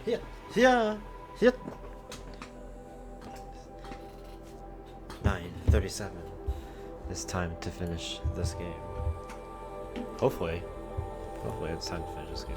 Yeah, yeah, yeah. 9:37. It's time to finish this game. Hopefully it's time to finish this game.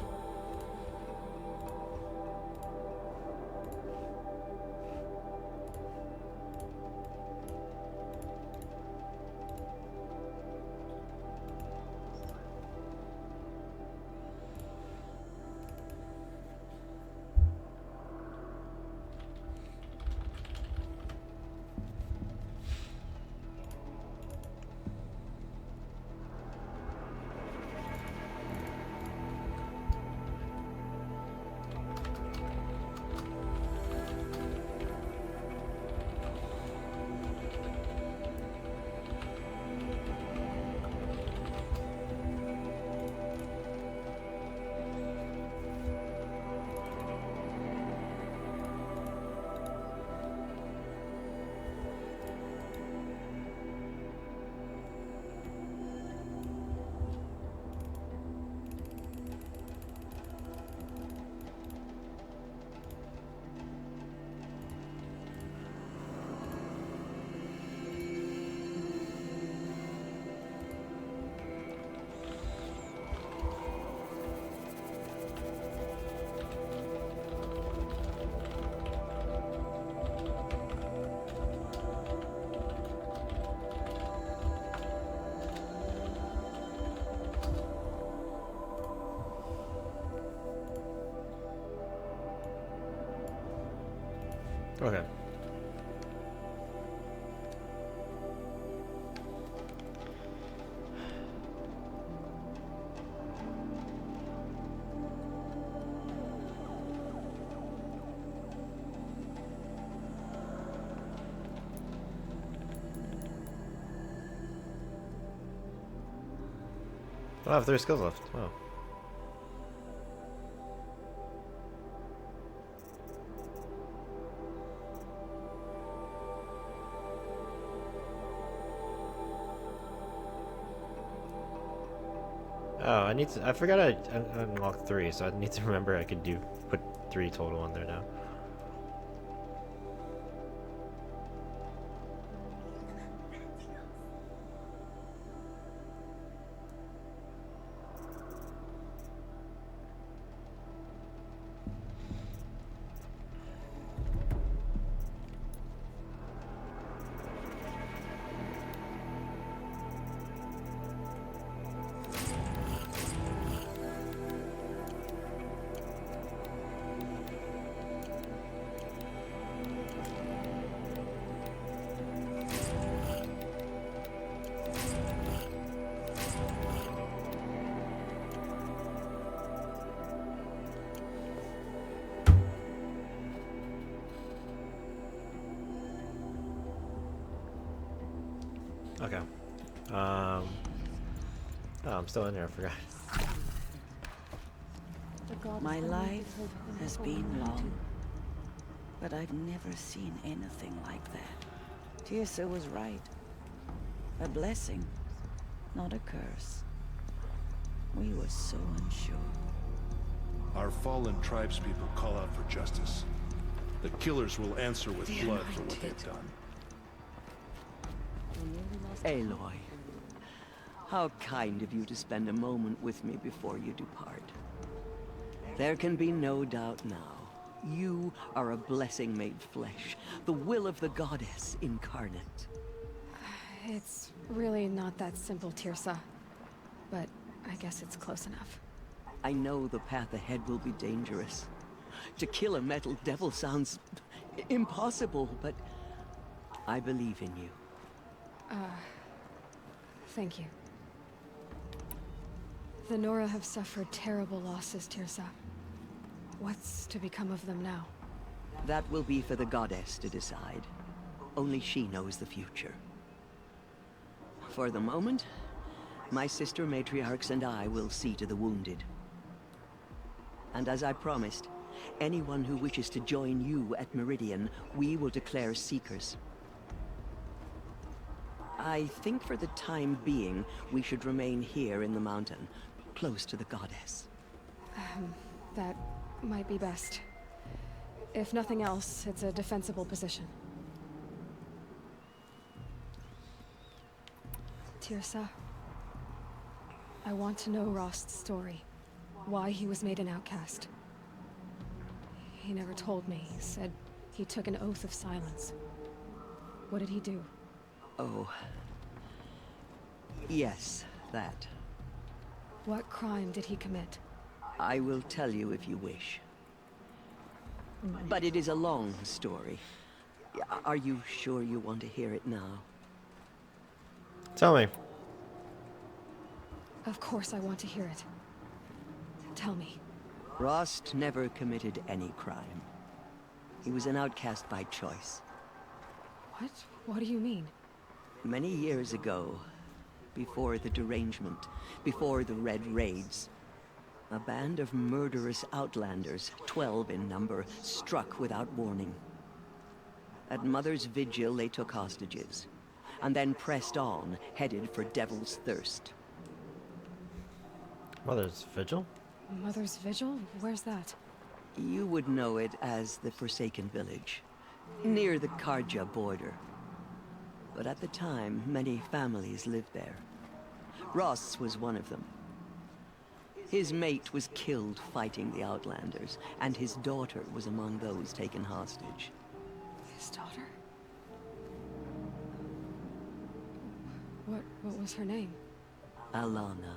Okay. I have 3 skills left. Oh. Oh, I forgot I unlocked 3, so I need to remember I could put 3 total on there now. Okay. Oh, I'm still in there, I forgot. My life has been long, but I've never seen anything like that. Tirsa was right. A blessing, not a curse. We were so unsure. Our fallen tribespeople call out for justice. The killers will answer with blood for what they've done. Aloy, how kind of you to spend a moment with me before you depart. There can be no doubt now. You are a blessing made flesh, the will of the goddess incarnate. It's really not that simple, Tirsa. But I guess it's close enough. I know the path ahead will be dangerous. To kill a metal devil sounds impossible, but I believe in you. Thank you. The Nora have suffered terrible losses, Tirsa. What's to become of them now? That will be for the goddess to decide. Only she knows the future. For the moment, my sister matriarchs and I will see to the wounded. And as I promised, anyone who wishes to join you at Meridian, we will declare seekers. I think for the time being, we should remain here in the mountain, close to the goddess. That might be best. If nothing else, it's a defensible position. Tirsa, I want to know Rost's story. Why he was made an outcast. He never told me. He said he took an oath of silence. What did he do? Oh. Yes, that. What crime did he commit? I will tell you if you wish. But it is a long story. Are you sure you want to hear it now? Tell me. Of course I want to hear it. Tell me. Rost never committed any crime. He was an outcast by choice. What? What do you mean? Many years ago, before the derangement, before the Red Raids, a band of murderous outlanders, 12 in number, struck without warning. At Mother's Vigil, they took hostages, and then pressed on, headed for Devil's Thirst. Mother's Vigil? Mother's Vigil? Where's that? You would know it as the Forsaken Village, near the Karja border. But at the time, many families lived there. Ross was one of them. His mate was killed fighting the Outlanders, and his daughter was among those taken hostage. His daughter? What was her name? Alana.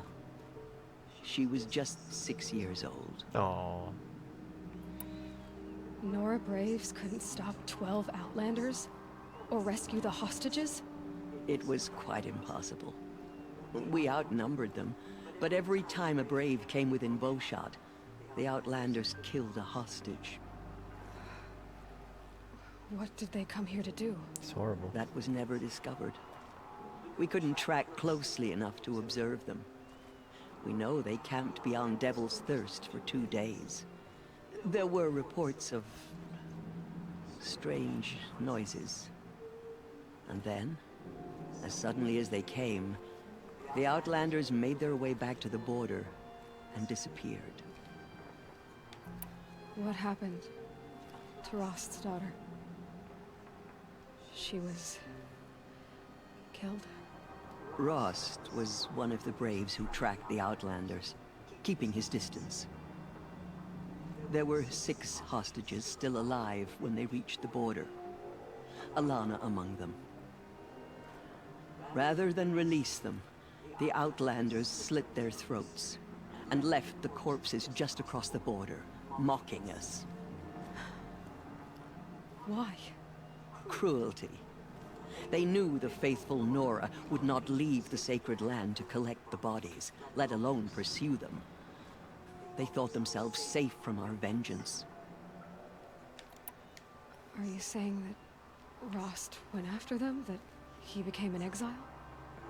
She was just 6 years old. Oh. Nora Braves couldn't stop 12 Outlanders? Or rescue the hostages? It was quite impossible. We outnumbered them, but every time a Brave came within bowshot, the Outlanders killed a hostage. What did they come here to do? It's horrible. That was never discovered. We couldn't track closely enough to observe them. We know they camped beyond Devil's Thirst for 2 days. There were reports of strange noises. And then, as suddenly as they came, the Outlanders made their way back to the border and disappeared. What happened to Rost's daughter? She was killed? Rost was one of the Braves who tracked the Outlanders, keeping his distance. There were 6 hostages still alive when they reached the border. Alana among them. Rather than release them, the Outlanders slit their throats and left the corpses just across the border, mocking us. Why? Cruelty. They knew the faithful Nora would not leave the sacred land to collect the bodies, let alone pursue them. They thought themselves safe from our vengeance. Are you saying that Rost went after them? That he became an exile?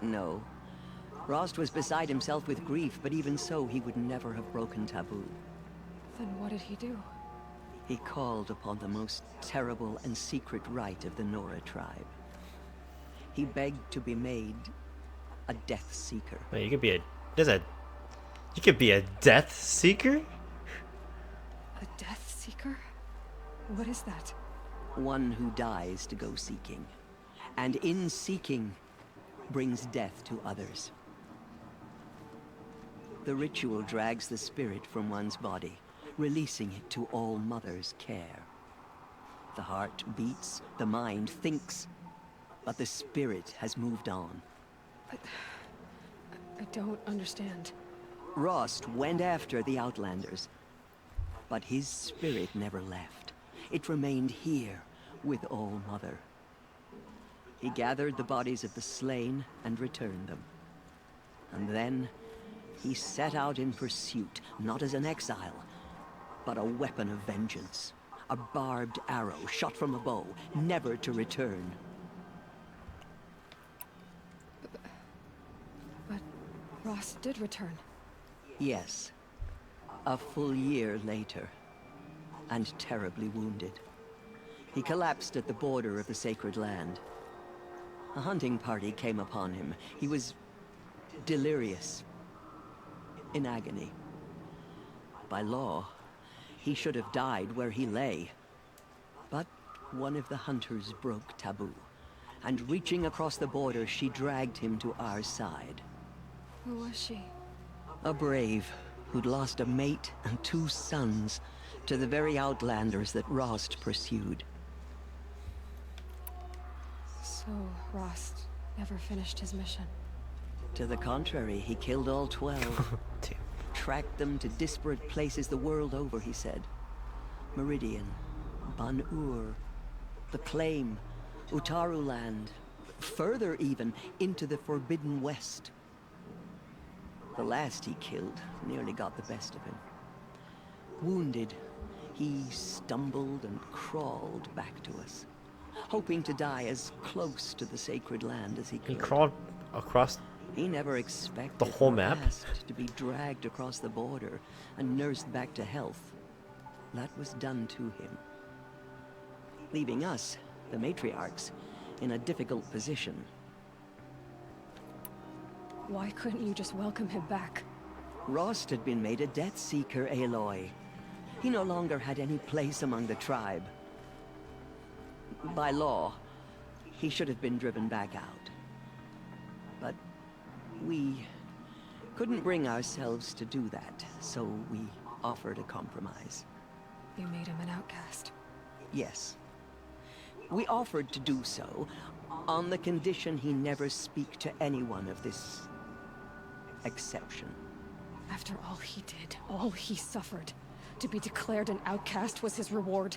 No. Rost was beside himself with grief, but even so, he would never have broken taboo. Then what did he do? He called upon the most terrible and secret rite of the Nora tribe. He begged to be made a Death Seeker. Wait, you could be you could be a Death Seeker? A Death Seeker? What is that? One who dies to go seeking. And in seeking, brings death to others. The ritual drags the spirit from one's body, releasing it to All Mother's care. The heart beats, the mind thinks, but the spirit has moved on. I don't understand. Rost went after the Outlanders, but his spirit never left. It remained here with All Mother. He gathered the bodies of the slain and returned them. And then he set out in pursuit, not as an exile, but a weapon of vengeance. A barbed arrow shot from a bow, never to return. But Rost did return. Yes. A full year later, and terribly wounded. He collapsed at the border of the sacred land. A hunting party came upon him. He was delirious, in agony. By law, he should have died where he lay, But one of the hunters broke taboo, and reaching across the border, she dragged him to our side. Who was she? A brave who'd lost a mate and 2 sons to the very outlanders that Rost pursued. So, Rost never finished his mission. To the contrary, he killed all 12. Damn. Tracked them to disparate places the world over, he said. Meridian, Ban-Ur, the Claim, Utaru Land, further even, into the Forbidden West. The last he killed nearly got the best of him. Wounded, he stumbled and crawled back to us, hoping to die as close to the sacred land as he could. He crawled across He never expected the whole map? to be dragged across the border and nursed back to health. That was done to him, leaving us, the matriarchs, in a difficult position. Why couldn't you just welcome him back? Rost had been made a Death Seeker, Aloy. He no longer had any place among the tribe. By law, he should have been driven back out. But we couldn't bring ourselves to do that, so we offered a compromise. You made him an outcast. Yes. We offered to do so on the condition he never speak to anyone of this exception. After all he did, all he suffered, to be declared an outcast was his reward.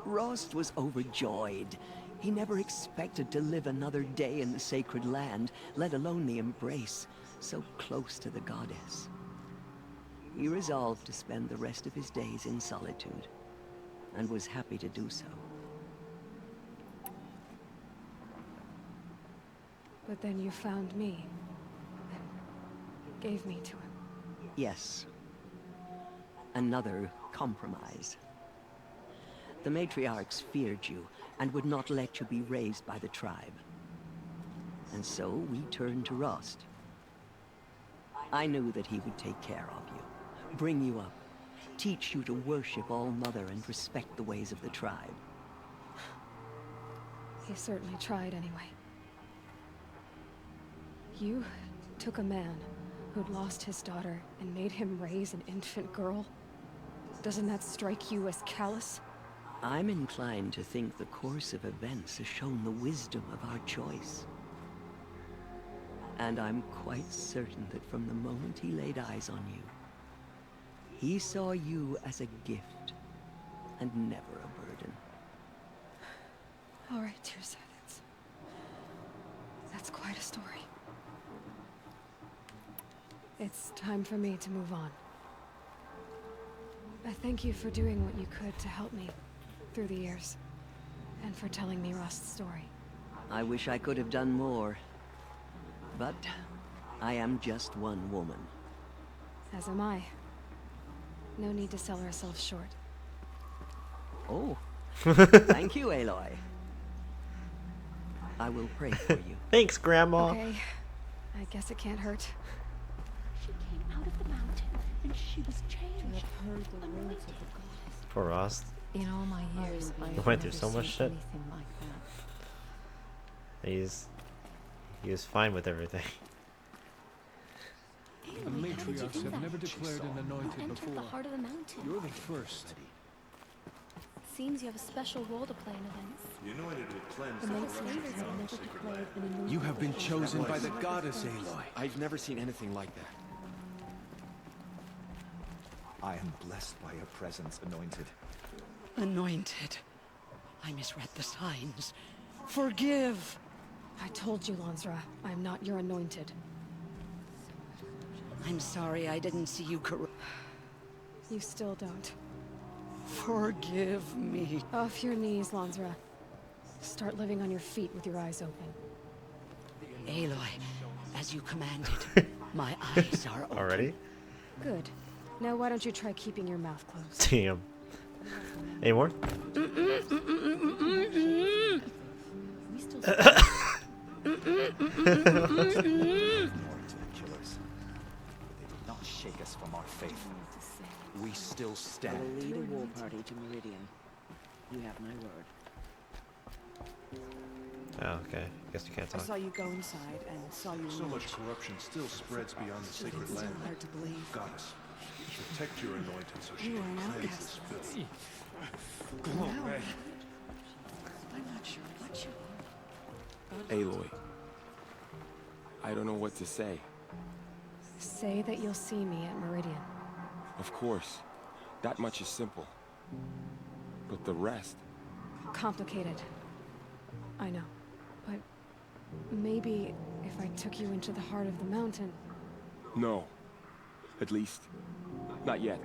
Rost was overjoyed. He never expected to live another day in the sacred land, let alone the embrace, so close to the goddess. He resolved to spend the rest of his days in solitude, and was happy to do so. But then you found me, and gave me to him. Yes. Another compromise. The matriarchs feared you, and would not let you be raised by the tribe. And so we turned to Rost. I knew that he would take care of you, bring you up, teach you to worship All-Mother and respect the ways of the tribe. He certainly tried anyway. You took a man who'd lost his daughter and made him raise an infant girl? Doesn't that strike you as callous? I'm inclined to think the course of events has shown the wisdom of our choice. And I'm quite certain that from the moment he laid eyes on you, he saw you as a gift and never a burden. All right, Tirsa, that's quite a story. It's time for me to move on. I thank you for doing what you could to help me through the years, and for telling me Rost's story. I wish I could have done more, but I am just one woman. As am I. No need to sell ourselves short. Oh, thank you, Aloy. I will pray for you. Thanks, Grandma. Okay, I guess it can't hurt. She came out of the mountain, and she was changed. Heard the words of the goddess. Poor Rost. In all my years, I He have went through never so much seen shit. anything like that. He was fine with everything. Aloy, The how did you matriarchs do have that? never declared an You anointed entered before. the heart of the mountain. You're the first. Seems you have a special role to play in events. You know it would cleanse The the Knights corruption Favors from have the never sacred declared land. an anointed. You have been chosen by the goddess, Aloy. I've never seen anything like that. I am blessed by your presence, anointed. Anointed. I misread the signs. Forgive! I told you, Lansra, I'm not your anointed. I'm sorry I didn't see you correct. You still don't. Forgive me. Off your knees, Lansra. Start living on your feet with your eyes open. Aloy, as you commanded, my eyes are open. Already? Good. Now why don't you try keeping your mouth closed? Damn. Any more? We still More to the killers. But they will not shake us from our faith. We still I stand. will lead a war party to Meridian. You have my word. Oh, okay. Guess you can't I talk. saw you go inside and saw you So leave. much corruption still spreads beyond the sacred It's so land. hard to believe. Goddess, protect your anointed so she You are can an cleanse outcast. this filth. Go away. I'm not sure what you Aloy. I don't know what to say. Say that you'll see me at Meridian. Of course. That much is simple. But the rest? Complicated. I know. But maybe if I took you into the heart of the mountain... No. At least, not yet.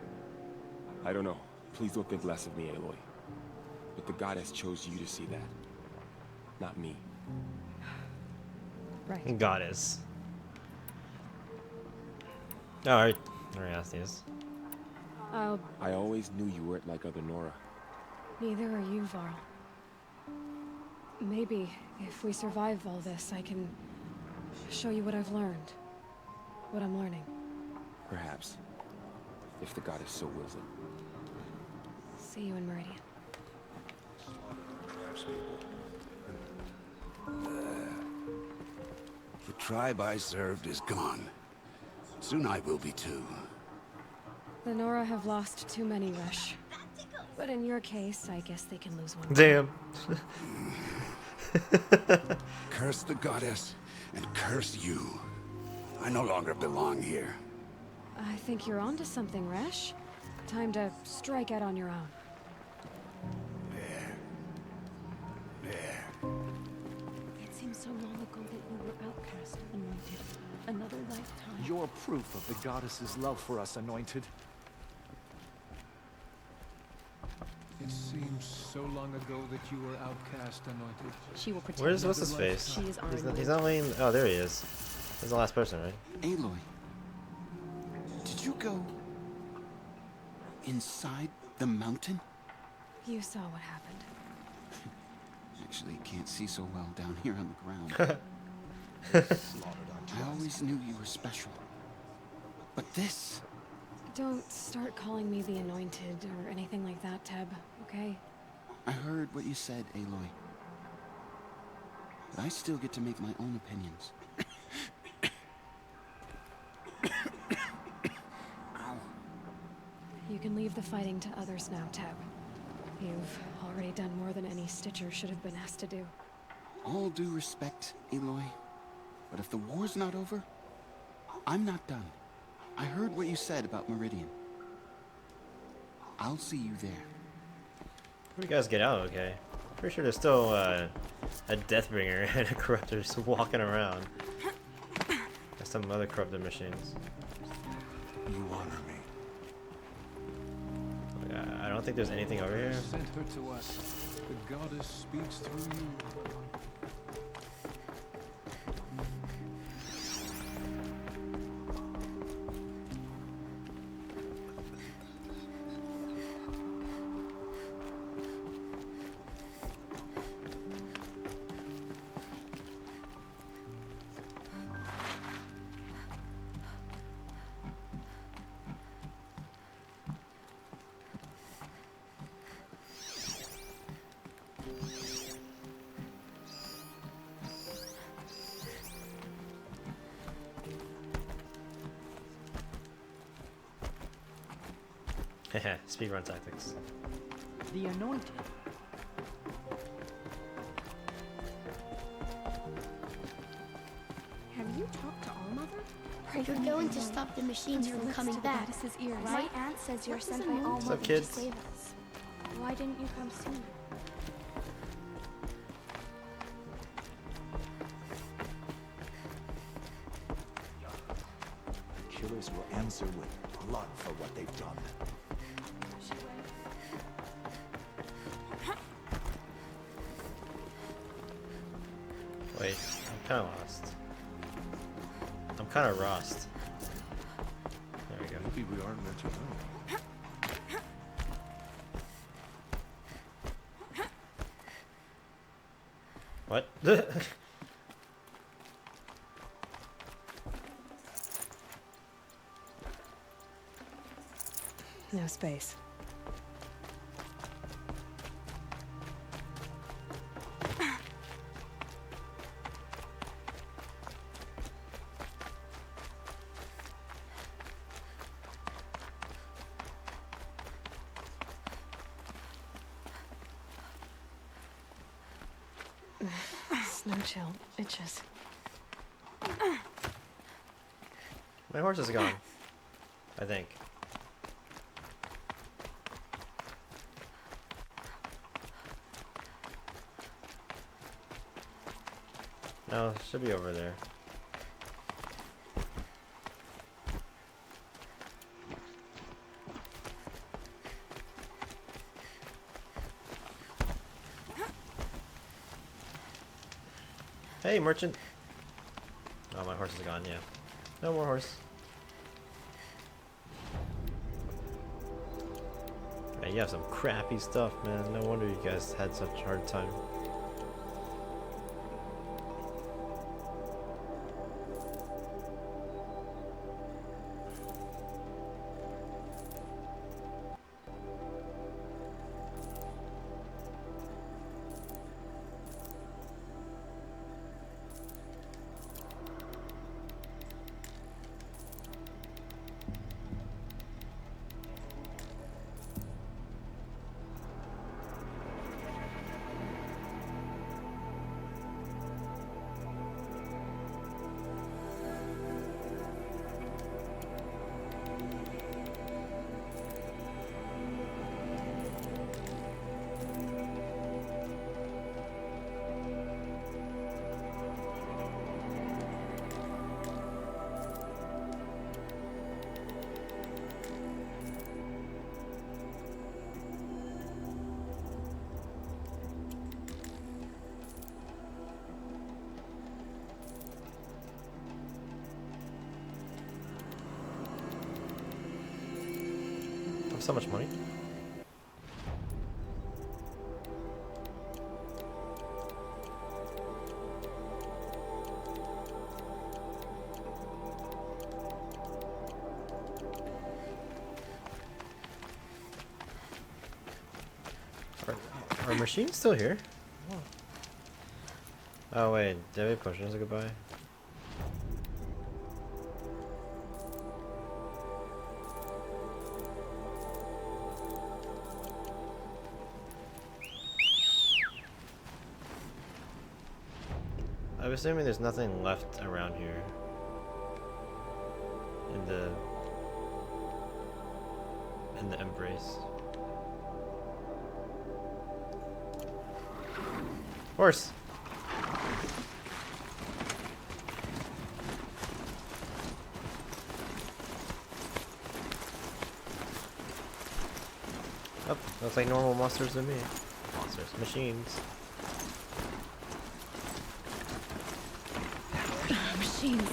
I don't know. Please don't think less of me, Aloy. But the goddess chose you to see that. Not me. Right. Goddess. Alright. Alright, ask these. I always knew you weren't like other Nora. Neither are you, Varl. Maybe, if we survive all this, I can show you what I've learned. What I'm learning. Perhaps. If the goddess so wills it. See you in Meridian. The tribe I served is gone. Soon I will be too. The Nora have lost too many, Resh. But in your case, I guess they can lose one. Damn. Curse the goddess, and curse you. I no longer belong here. I think you're onto something, Resh. Time to strike out on your own. It seems so long ago that you were outcast, anointed. Another lifetime. You're proof of the goddess's love for us, anointed. It seems so long ago that you were outcast, anointed. She will protect. Where's what's his face? She is our He's not laying. Oh, there he is. He's the last person, right? Aloy, did you go inside the mountain? You saw what happened. Actually, can't see so well down here on the ground. I always knew you were special. But this... Don't start calling me the Anointed or anything like that, Teb, okay? I heard what you said, Aloy. But I still get to make my own opinions. Ow. You can leave the fighting to others now, Teb. You've already done more than any Stitcher should have been asked to do. All due respect, Aloy. But if the war's not over, I'm not done. I heard what you said about Meridian. I'll see you there. How do you guys get out okay? Pretty sure there's still a Deathbringer and a Corruptor just walking around. There's some other corrupted machines. You honor me. I don't think there's anything over here. Sent her to us. The goddess speaks through you. Speedrun tactics. The Anointed. Have you talked to Allmother? You're going to stop the machines from coming back. Ears. My aunt says you're sent by What's up, Allmother to kids? save us. Why didn't you come sooner? Killers will answer with blood for what they've done. Wait, I'm kind of lost. I'm kind of lost. There we go. Maybe we aren't meant to know. What? No space. Snow chill itches. My horse is gone. I think. No, it should be over there. Hey, merchant! Oh, my horse is gone, yeah. No more horse. Man, you have some crappy stuff, man. No wonder you guys had such a hard time. I have so much money. Are machines still here? Oh wait, did we push us a goodbye? I'm assuming there's nothing left around here in the embrace. Horse. Oh, looks like normal monsters to me. Monsters, machines. Machines.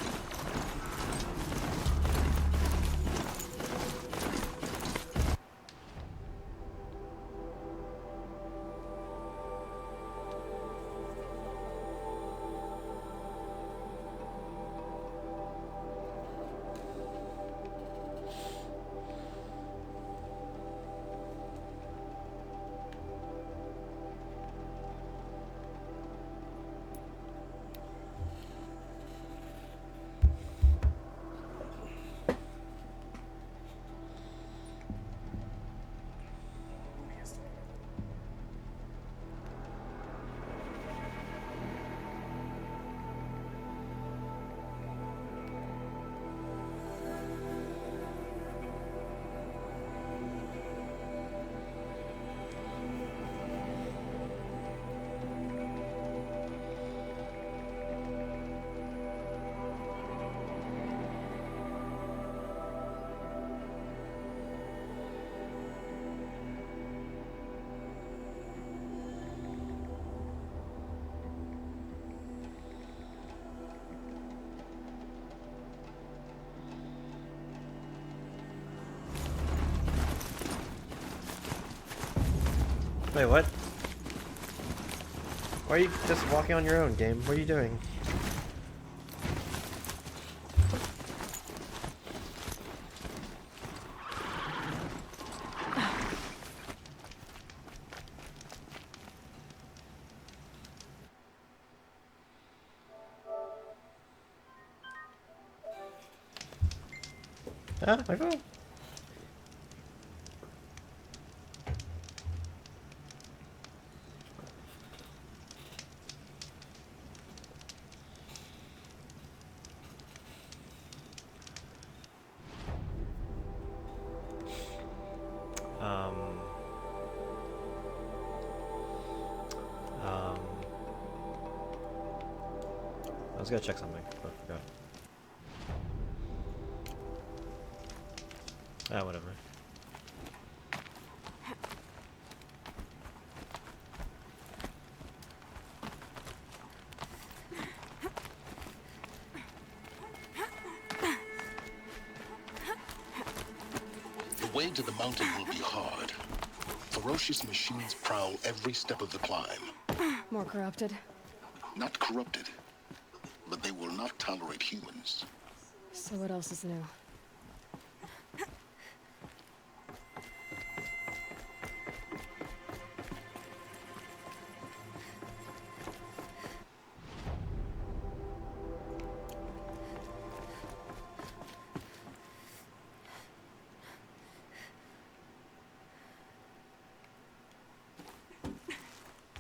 Wait, what? Why are you just walking on your own, game? What are you doing? Ah, my phone. was gonna check something, but I forgot. Ah, whatever. The way to the mountain will be hard. Ferocious machines prowl every step of the climb. More corrupted? Not corrupted, but they will not tolerate humans. So what else is new?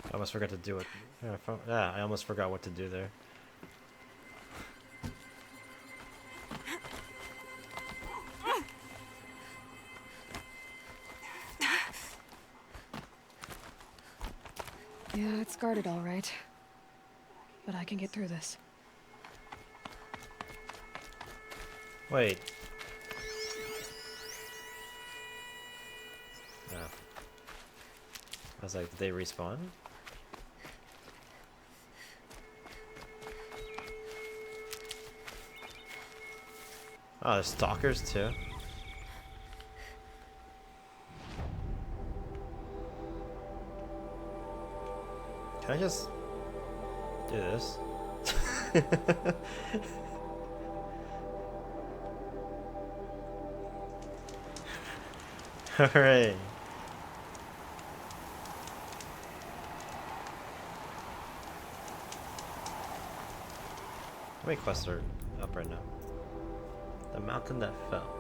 I almost forgot to do it. Yeah, I almost forgot what to do there. Yeah, it's guarded all right. But I can get through this. Wait. Oh. I was like, did they respawn? Oh, there's stalkers too. Can I just do this? Alright. How many quests are up right now? The mountain that fell.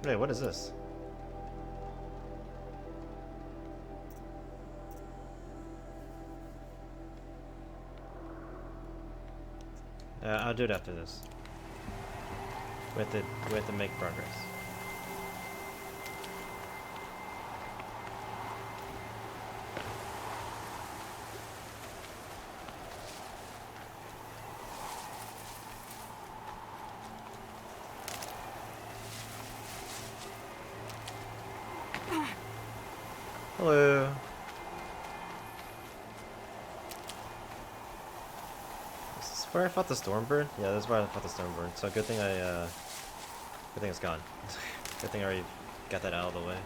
Wait, what is this? I'll do it after this. We have to make progress. Hello. Is this where I fought the Stormbird? Yeah, this is where I fought the Stormbird. So good thing good thing it's gone. Good thing I already got that out of the way.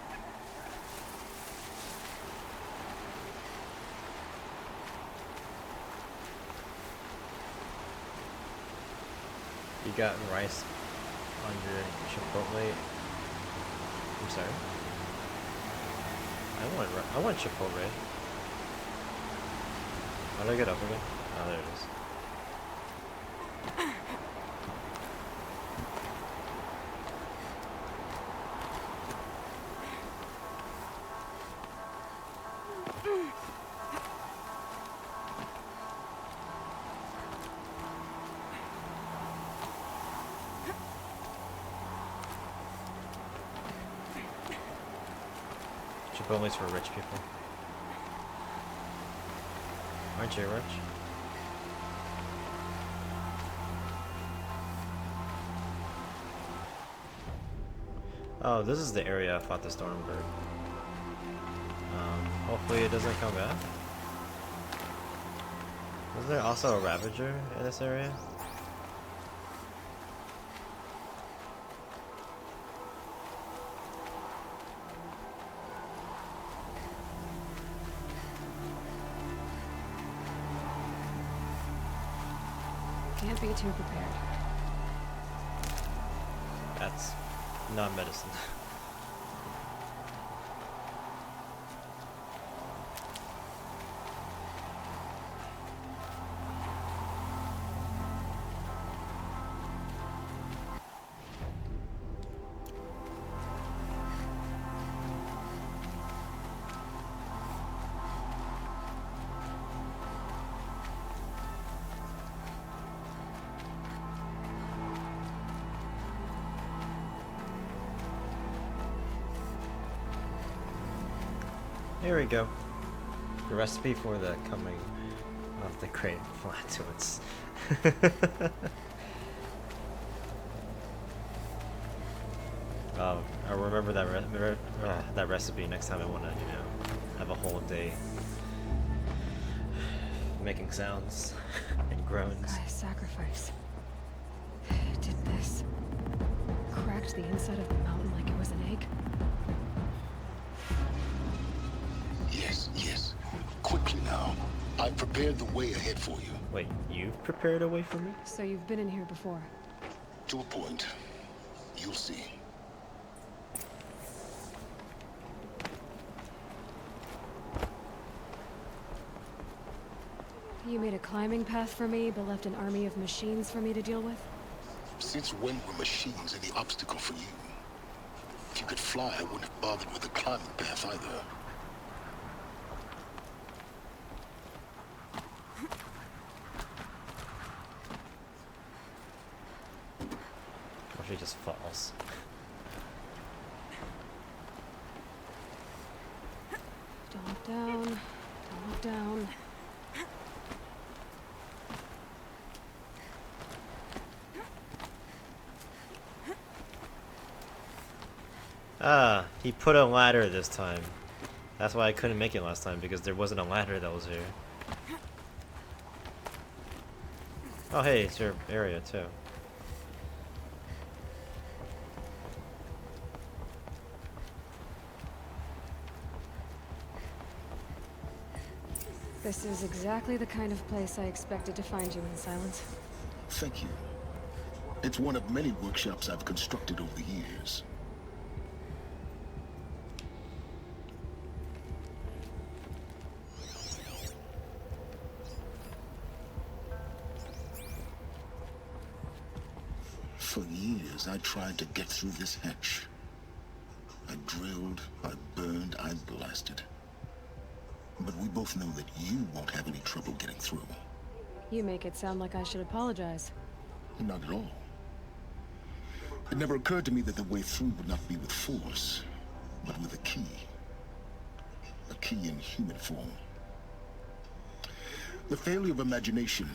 You got rice on your Chipotle. I'm sorry. I want Chipotle. How do I get up again? Oh, there it is. Chipotle's for rich people. Aren't you rich? Oh, this is the area I fought the Stormbird. Hopefully it doesn't come back. Was there also a Ravager in this area? Can't be too prepared. That's not medicine. Here we go. The recipe for the coming of the great flatulence. I'll remember that recipe next time I want to, you know, have a whole day making sounds and groans. Guy's sacrifice. Did this. Cracked the inside of the mountain like it was an egg. Yes, yes. Quickly now. I've prepared the way ahead for you. Wait, you've prepared a way for me? So you've been in here before? To a point. You'll see. You made a climbing path for me, but left an army of machines for me to deal with? Since when were machines any obstacle for you? If you could fly, I wouldn't have bothered with the climbing path either. Or she just falls. Don't look down. Don't look down. Ah, he put a ladder this time. That's why I couldn't make it last time, because there wasn't a ladder that was here. Oh hey, it's your area too. This is exactly the kind of place I expected to find you in Silence. Thank you. It's one of many workshops I've constructed over the years. For years, I tried to get through this hatch. I drilled, I burned, I blasted. But we both know that you won't have any trouble getting through. You make it sound like I should apologize. Not at all. It never occurred to me that the way through would not be with force, but with a key. A key in human form. The failure of imagination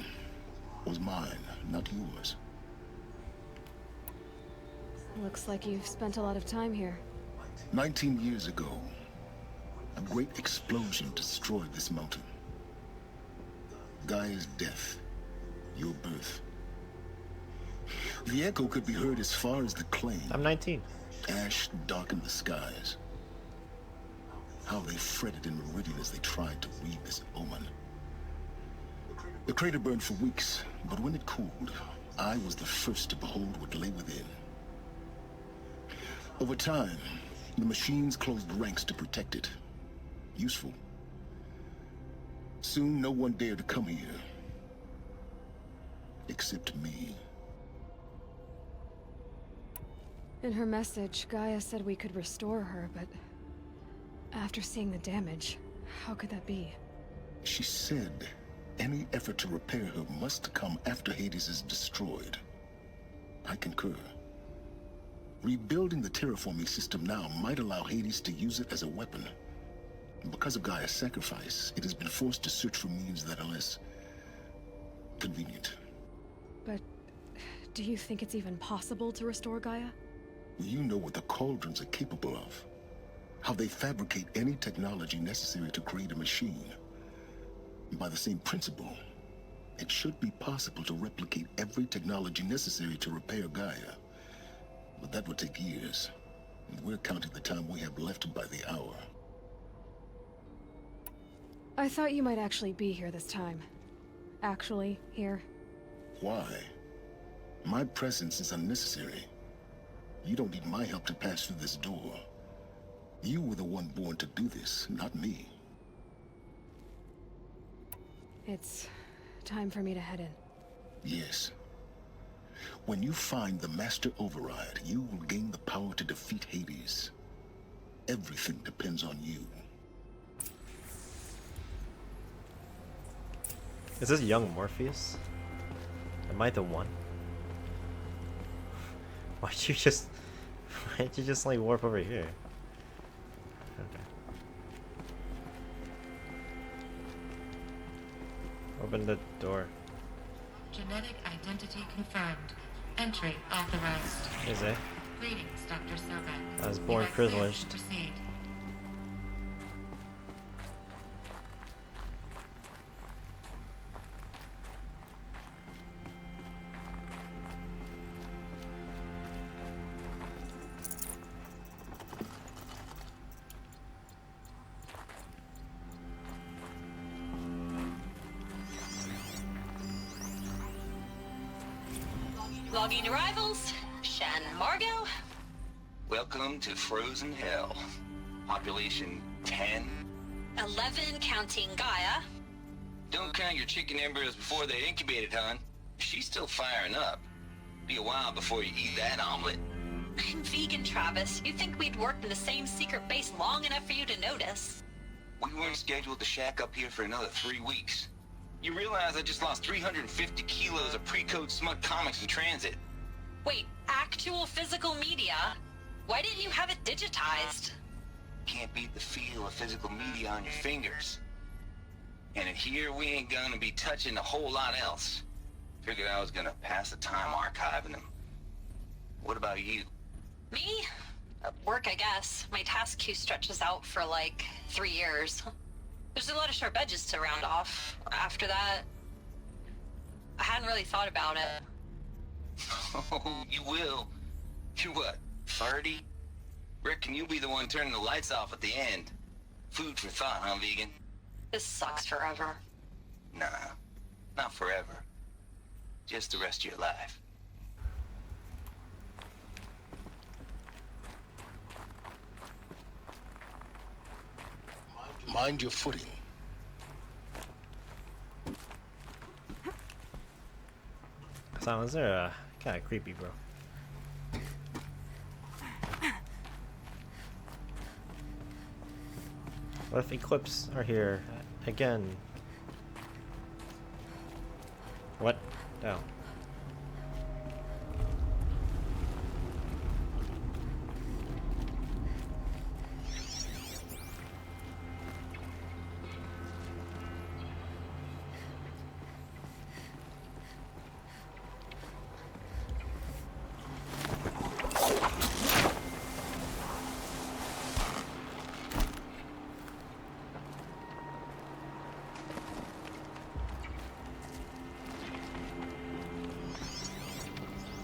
was mine, not yours. Looks like you've spent a lot of time here. 19 years ago, a great explosion destroyed this mountain. Gaia's death, your birth. The echo could be heard as far as the claim. I'm 19. Ash darkened the skies. How they fretted in meridian as they tried to read this omen. The crater burned for weeks, but when it cooled, I was the first to behold what lay within. Over time, the machines closed ranks to protect it. Useful. Soon, no one dared to come here. Except me. In her message, Gaia said we could restore her, but after seeing the damage, how could that be? She said any effort to repair her must come after Hades is destroyed. I concur. Rebuilding the terraforming system now might allow Hades to use it as a weapon. Because of Gaia's sacrifice, it has been forced to search for means that are less convenient. But do you think it's even possible to restore Gaia? You know what the Cauldrons are capable of. How they fabricate any technology necessary to create a machine. By the same principle, it should be possible to replicate every technology necessary to repair Gaia. But that would take years, and we're counting the time we have left by the hour. I thought you might actually be here this time. Actually, here. Why? My presence is unnecessary. You don't need my help to pass through this door. You were the one born to do this, not me. It's time for me to head in. Yes. When you find the Master Override, you will gain the power to defeat Hades. Everything depends on you. Is this young Morpheus? Am I the one? Why'd you just like warp over here? Okay. Open the door. Genetic identity confirmed. Entry authorized. Is it? Greetings, Dr. Sobek. I was born privileged. Proceed. Logging arrivals. Shan Margot. Welcome to Frozen Hell. Population 10. 11 counting Gaia. Don't count your chicken embryos before they incubated, hon. She's still firing up. Be a while before you eat that omelet. I'm vegan, Travis. You think we'd worked in the same secret base long enough for you to notice? We weren't scheduled to shack up here for another 3 weeks. You realize I just lost 350 kilos of pre-code smut comics in transit. Wait, actual physical media? Why didn't you have it digitized? Can't beat the feel of physical media on your fingers. And in here, we ain't gonna be touching a whole lot else. Figured I was gonna pass the time archiving them. What about you? Me? Work, I guess. My task queue stretches out for like 3 years. There's a lot of sharp edges to round off. After that, I hadn't really thought about it. Oh, you will. You're what, 30? Reckon you'll be the one turning the lights off at the end. Food for thought, huh, vegan? This sucks forever. Nah, not forever. Just the rest of your life. Mind your footing. Sounds are kind of creepy, bro. What if Eclipse are here again? What? No.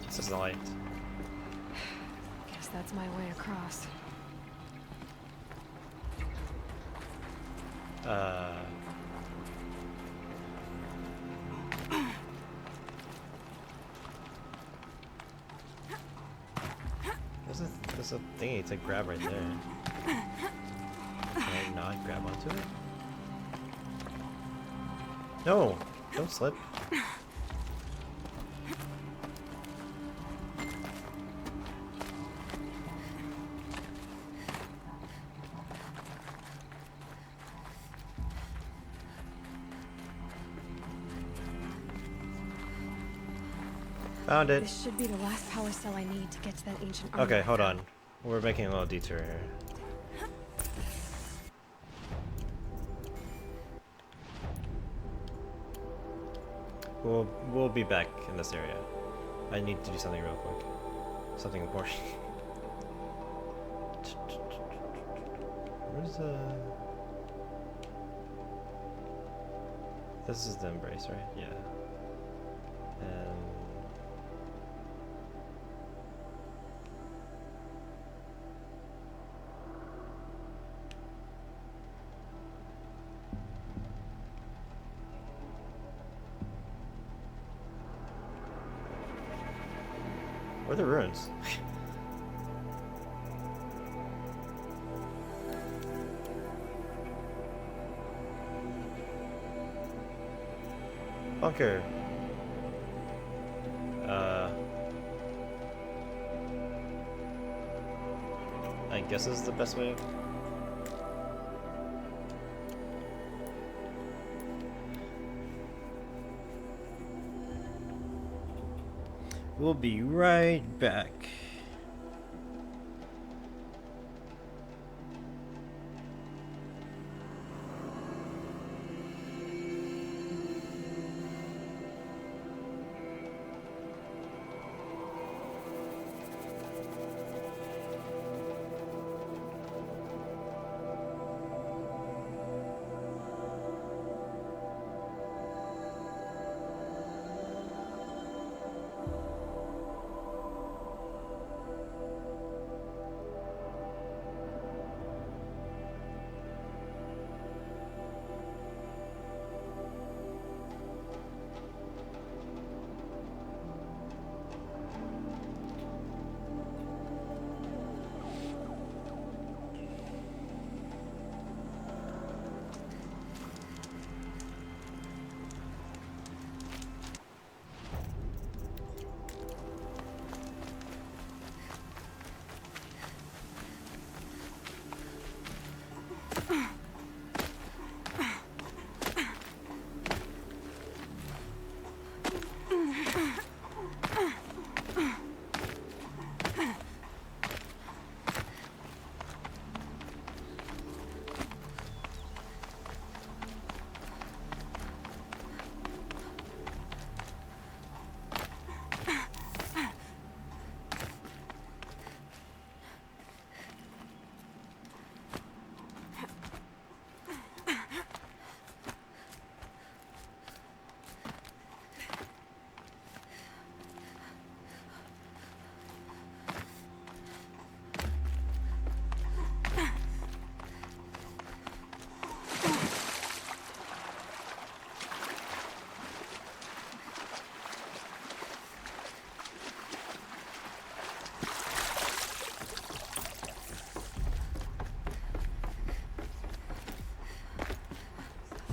This is the light. Guess that's my way across. There's a thingy to grab right there. Can I not grab onto it? No! Don't slip. Found it. This should be the last power cell I need to get to that ancient Okay, hold on. We're making a little detour here. We'll be back in this area. I need to do something real quick. Something important. Where's this is the embrace, right? Yeah. And where are the ruins? Bunker. I guess this is the best way. We'll be right back.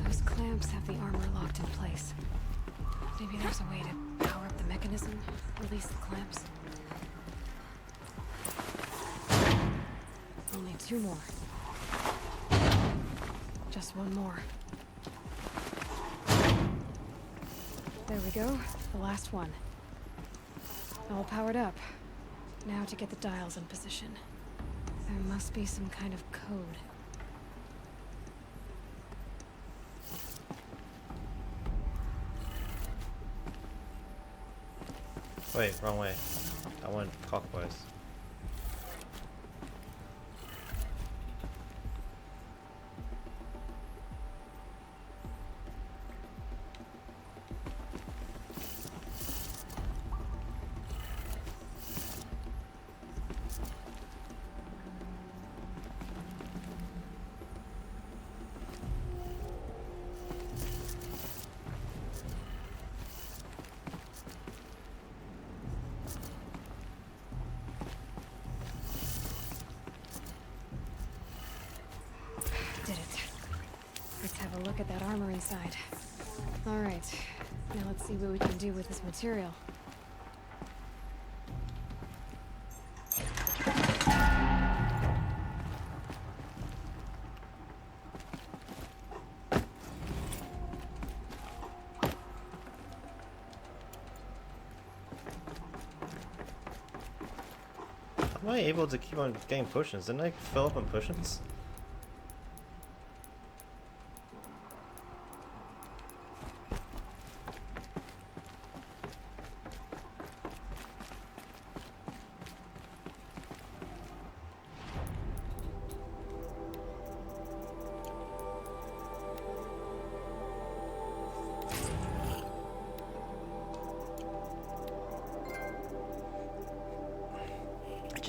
Those clamps have the armor locked in place. Maybe there's a way to power up the mechanism, release the clamps. Only 2 more. Just 1 more. There we go, the last one. All powered up. Now to get the dials in position. There must be some kind of code. Wait, wrong way. I went clockwise. Did it. Let's have a look at that armor inside. Alright, now let's see what we can do with this material. How am I able to keep on getting potions? Didn't I fill up on potions?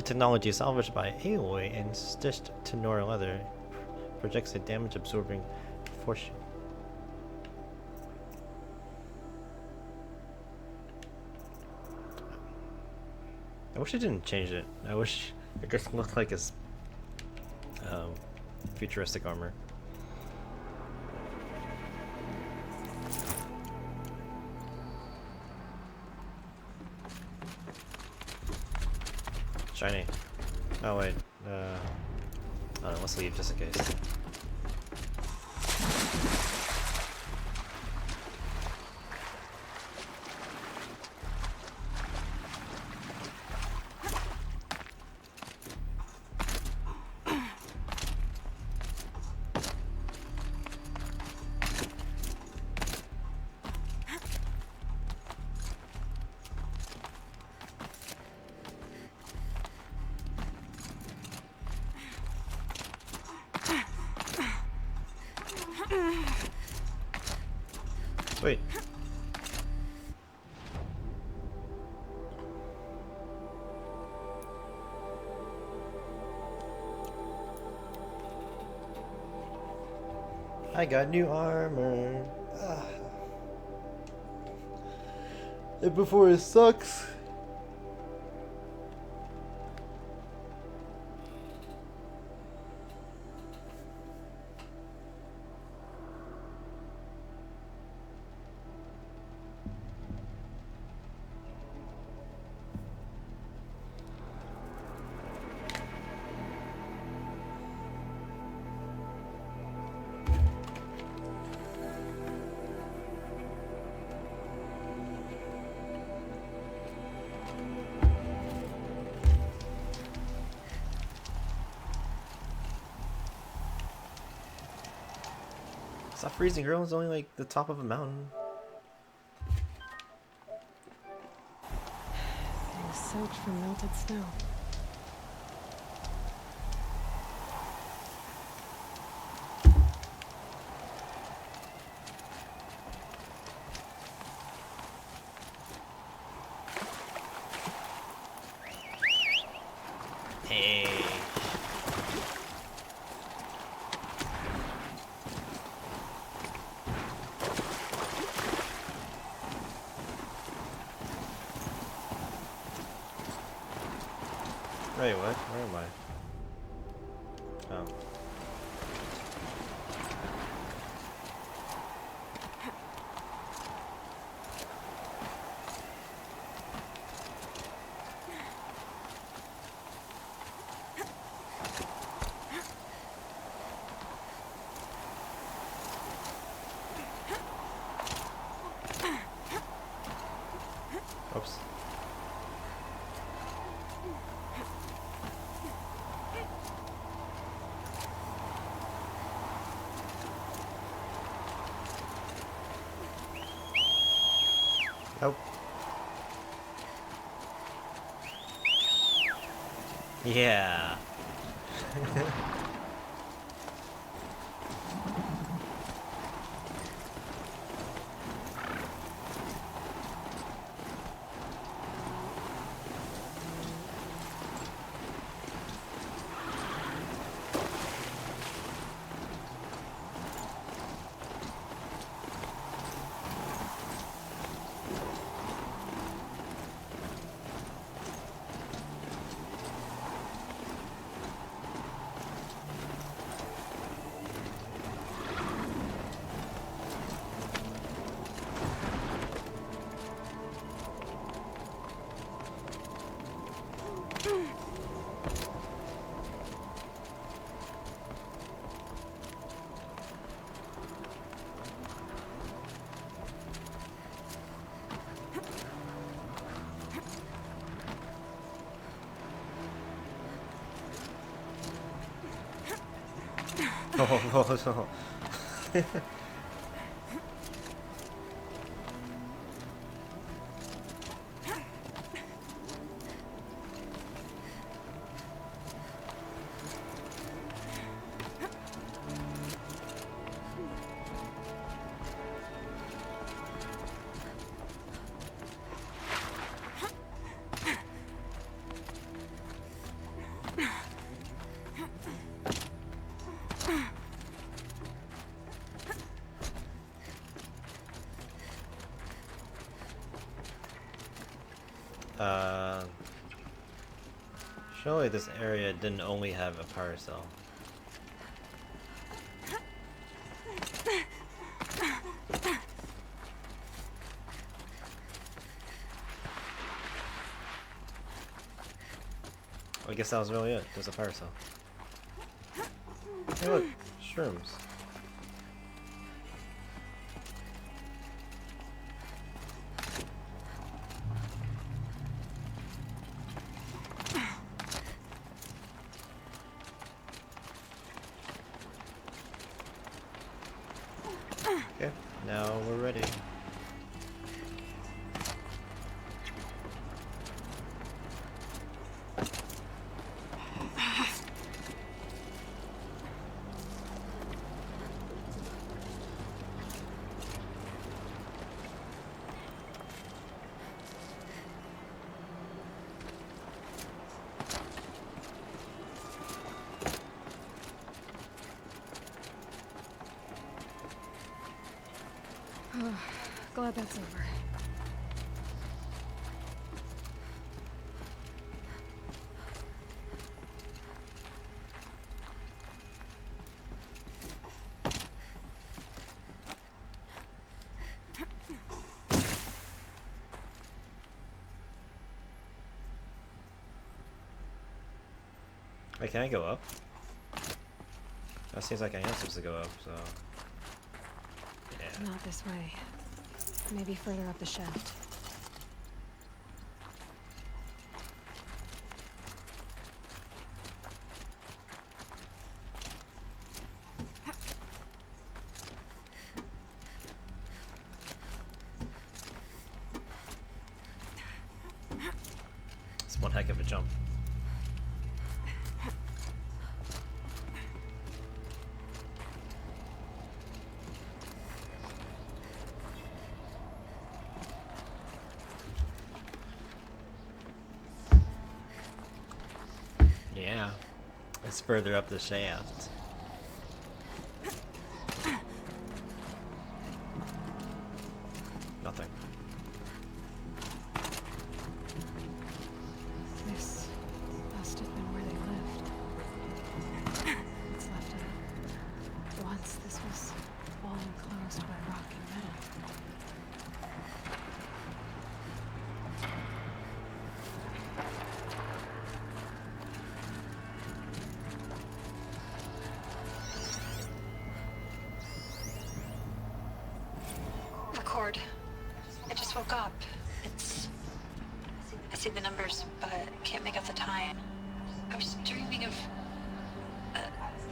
Technology salvaged by Aloy and stitched to Nora leather projects a damage-absorbing force. I wish it didn't change it. I wish it just looked like his futuristic armor. Shiny. Oh wait. Oh, let's leave just in case. Wait. I got new armor. And before it sucks. Stop freezing, girl. It's only like the top of a mountain. It was soaked from melted snow. Hey. Wait, what? Where am I? Oh. Oops. Nope. Yeah. Oh. Surely this area didn't only have a power cell. I guess that was really it. Just a power cell. Hey look, shrooms. Okay, now we're ready. Glad that's over. Wait, can I go up? That seems like I am supposed to go up, so... Yeah. Not this way. Maybe further up the shaft. It's one heck of a jump. Yeah, it's further up the shaft. Nothing. This must have been cord. I just woke up. I see the numbers, but can't make out the time. I was dreaming of...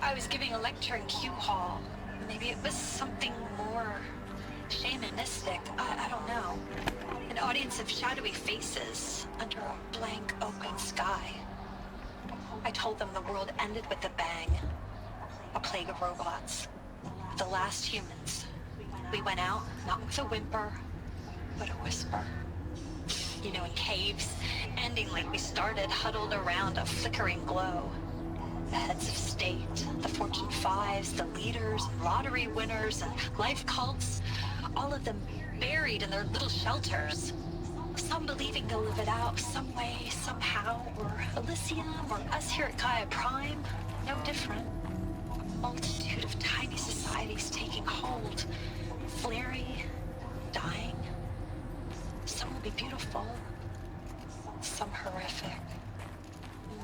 I was giving a lecture in Q Hall. Maybe it was something more shamanistic. I don't know. An audience of shadowy faces under a blank open sky. I told them the world ended with a bang. A plague of robots. The last humans. We went out, not with a whimper, but a whisper. You know, in caves, ending like we started, huddled around a flickering glow. The heads of state, the Fortune 5s, the leaders, lottery winners, and life cults, all of them buried in their little shelters. Some believing they'll live it out some way, somehow, or Elysium, or us here at Gaia Prime, no different. A multitude of tiny societies taking hold, flaring, dying. Some will be beautiful, some horrific.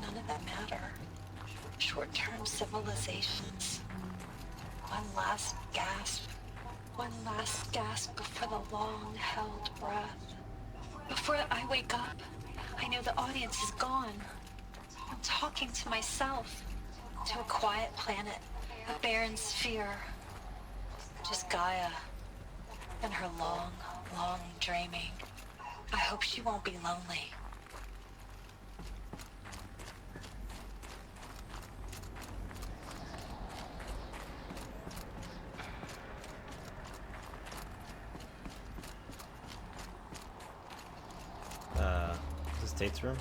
None of them matter. Short-term civilizations. One last gasp. One last gasp before the long-held breath. Before I wake up, I know the audience is gone. I'm talking to myself. To a quiet planet. A barren sphere. Just Gaia. And her long, long dreaming. I hope she won't be lonely. Is this Tate's room?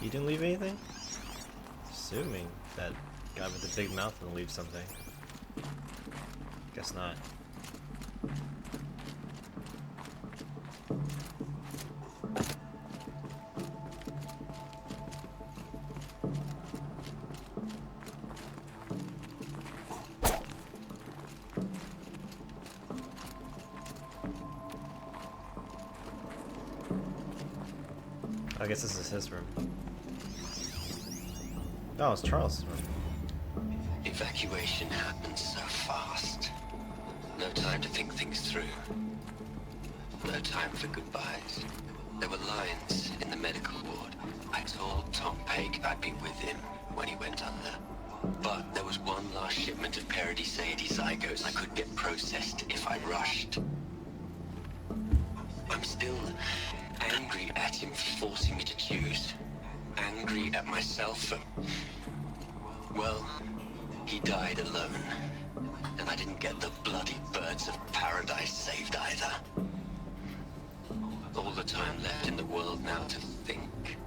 You didn't leave anything? Assuming that guy with the big mouth will leave something. Guess not. I guess this is his room. Oh, it's Charles' room. Evacuation happened so fast. No time to think things through. No time for goodbyes. There were lines in the medical ward. I told Tom Pake I'd be with him when he went under. But there was one last shipment of Paradis-Sadie zygotes I could get processed if I rushed. I'm still angry at him for forcing me to choose. Angry at myself for... Well, he died alone. And I didn't get the bloody birds of paradise saved either. All the time left in the world now to think.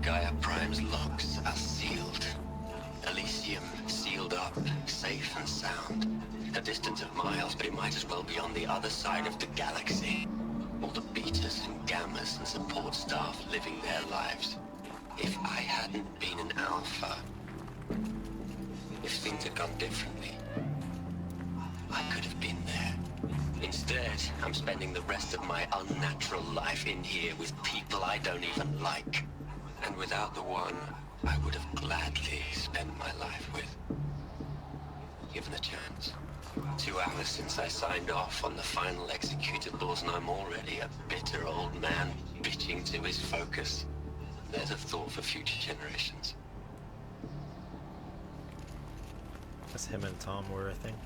Gaia Prime's locks are sealed. Elysium sealed up, safe and sound. A distance of miles, but it might as well be on the other side of the galaxy. All the betas and gammas and support staff living their lives. If I hadn't been an alpha, if things had gone differently, I could have been there. Instead, I'm spending the rest of my unnatural life in here with people I don't even like. And without the one I would have gladly spent my life with. Given a chance. 2 hours since I signed off on the final executables, and I'm already a bitter old man bitching to his focus. There's a thought for future generations. That's him and Tom were, I think.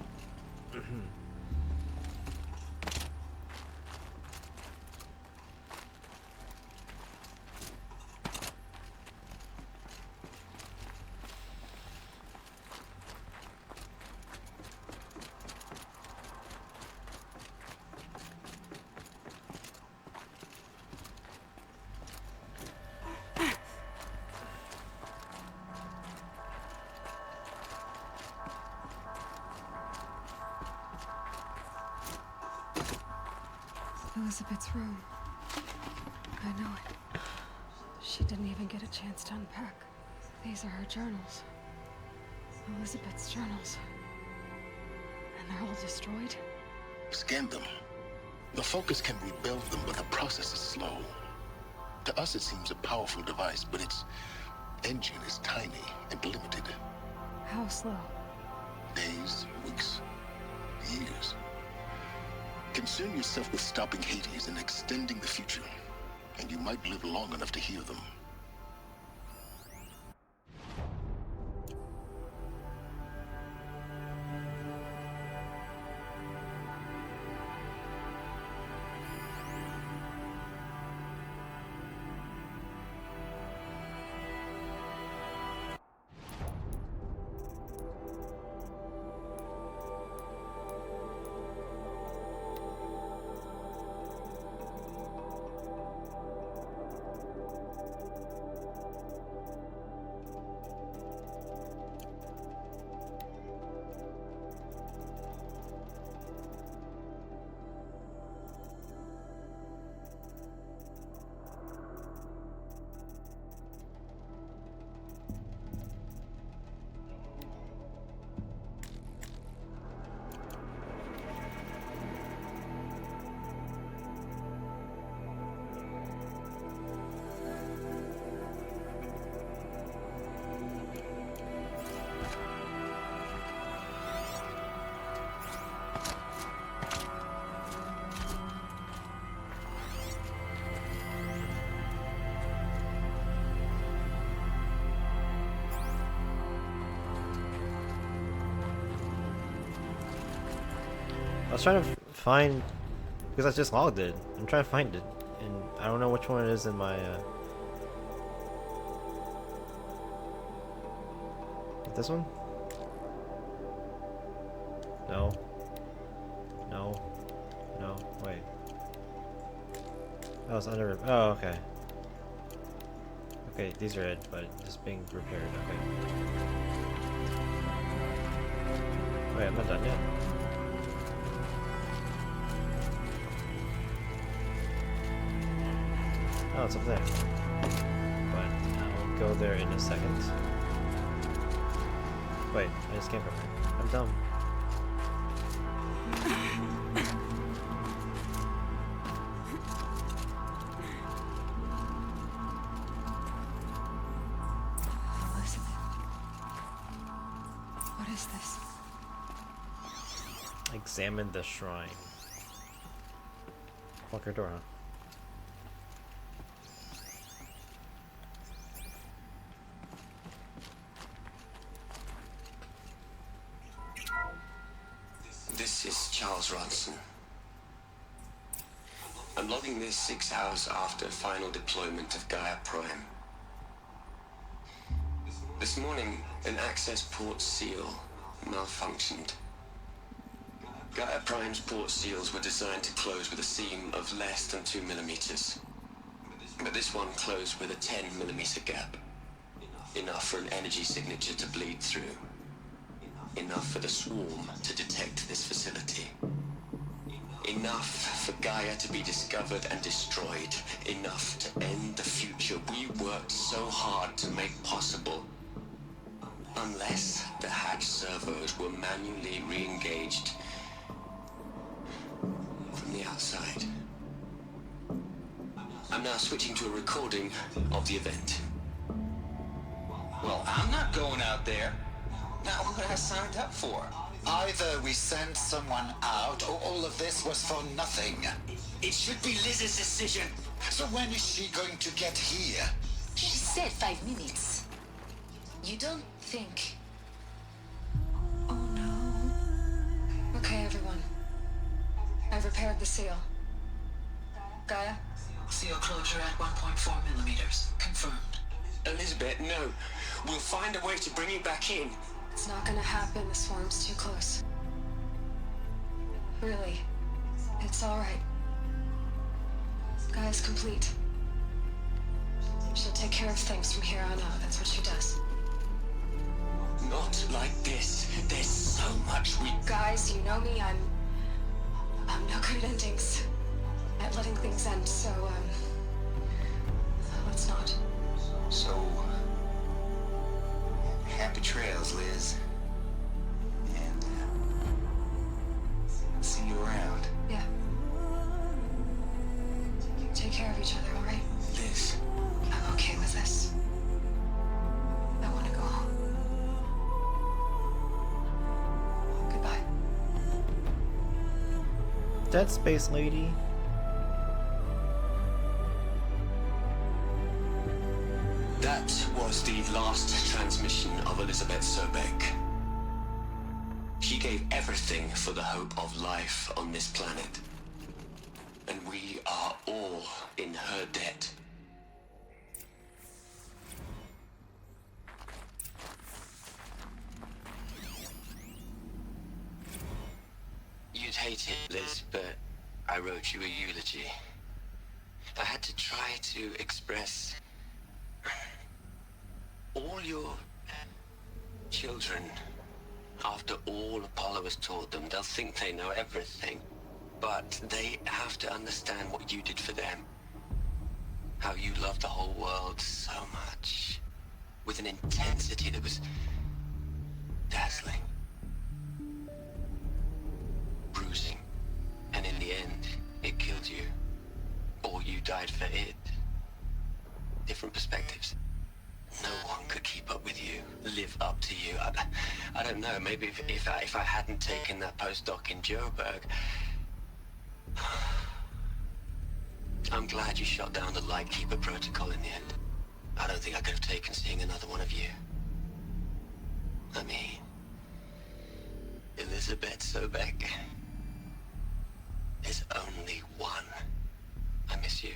Elizabeth's room. I know it. She didn't even get a chance to unpack. These are her journals. Elizabeth's journals. And they're all destroyed? Scan them. The Focus can rebuild them, but the process is slow. To us, it seems a powerful device, but it's engine is tiny and limited. How slow? Days, weeks, years. Concern yourself with stopping Hades and extending the future, and you might live long enough to hear them. I was trying to find, because I just logged it. I'm trying to find it, and I don't know which one it is in my. This one? No. No. No. Wait. Oh, it's under. Oh, okay. Okay, these are it, but just being repaired. Okay. Wait, I'm not done yet. Oh, it's up there. But I'll go there in a second. Wait, I just came from there. I'm dumb. What is this? Examine the shrine. Lock your door, huh? This is Charles Ronson. I'm logging this 6 hours after final deployment of Gaia Prime. This morning, an access port seal malfunctioned. Gaia Prime's port seals were designed to close with a seam of less than 2 millimeters. But this one closed with a 10 millimeter gap. Enough for an energy signature to bleed through. Enough for the swarm to detect this facility. Enough for Gaia to be discovered and destroyed. Enough to end the future we worked so hard to make possible. Unless the hatch servos were manually re-engaged from the outside. I'm now switching to a recording of the event. Well, I'm not going out there. Not what I signed up for. Either we sent someone out, or all of this was for nothing. It should be Liz's decision. So when is she going to get here? She said 5 minutes. You don't think... Oh no. Okay, everyone. I've repaired the seal. Gaia? Seal closure at 1.4 millimeters. Confirmed. Elizabeth, no. We'll find a way to bring you back in. It's not gonna happen. The swarm's too close. Really. It's alright. Gaia's complete. She'll take care of things from here on out. That's what she does. Not like this. There's so much we... Guys, you know me. I'm no good at endings. At letting things end, so, let's not. So, happy trails, Liz. And, see you around. Yeah. Take care of each other, alright? Liz. I'm okay with this. Dead Space Lady. That was the last transmission of Elizabeth Sobek. She gave everything for the hope of life on this planet. And we are all in her debt. You'd hate it, Liz, but I wrote you a eulogy. I had to try to express all your children. After all Apollo has taught them, they'll think they know everything. But they have to understand what you did for them. How you loved the whole world so much. With an intensity that was dazzling. Bruising. And in the end, it killed you. Or you died for it. Different perspectives. No one could keep up with you, live up to you. I don't know, maybe if I hadn't taken that postdoc in Joburg. I'm glad you shot down the Lightkeeper protocol in the end. I don't think I could have taken seeing another one of you. I mean, Elizabeth Sobek. There's only one. I miss you.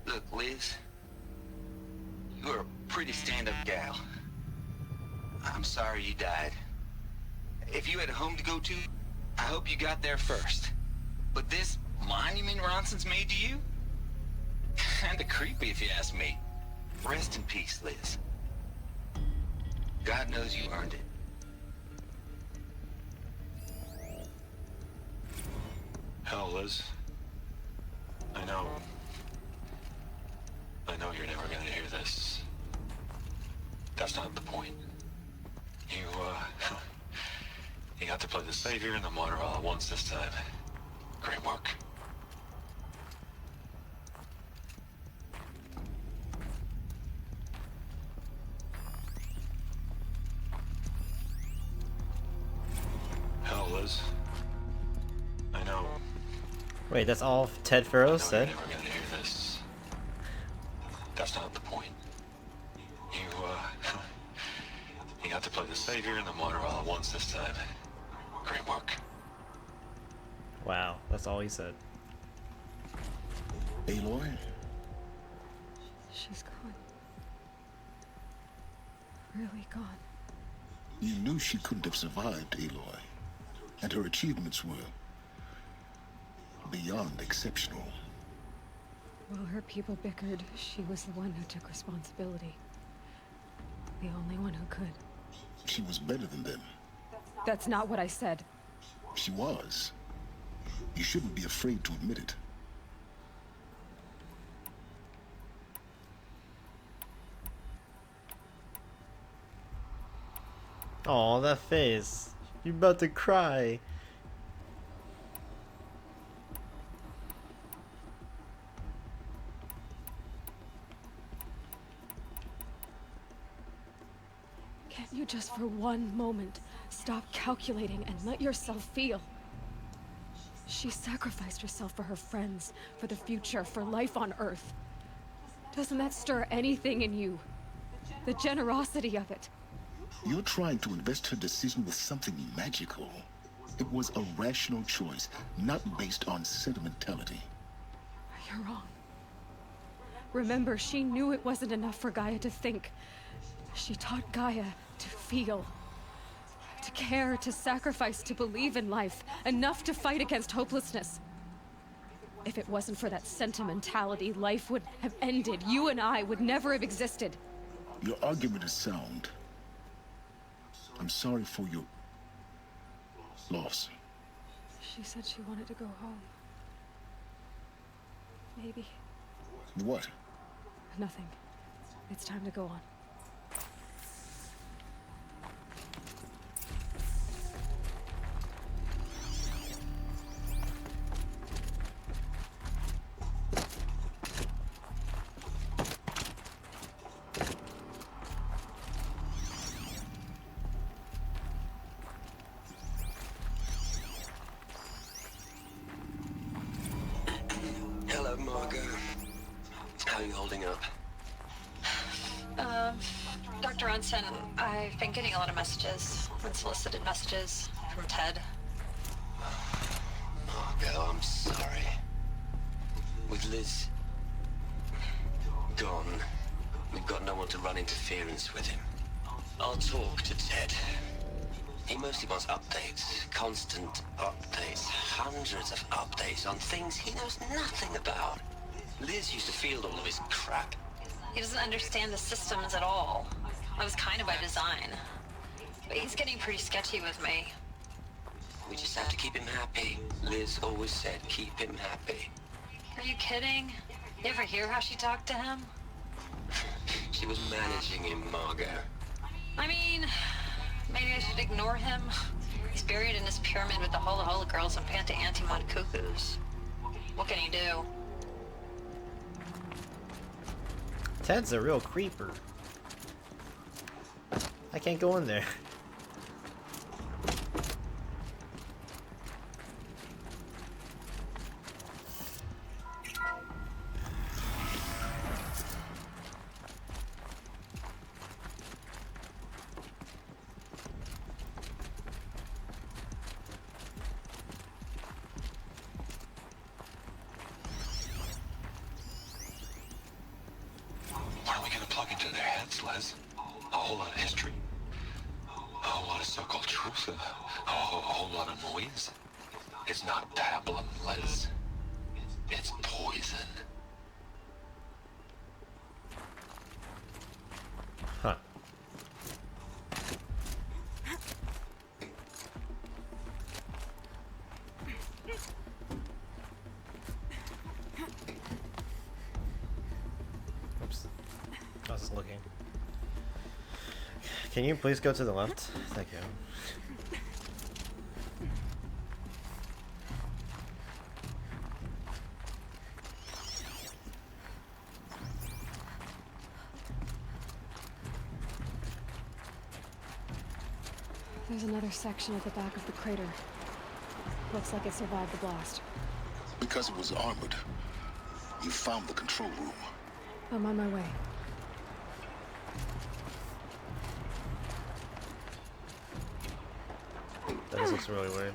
Look, Liz, you're a pretty stand-up gal. I'm sorry you died. If you had a home to go to, I hope you got there first. But this monument Ronson's made to you? Kinda creepy if you ask me. Rest in peace, Liz. God knows you earned it. Hell, Liz. I know you're never gonna hear this. That's not the point. You got to play the savior and the martyr all at once this time. Great work. Hell, Liz. I know. Wait, that's all Ted Furrow said? You're never gonna hear this. That's not the point. You got to play the savior and the martyr all at once this time. Great work. Wow, that's all he said. Aloy? She's gone. Really gone. You knew she couldn't have survived, Aloy. And her achievements were beyond exceptional. While her people bickered, she was the one who took responsibility. The only one who could. She was better than them. That's not what I said. She was. You shouldn't be afraid to admit it. Aw, that face. You're about to cry. Can't you just for one moment stop calculating and let yourself feel? She sacrificed herself for her friends, for the future, for life on Earth. Doesn't that stir anything in you? The generosity of it. You're trying to invest her decision with something magical. It was a rational choice, not based on sentimentality. You're wrong. Remember, she knew it wasn't enough for Gaia to think. She taught Gaia to feel. To care, to sacrifice, to believe in life. Enough to fight against hopelessness. If it wasn't for that sentimentality, life would have ended. You and I would never have existed. Your argument is sound. I'm sorry for your loss. She said she wanted to go home. Maybe. What? Nothing. It's time to go on. Margot, how are you holding up? Dr. Unson, I've been getting a lot of messages, unsolicited messages from Ted. Margot, I'm sorry. With Liz gone, we've got no one to run interference with him. I'll talk to Ted. He mostly wants updates, constant updates, hundreds of updates on things he knows nothing about. Liz used to field all of his crap. He doesn't understand the systems at all. That was kind of by design. But he's getting pretty sketchy with me. We just have to keep him happy. Liz always said, keep him happy. Are you kidding? You ever hear how she talked to him? She was managing him, Margot. I mean, maybe I should ignore him. He's buried in his pyramid with the Hola Hola girls and Panta Antimod cuckoos. What can he do? Ted's a real creeper. I can't go in there. What are we gonna plug into their heads, Les? A whole lot of history? A whole lot of so-called truth? A whole lot of noise? It's not pablum, Les. It's poison. Huh. Oops. I was just looking. Can you please go to the left? Thank you. There's another section at the back of the crater. Looks like it survived the blast. Because it was armored, you found the control room. I'm on my way. That just looks really weird.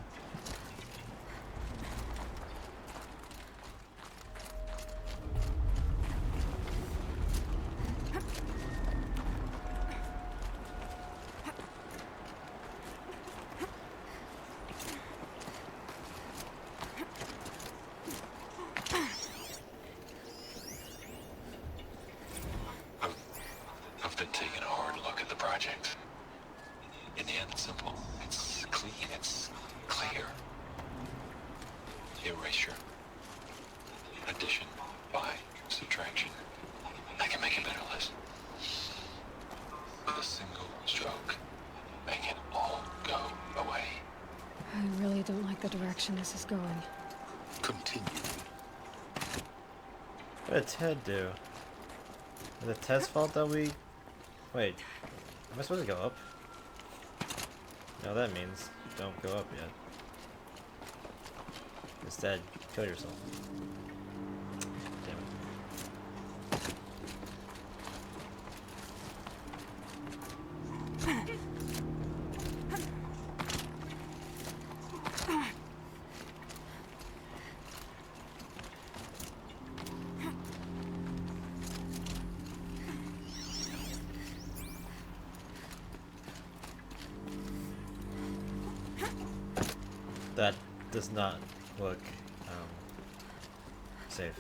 I've been taking a hard look at the project. In the end, it's simple. It's clean. It's clear. Erasure. Addition. By. Subtraction. I can make a better list. With a single stroke. Make it all go away. I really don't like the direction this is going. Continue. What did Ted do? Is it Ted's fault that we... Wait, am I supposed to go up? No, that means don't go up yet. Instead, kill yourself. Damn it. That does not look safe.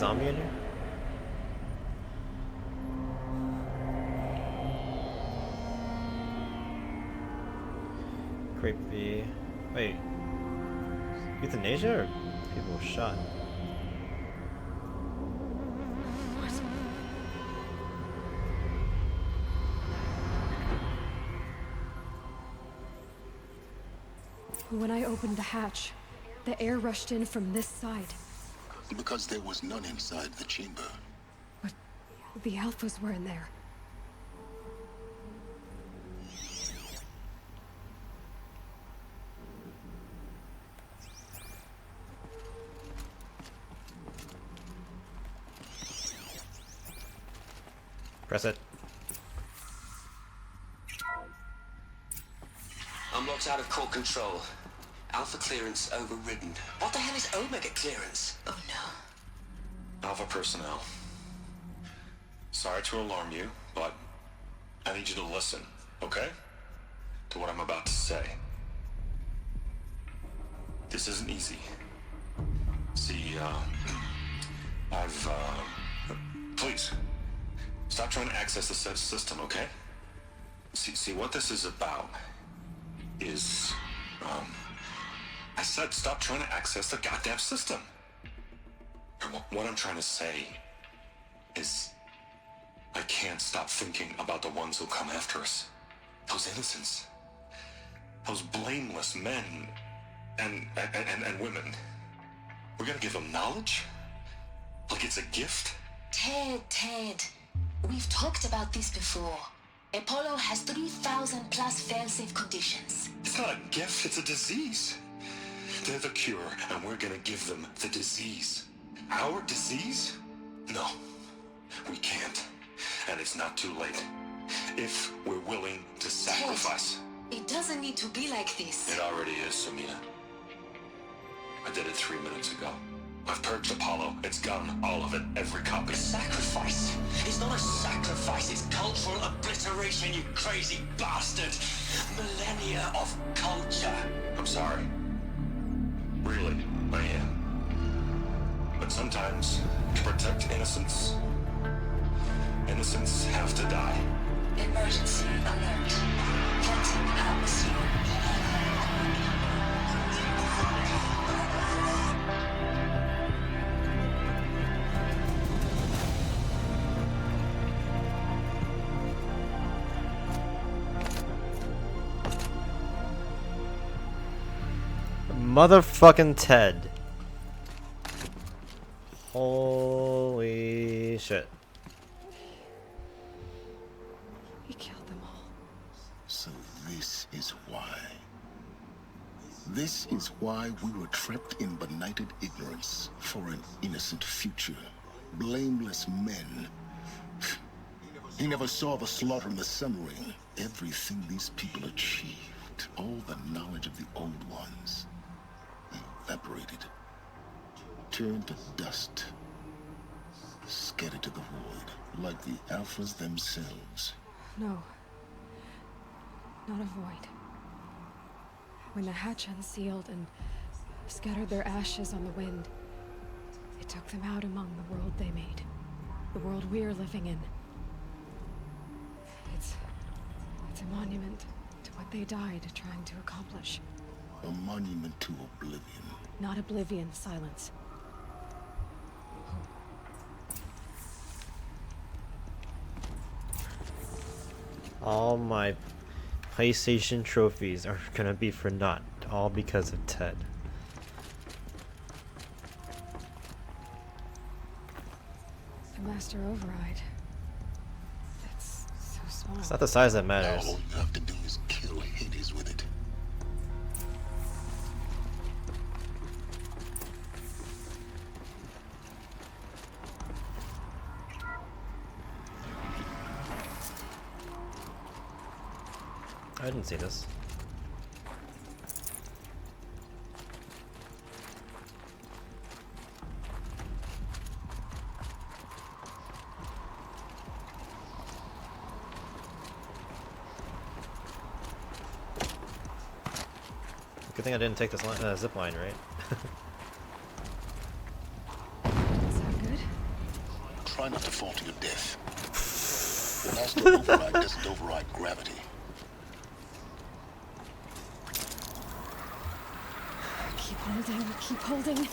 zombie in here? Creepy. Wait. Euthanasia or people shot? When I opened the hatch, the air rushed in from this side. Because there was none inside the chamber. But the alphas were in there. Press it. I'm locked out of core control. Alpha clearance overridden. What the hell is Omega clearance? Oh no. Alpha personnel. Sorry to alarm you, but I need you to listen, okay? To what I'm about to say. This isn't easy. See, please, stop trying to access the system, okay? See, what this is about is, I said stop trying to access the goddamn system. What I'm trying to say is I can't stop thinking about the ones who come after us. Those innocents. Those blameless men and women. We're gonna give them knowledge? Like it's a gift? Ted. We've talked about this before. Apollo has 3,000 plus fail-safe conditions. It's not a gift, it's a disease. They're the cure, and we're gonna give them the disease. Our disease? No, we can't. And it's not too late. If we're willing to sacrifice. Ted, it doesn't need to be like this. It already is, Samina. I did it 3 minutes ago. I've purged Apollo. It's gone. All of it. Every copy. Sacrifice? It's not a sacrifice. It's cultural obliteration, you crazy bastard. Millennia of culture. I'm sorry. Really, I am. But sometimes, to protect innocence, innocents have to die. Emergency alert. Planting atmosphere. Motherfucking Ted. Holy shit. He killed them all. So this is why. This is why we were trapped in benighted ignorance for an innocent future. Blameless men. He never saw the slaughter in the Sun Ring. Everything these people achieved, all the knowledge of the old ones, evaporated, turned to dust, scattered to the void, like the Alphas themselves. No. Not a void. When the hatch unsealed and scattered their ashes on the wind, it took them out among the world they made. The world we're living in. It's a monument to what they died trying to accomplish. A monument to oblivion. Not oblivion, silence. All my PlayStation trophies are gonna be for naught, all because of Ted. The Master Override. That's so small. It's not the size that matters. All you have to do is kill Hades with it. I didn't see this. Good thing I didn't take this zip line, right? Is that good? Try not to fall to your death. The master override doesn't override gravity. Keep holding, keep holding.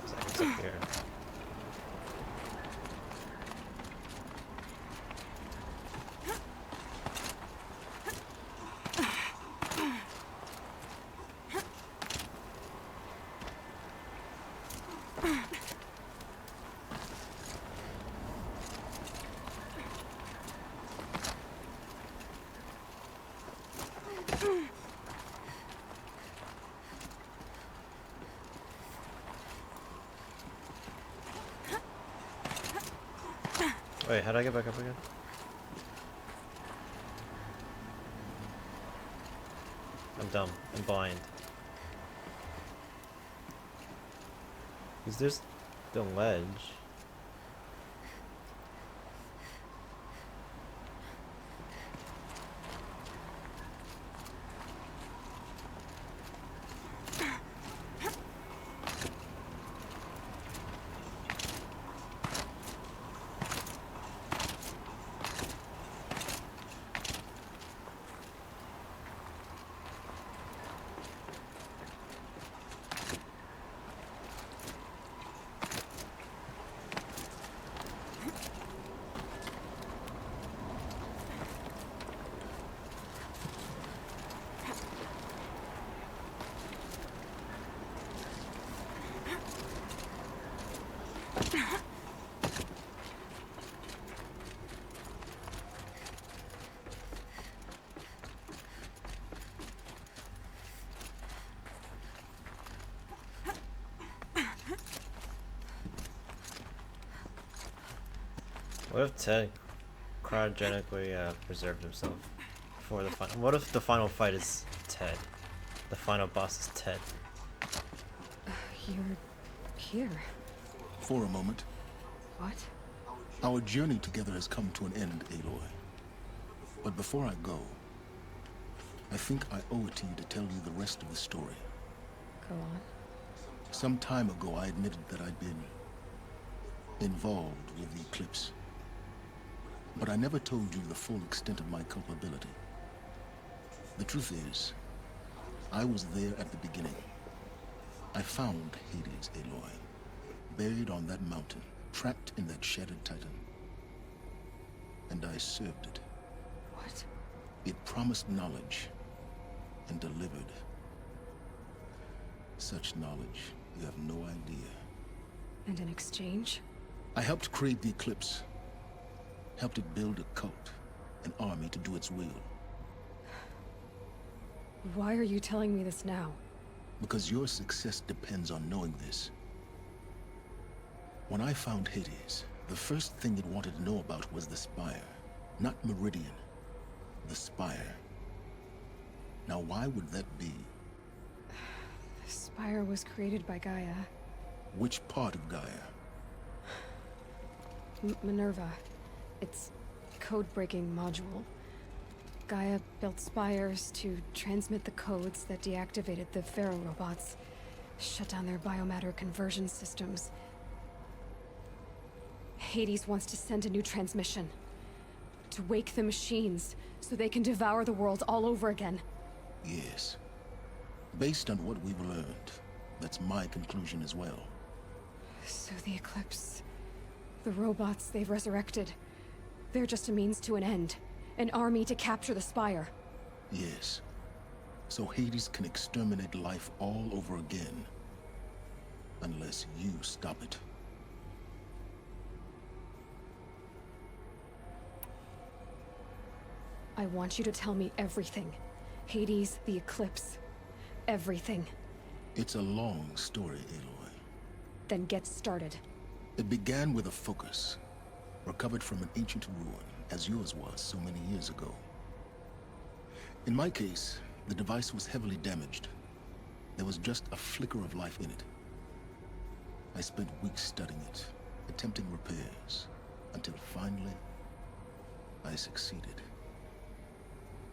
It's up here. Wait, how do I get back up again? I'm dumb. I'm blind. Is this the ledge? What if Ted cryogenically preserved himself for the final? What if the final fight is Ted? The final boss is Ted. You're here. For a moment. What? Our journey together has come to an end, Aloy. But before I go, I think I owe it to you to tell you the rest of the story. Go on. Some time ago, I admitted that I'd been involved with the eclipse. But I never told you the full extent of my culpability. The truth is, I was there at the beginning. I found Hades, Aloy, buried on that mountain, trapped in that shattered titan. And I served it. What? It promised knowledge and delivered. Such knowledge, you have no idea. And in exchange? I helped create the eclipse. Helped it build a cult, an army to do its will. Why are you telling me this now? Because your success depends on knowing this. When I found Hades, the first thing it wanted to know about was the Spire. Not Meridian. The Spire. Now why would that be? The Spire was created by Gaia. Which part of Gaia? Minerva. Its code-breaking module. Gaia built spires to transmit the codes that deactivated the Pharaoh robots, shut down their biomatter conversion systems. Hades wants to send a new transmission. To wake the machines, so they can devour the world all over again. Yes. Based on what we've learned, that's my conclusion as well. So the Eclipse... the robots they've resurrected... they're just a means to an end. An army to capture the Spire. Yes. So Hades can exterminate life all over again. Unless you stop it. I want you to tell me everything. Hades, the Eclipse. Everything. It's a long story, Aloy. Then get started. It began with a focus. Recovered from an ancient ruin, as yours was so many years ago. In my case, the device was heavily damaged. There was just a flicker of life in it. I spent weeks studying it, attempting repairs, until finally I succeeded.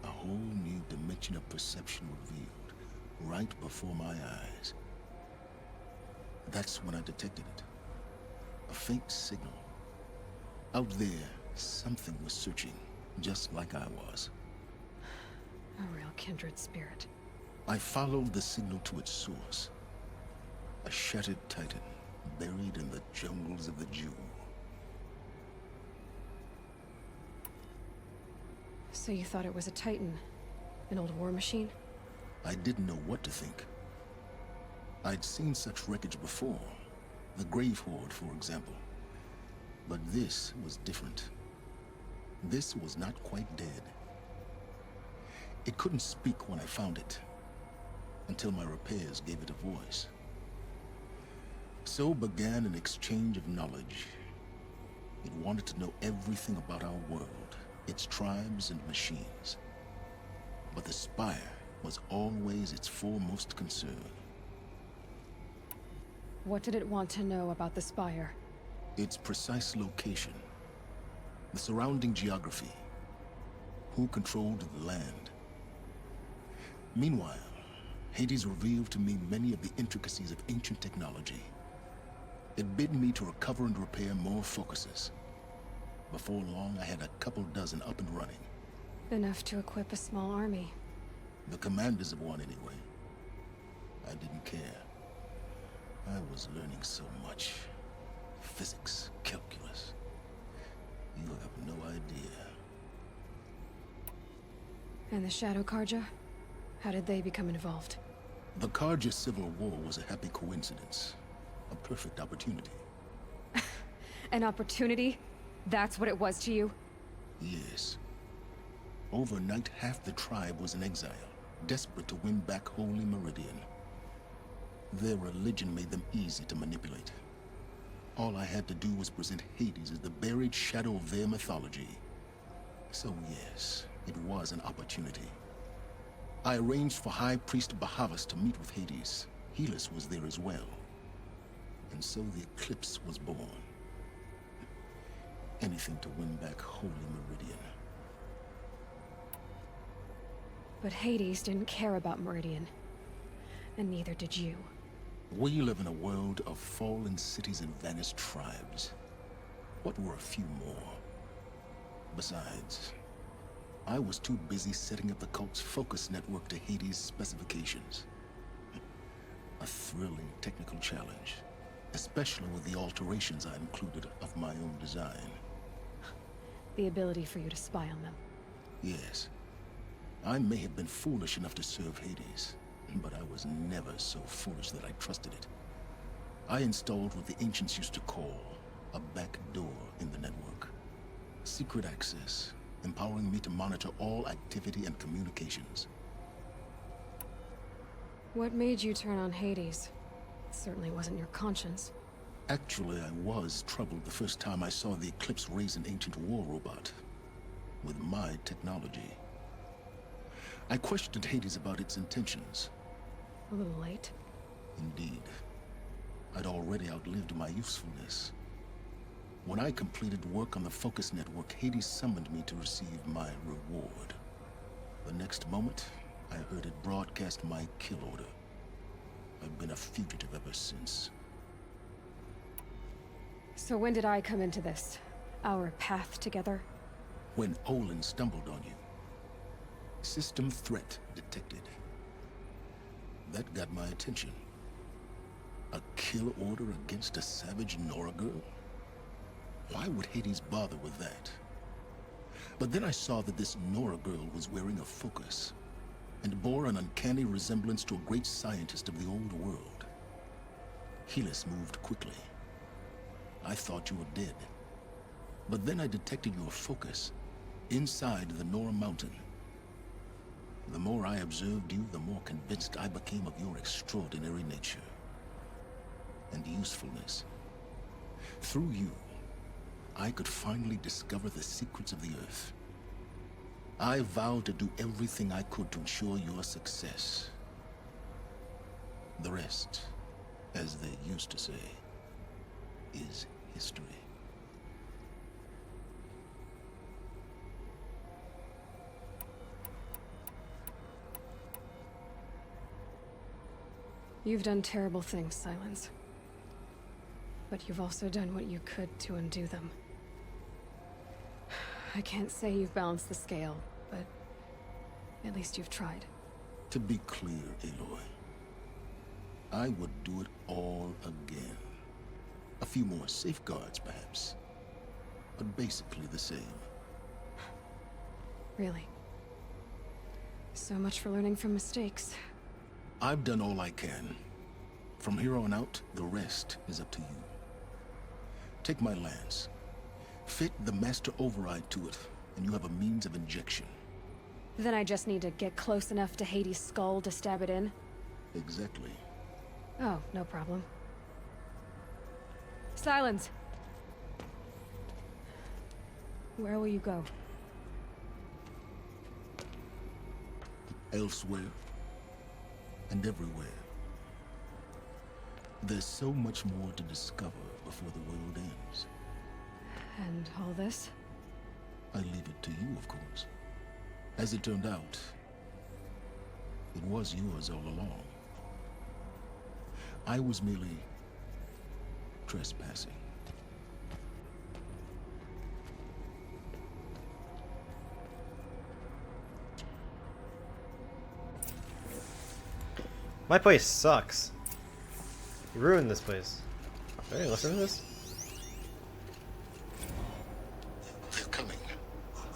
A whole new dimension of perception revealed, right before my eyes. That's when I detected it. A faint signal. Out there, something was searching, just like I was. A real kindred spirit. I followed the signal to its source. A shattered titan, buried in the jungles of the Jewel. So you thought it was a titan? An old war machine? I didn't know what to think. I'd seen such wreckage before. The Grave Horde, for example. But this was different. This was not quite dead. It couldn't speak when I found it, until my repairs gave it a voice. So began an exchange of knowledge. It wanted to know everything about our world, its tribes and machines. But the Spire was always its foremost concern. What did it want to know about the Spire? Its precise location, the surrounding geography, who controlled the land. Meanwhile, Hades revealed to me many of the intricacies of ancient technology. It bid me to recover and repair more focuses. Before long, I had a couple dozen up and running. Enough to equip a small army. The commanders of one, anyway. I didn't care. I was learning so much. Physics, calculus. You have no idea. And the Shadow Karja? How did they become involved? The Karja Civil War was a happy coincidence. A perfect opportunity. An opportunity? That's what it was to you? Yes. Overnight, half the tribe was in exile, desperate to win back Holy Meridian. Their religion made them easy to manipulate. All I had to do was present Hades as the buried shadow of their mythology. So yes, it was an opportunity. I arranged for High Priest Bahavas to meet with Hades. Helis was there as well. And so the eclipse was born. Anything to win back Holy Meridian. But Hades didn't care about Meridian. And neither did you. We live in a world of fallen cities and vanished tribes. What were a few more? Besides, I was too busy setting up the cult's focus network to Hades' specifications. A thrilling technical challenge, especially with the alterations I included of my own design. The ability for you to spy on them. Yes. I may have been foolish enough to serve Hades, but I was never so foolish that I trusted it. I installed what the ancients used to call a back door in the network. Secret access, empowering me to monitor all activity and communications. What made you turn on Hades? It certainly wasn't your conscience. Actually, I was troubled the first time I saw the Eclipse raise an ancient war robot. With my technology. I questioned Hades about its intentions. A little late. Indeed. I'd already outlived my usefulness. When I completed work on the Focus Network, Hades summoned me to receive my reward. The next moment, I heard it broadcast my kill order. I've been a fugitive ever since. So when did I come into this? Our path together? When Olin stumbled on you. System threat detected. That got my attention. A kill order against a savage Nora girl? Why would Hades bother with that? But then I saw that this Nora girl was wearing a focus, and bore an uncanny resemblance to a great scientist of the old world. Helis moved quickly. I thought you were dead. But then I detected your focus, inside the Nora mountain. The more I observed you, the more convinced I became of your extraordinary nature. And usefulness. Through you, I could finally discover the secrets of the Earth. I vowed to do everything I could to ensure your success. The rest, as they used to say, is history. You've done terrible things, Silence. But you've also done what you could to undo them. I can't say you've balanced the scale, but at least you've tried. To be clear, Aloy, I would do it all again. A few more safeguards, perhaps, but basically the same. Really? So much for learning from mistakes. I've done all I can. From here on out, the rest is up to you. Take my lance. Fit the master override to it, and you have a means of injection. Then I just need to get close enough to Hades' skull to stab it in? Exactly. Oh, no problem. Silence! Where will you go? Elsewhere. And everywhere. There's so much more to discover before the world ends. And all this? I leave it to you, of course. As it turned out, it was yours all along. I was merely trespassing. My place sucks. You ruined this place. Hey, listen to this. They're coming.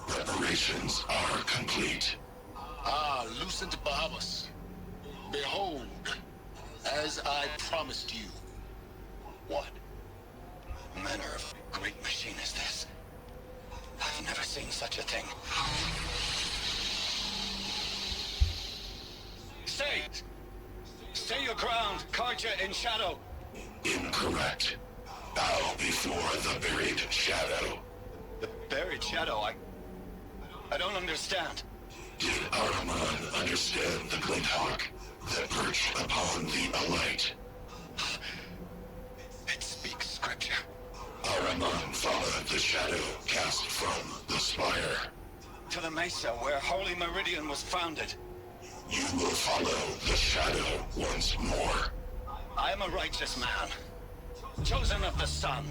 Preparations are complete. Ah, Lucent Bahamas. Behold, as I promised you. What manner of great machine is this? I've never seen such a thing. Stay! Stay your ground, Carja in shadow! Incorrect. Bow before the buried shadow. The buried shadow? I don't understand. Did Ahriman understand the glint hawk that perched upon the alight? It speaks scripture. Ahriman followed the shadow cast from the spire. To the mesa where Holy Meridian was founded. You will follow the shadow once more. I am a righteous man, chosen of the sun.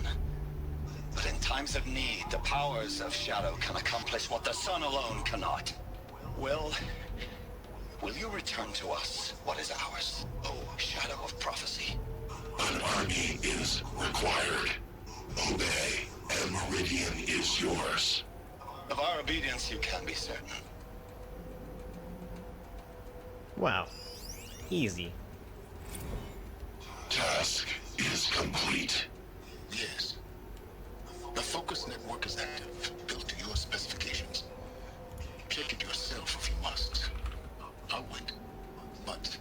But in times of need, the powers of shadow can accomplish what the sun alone cannot. Will you return to us what is ours, oh shadow of prophecy? An army is required. Obey, and Meridian is yours. Of our obedience you can be certain. Wow. Easy. Task is complete. Yes. The focus network is active, built to your specifications. Check it yourself if you must. I'll wait. But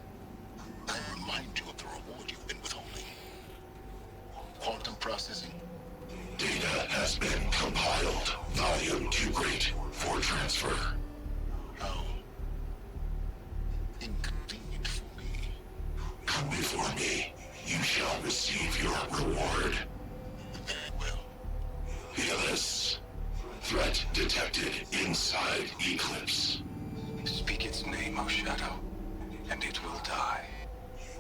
I remind you of the reward you've been withholding. Quantum processing. Data has been compiled. Volume too great for transfer. How inconvenient for me. Come before me. You shall receive your reward. Very well. Fearless. Threat detected inside Eclipse. Speak its name, O Shadow, and it will die.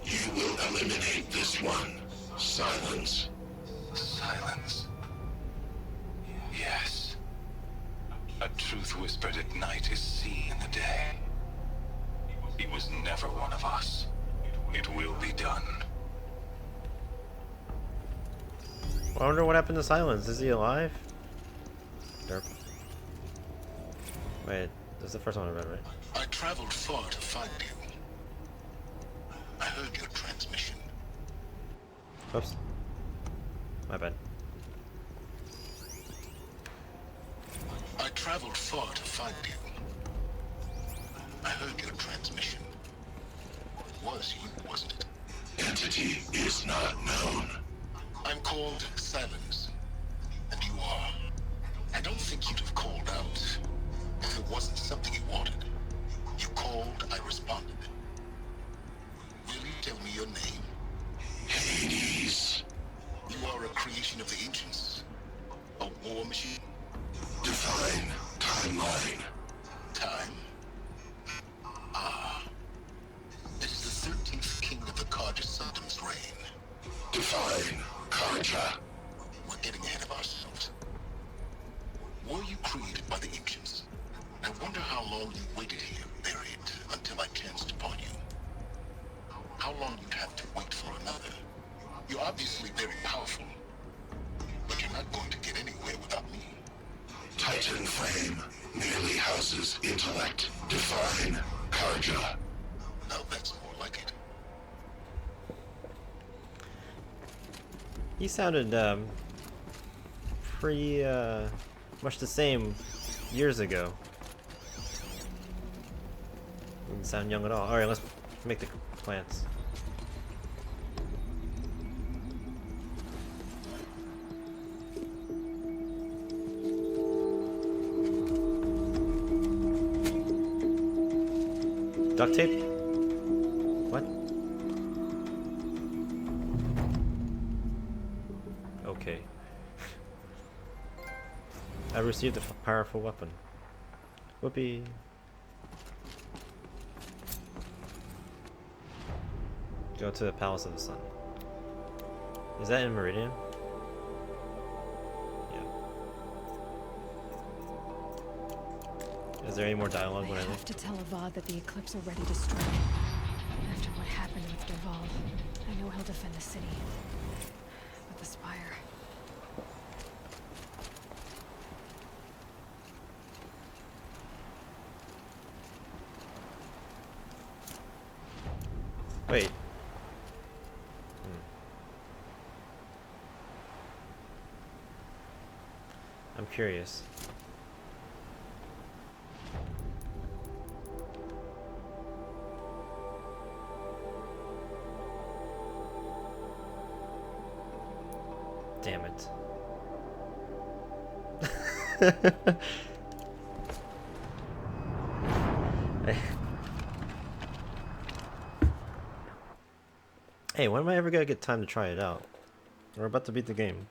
You will eliminate this one. Silence. Silence. Yes. A truth whispered at night is seen in the day. He was never one of us. It will be done. I wonder what happened to Silence. Is he alive? Derp. Wait, this is the first one I read, right? I traveled far to find you. I heard your transmission. Oops. My bad. I traveled far to find you. I heard your transmission. It was you, wasn't it? Entity is not known. I'm called Silence, and you are. I don't think you'd have called out if it wasn't something you wanted. You called, I responded. Will you tell me your name? Hades. You are a creation of the ancients. A war machine. Define timeline. Time? Ah. It is the 13th king of the Carja long you waited here, buried, until I chanced upon you. How long you'd have to wait for another. You're obviously very powerful, but you're not going to get anywhere without me. Titan flame merely houses intellect. Define Karja. Now that's more like it. He sounded pretty much the same years ago. Didn't sound young at all. Alright, let's make the plants. Duct tape? What? Okay. I received a powerful weapon. Whoopee. Go to the Palace of the Sun. Is that in Meridian? Yeah. Is there any more dialogue when I have leave? to tell Avad that the Eclipse are ready to strike. After what happened with Derval, I know he'll defend the city. But the Spire... Wait. I'm curious. Damn it. Hey, when am I ever gonna get time to try it out? We're about to beat the game.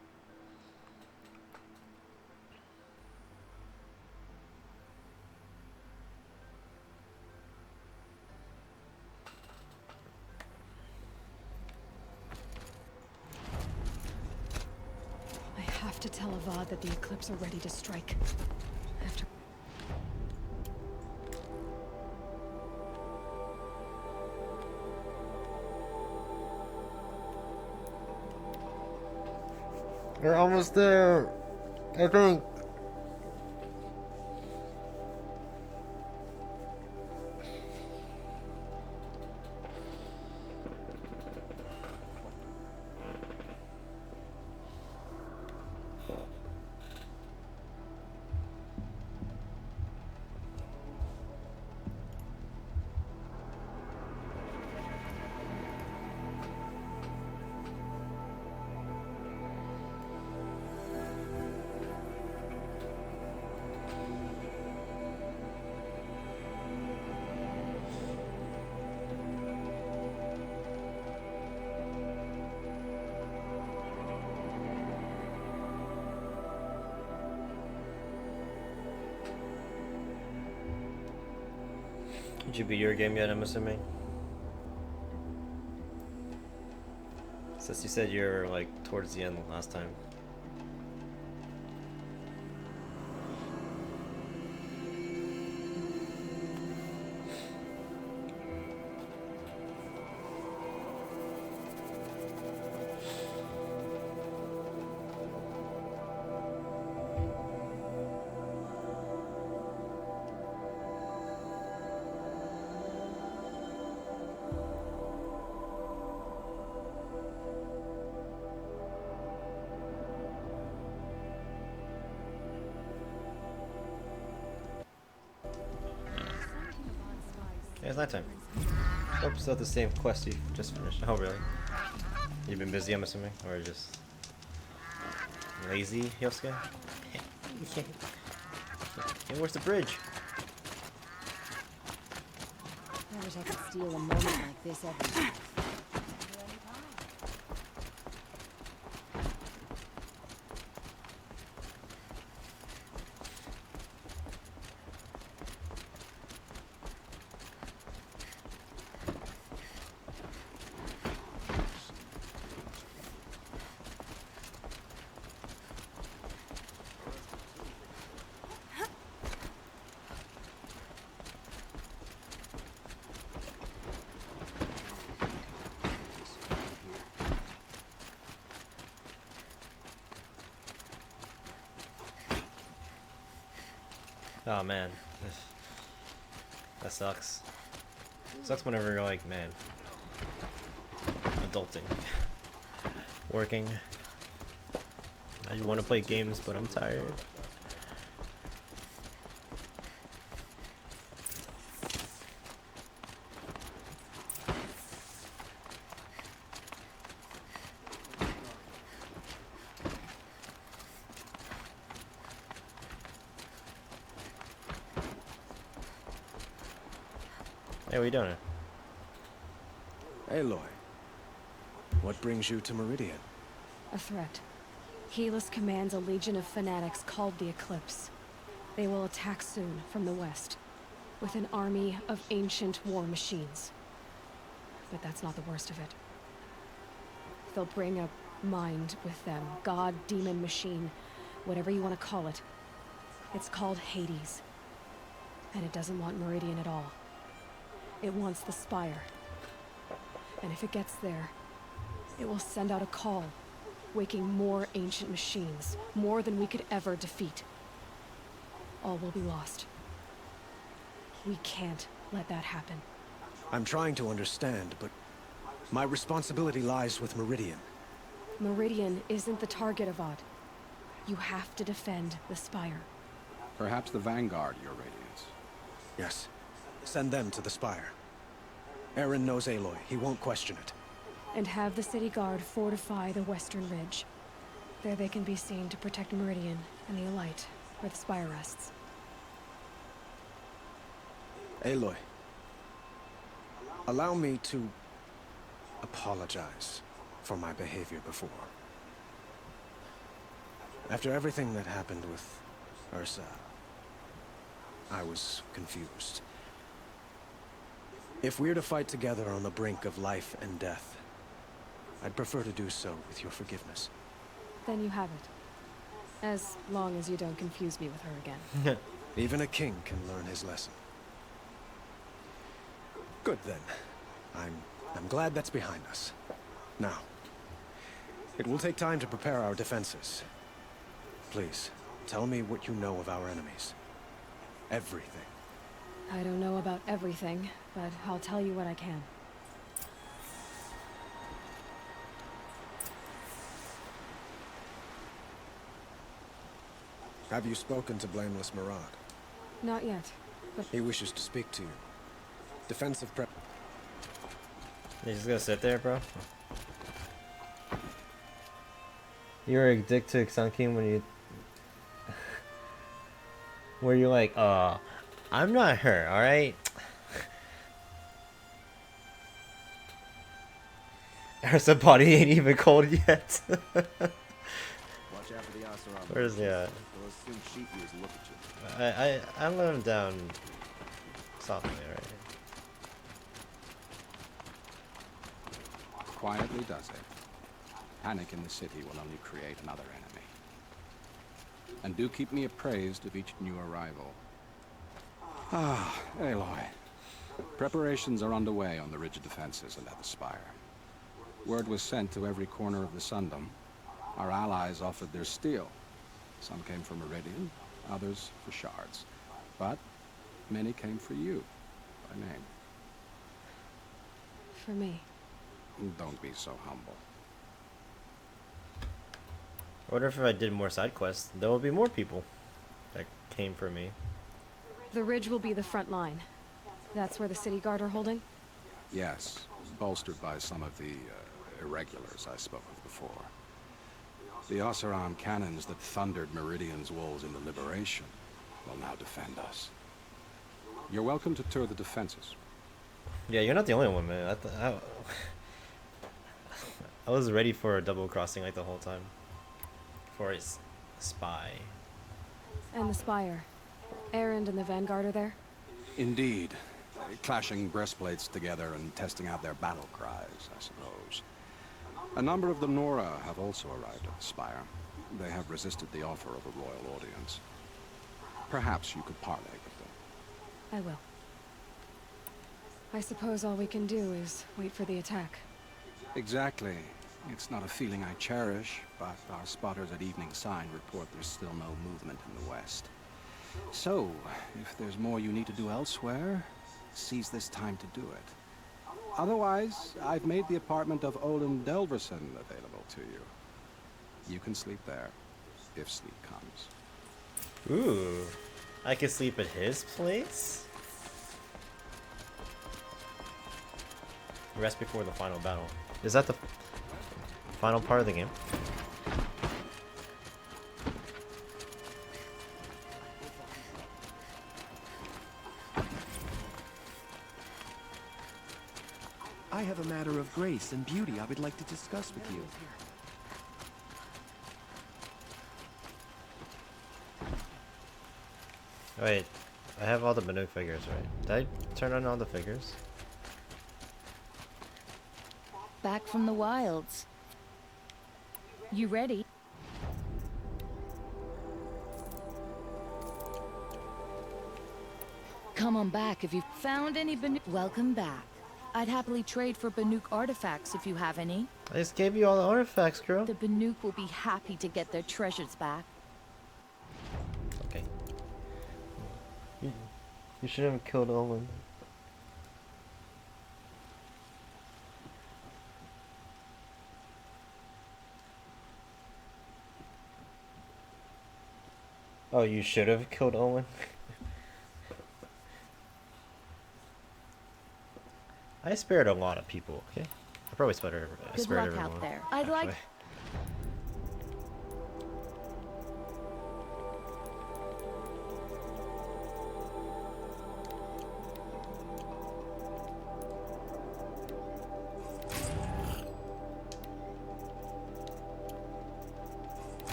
I have to tell Avad that the Eclipse are ready to strike. After... We're almost there, I think. Did you beat your game yet, I'm assuming? Since you said you're like towards the end last time. Yeah, it's nighttime. Hope it's not the same quest you just finished. Oh, really? You've been busy, I'm assuming? Or just lazy, Yosuke? Hey, where's the bridge? I wish I could steal a moment like this every day. Oh man, that sucks. Sucks whenever you're like, man, adulting, working. I just want to play games, but I'm tired. Hey, what are you doing? Aloy, what brings you to Meridian? A threat. Helis commands a legion of fanatics called the Eclipse. They will attack soon from the west, with an army of ancient war machines. But that's not the worst of it. They'll bring a mind with them, god, demon, machine, whatever you want to call it. It's called Hades. And it doesn't want Meridian at all. It wants the Spire. And if it gets there, it will send out a call, waking more ancient machines, more than we could ever defeat. All will be lost. We can't let that happen. I'm trying to understand, but my responsibility lies with Meridian. Meridian isn't the target, Avad. You have to defend the Spire. Perhaps the Vanguard, Your Radiance. Yes. Send them to the Spire. Aaron knows Aloy. He won't question it. And have the city guard fortify the western ridge. There they can be seen to protect Meridian and the Elite, where the Spire rests. Aloy, allow me to apologize for my behavior before. After everything that happened with Ursa, I was confused. If we're to fight together on the brink of life and death, I'd prefer to do so with your forgiveness. Then you have it. As long as you don't confuse me with her again. Even a king can learn his lesson. Good then. I'm glad that's behind us. Now, it will take time to prepare our defenses. Please, tell me what you know of our enemies. Everything. I don't know about everything, but I'll tell you what I can. Have you spoken to Blameless Murad? Not yet, but... He wishes to speak to you. Defensive prep... You're just gonna sit there, bro? You were a dick to Xankin when you... where you're like, I'm not her, alright? Ursa body ain't even cold yet. Where's the I let him down softly, right? Quietly does it. Panic in the city will only create another enemy. And do keep me appraised of each new arrival. Ah, Aloy. Preparations are underway on the rigid defenses and at the Spire. Word was sent to every corner of the Sundom. Our allies offered their steel. Some came for Meridian, others for shards. But many came for you, by name. For me. Don't be so humble. I wonder if I did more side quests, there will be more people that came for me. The ridge will be the front line. That's where the city guard are holding? Yes, bolstered by some of the irregulars I spoke of before. The Oseram cannons that thundered Meridian's walls in the Liberation will now defend us. You're welcome to tour the defenses. Yeah, you're not the only one, man. I was ready for a double crossing like the whole time. For a spy. And the Spire. Erend and the Vanguard are there? Indeed. Clashing breastplates together and testing out their battle cries, I suppose. A number of the Nora have also arrived at the Spire. They have resisted the offer of a royal audience. Perhaps you could parley with them. I will. I suppose all we can do is wait for the attack. Exactly. It's not a feeling I cherish, but our spotters at Evening Sign report there's still no movement in the west. So, if there's more you need to do elsewhere, seize this time to do it. Otherwise, I've made the apartment of Olin Delverson available to you. You can sleep there, if sleep comes. Ooh, I can sleep at his place? Rest before the final battle. Is that the final part of the game? I have a matter of grace and beauty I would like to discuss with you. Wait, I have all the menu figures, right? Did I turn on all the figures? Back from the wilds. You ready? Come on back if you found any Banuk. Welcome back. I'd happily trade for Banuk artifacts if you have any. I just gave you all the artifacts, girl. The Banuk will be happy to get their treasures back. Okay. You should have killed Olin. Oh, you should have killed Owen. I spared a lot of people, okay? I probably spared Good luck everyone. out there. I'd like.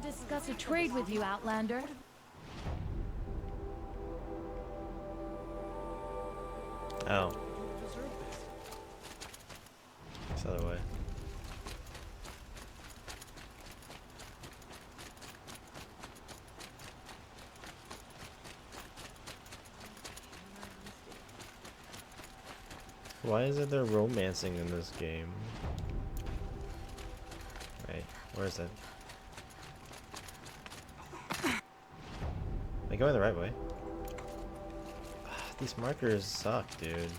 Discuss a trade with you, Outlander. Oh. This other way. Why is it they're romancing in this game? Wait, where is it? Am I going the right way? These markers suck, dude.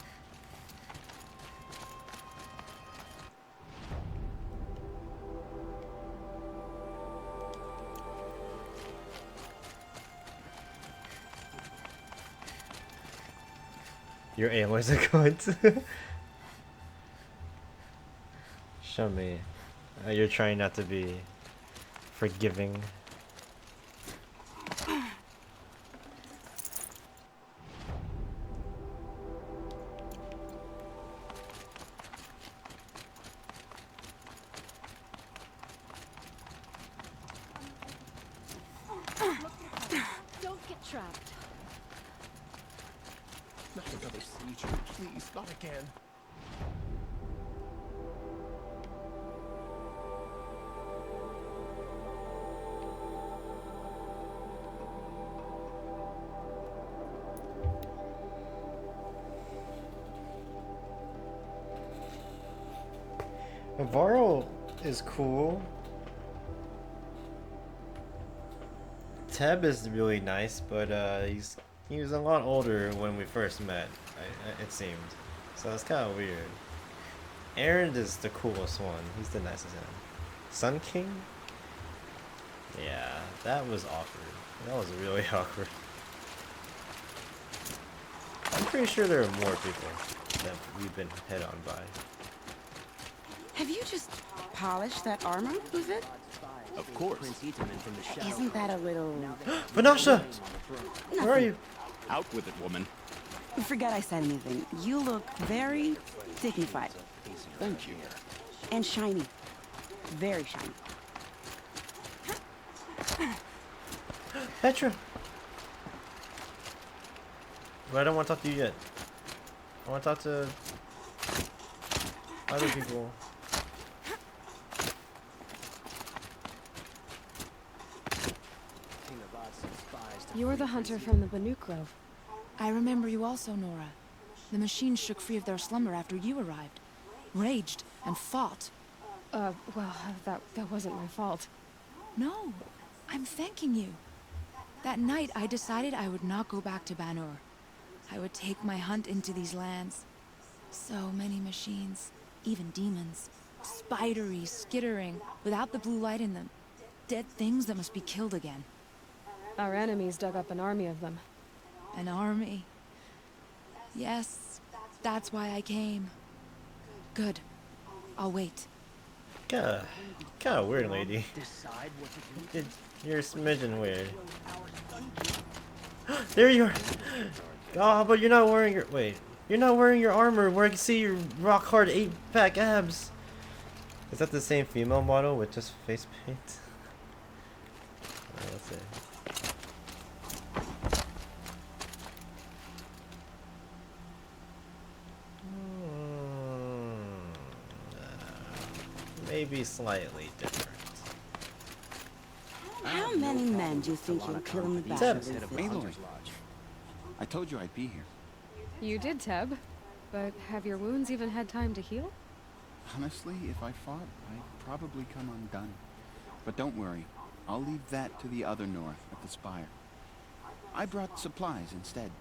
Your Aloys are going to show me. You're trying not to be forgiving. Don't get trapped. Not another siege, please, not again. Varro is cool. Teb is really nice, but he was a lot older when we first met. It seemed, so it's kind of weird. Aaron is the coolest one. He's the nicest one. Sun King? Yeah, that was awkward. That was really awkward. I'm pretty sure there are more people that we've been hit on by. Have you just polished that armor, was it? Of course. Isn't that a little... Vanasha! Where are you? Out with it, woman. Forget I said anything. You look very dignified. Thank you. And shiny. Very shiny. Petra! But I don't want to talk to you yet. I want to talk to other people. You're the hunter from the Banuk Grove. I remember you also, Nora. The machines shook free of their slumber after you arrived. Raged and fought. Well, that wasn't my fault. No, I'm thanking you. That night, I decided I would not go back to Banur. I would take my hunt into these lands. So many machines, even demons. Spidery, skittering, without the blue light in them. Dead things that must be killed again. Our enemies dug up an army of them. An army? Yes, that's why I came. Good. I'll wait. Kinda weird, lady. You're a smidgen weird. There you are! Oh, but you're not wearing your... Wait. You're not wearing your armor where I can see your rock-hard 8-pack abs. Is that the same female model with just face paint? Let's see. Maybe slightly different. How many men do you think you'll kill in the battle? Aloy. I told you I'd be here. You did, Teb. But have your wounds even had time to heal? Honestly, if I fought, I'd probably come undone. But don't worry. I'll leave that to the other Nora at the Spire. I brought supplies instead.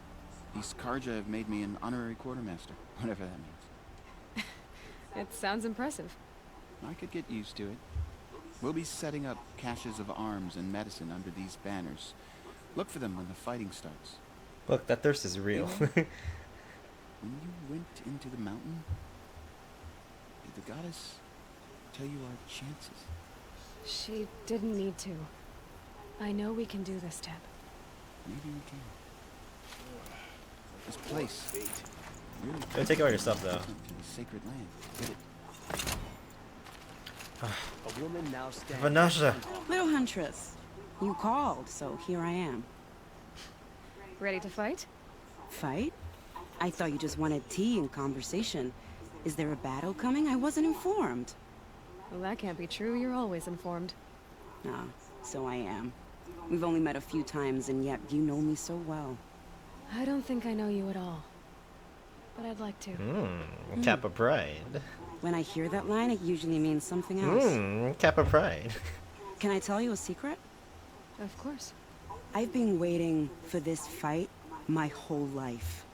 These Karja have made me an honorary quartermaster, whatever that means. It sounds impressive. I could get used to it. We'll be setting up caches of arms and medicine under these banners. Look for them when the fighting starts. Look, that thirst is real. When you went into the mountain, did the goddess tell you our chances? She didn't need to. I know we can do this, Teb. Maybe we can. This place. Really Go take all your stuff, though. Sacred land. Get it? A woman now stands. Vanessa. Little Huntress, you called, so here I am. Ready to fight? Fight? I thought you just wanted tea and conversation. Is there a battle coming? I wasn't informed. Well, that can't be true. You're always informed. Ah, so I am. We've only met a few times, and yet you know me so well. I don't think I know you at all. But I'd like to. Kappa Pride. When I hear that line, it usually means something else. Kappa Pride. Can I tell you a secret? Of course. I've been waiting for this fight my whole life.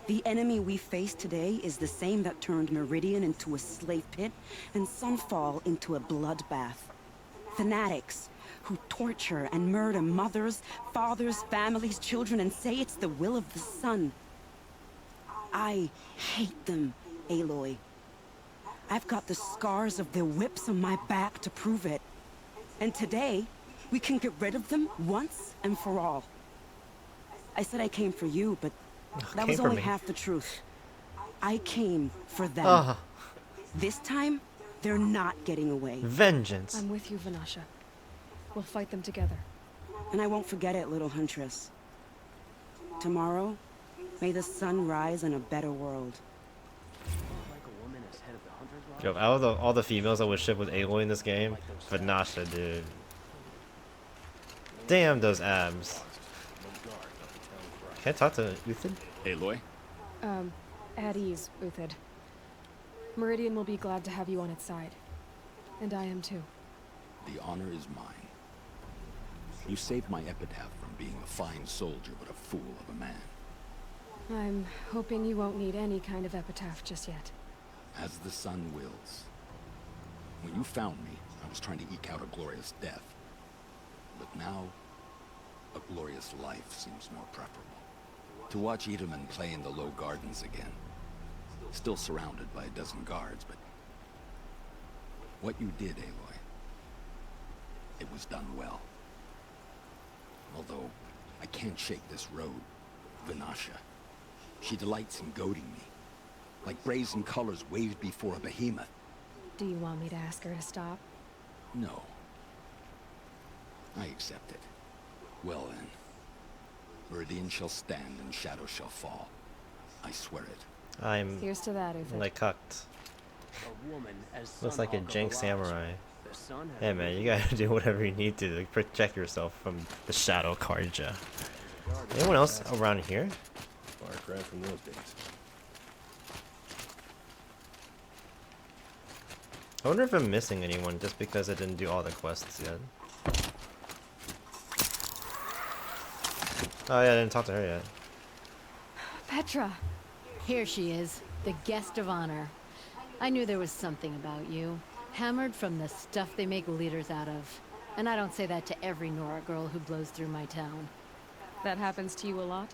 The enemy we face today is the same that turned Meridian into a slave pit and Sunfall into a bloodbath. Fanatics who torture and murder mothers, fathers, families, children, and say it's the will of the sun. I hate them, Aloy. I've got the scars of their whips on my back to prove it. And today, we can get rid of them once and for all. I said I came for you, but that was only half the truth. I came for them. This time, they're not getting away. Vengeance. I'm with you, Vanasha. We'll fight them together. And I won't forget it, little Huntress. Tomorrow, may the sun rise in a better world. Yo, out of all the females I would ship with Aloy in this game, Vanasha, dude. Damn those abs. Can I talk to Uthid? Aloy? At ease, Uthid. Meridian will be glad to have you on its side. And I am too. The honor is mine. You saved my epitaph from being a fine soldier but a fool of a man. I'm hoping you won't need any kind of epitaph just yet. As the sun wills. When you found me, I was trying to eke out a glorious death. But now, a glorious life seems more preferable. To watch Edelman play in the low gardens again. Still surrounded by a dozen guards, but... what you did, Aloy, it was done well. Although, I can't shake this road, Vanasha. She delights in goading me. Like brazen colors waved before a behemoth. Do you want me to ask her to stop? No. I accept it. Well then. Meridian shall stand and shadow shall fall. I swear it. I'm Here's to that, Uthid. like cucked. Looks like a jank samurai. Hey man, you gotta do whatever you need to protect yourself from the shadow Karja. Anyone else around here? Far cry from those days. I wonder if I'm missing anyone just because I didn't do all the quests yet. Oh yeah, I didn't talk to her yet. Petra! Here she is, the guest of honor. I knew there was something about you. Hammered from the stuff they make leaders out of. And I don't say that to every Nora girl who blows through my town. That happens to you a lot?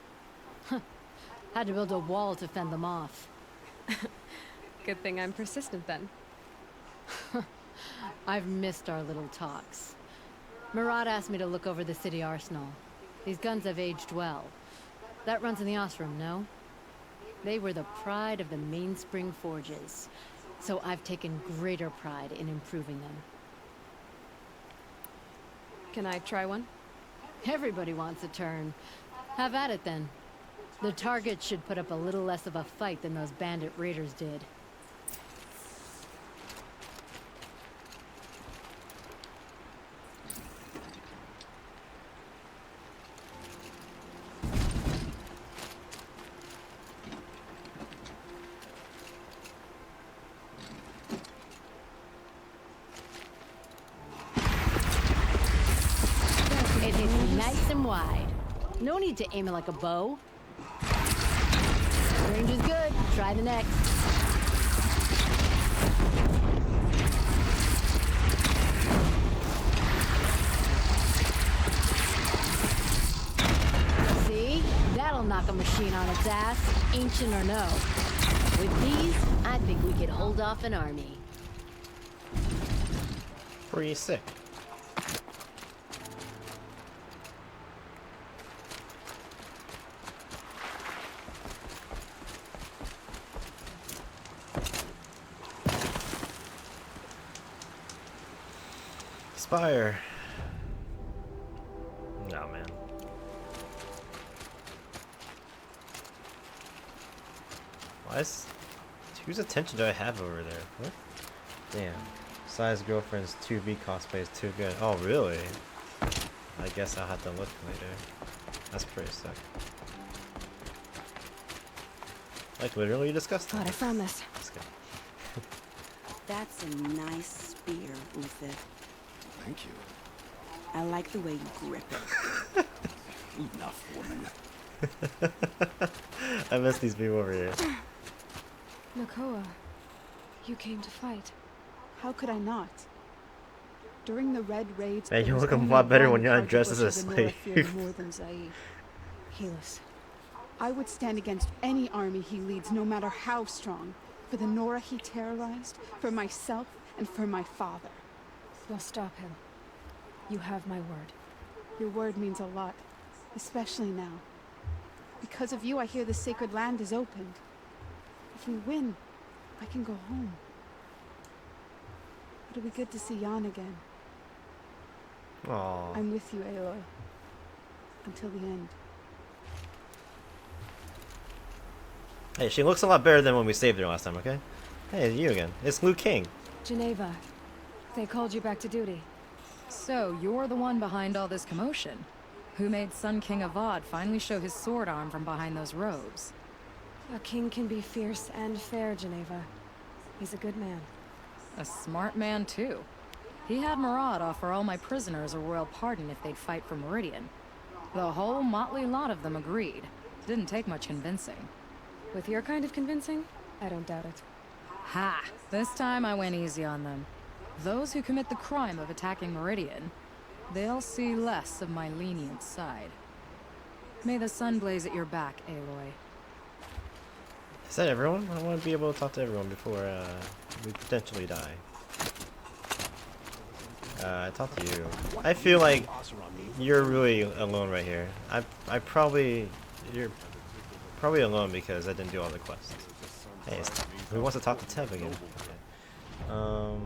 Had to build a wall to fend them off. Good thing I'm persistent then. I've missed our little talks. Murad asked me to look over the city arsenal. These guns have aged well. That runs in the Osram, no? They were the pride of the Mainspring Forges. So I've taken greater pride in improving them. Can I try one? Everybody wants a turn. Have at it then. The target should put up a little less of a fight than those bandit raiders did. It hits nice and wide. No need to aim it like a bow. Range is good. Try the next. See? That'll knock a machine on its ass, ancient or no. With these, I think we could hold off an army. Pretty sick. Spire. No, man. Whose attention do I have over there? What? Damn. Size girlfriend's 2B cosplay is too good. Oh, really? I guess I'll have to look later. That's pretty sick. Like literally disgusting. Glad I found this. Let's go. That's a nice spear, Uther. Thank you. I like the way you grip it. Enough, woman. I miss these people over here. Nakoa, you came to fight. How could I not? During the Red Raids, Man, you there was look a only lot better when one you're not dressed as a Archbishop in Nora slave. feared more than Zaid. Helis. I would stand against any army he leads, no matter how strong. For the Nora he terrorized, for myself, and for my father. You'll stop him. You have my word. Your word means a lot, especially now. Because of you, I hear the sacred land is opened. If we win, I can go home. It'll be good to see Jan again. Aww. I'm with you, Aloy. Until the end. Hey, she looks a lot better than when we saved her last time, okay? Hey, you again. It's Liu King. Geneva, they called you back to duty. So, you're the one behind all this commotion. Who made Sun King Avad finally show his sword arm from behind those robes? A king can be fierce and fair, Geneva. He's a good man. A smart man, too. He had Murad offer all my prisoners a royal pardon if they'd fight for Meridian. The whole motley lot of them agreed. Didn't take much convincing. With your kind of convincing, I don't doubt it. Ha! This time I went easy on them. Those who commit the crime of attacking Meridian, they'll see less of my lenient side. May the sun blaze at your back, Aloy. Is that everyone? I want to be able to talk to everyone before we potentially die. I talk to you. I feel like you're really alone right here. You're probably alone because I didn't do all the quests. Hey, who wants to talk to Tev again? Okay.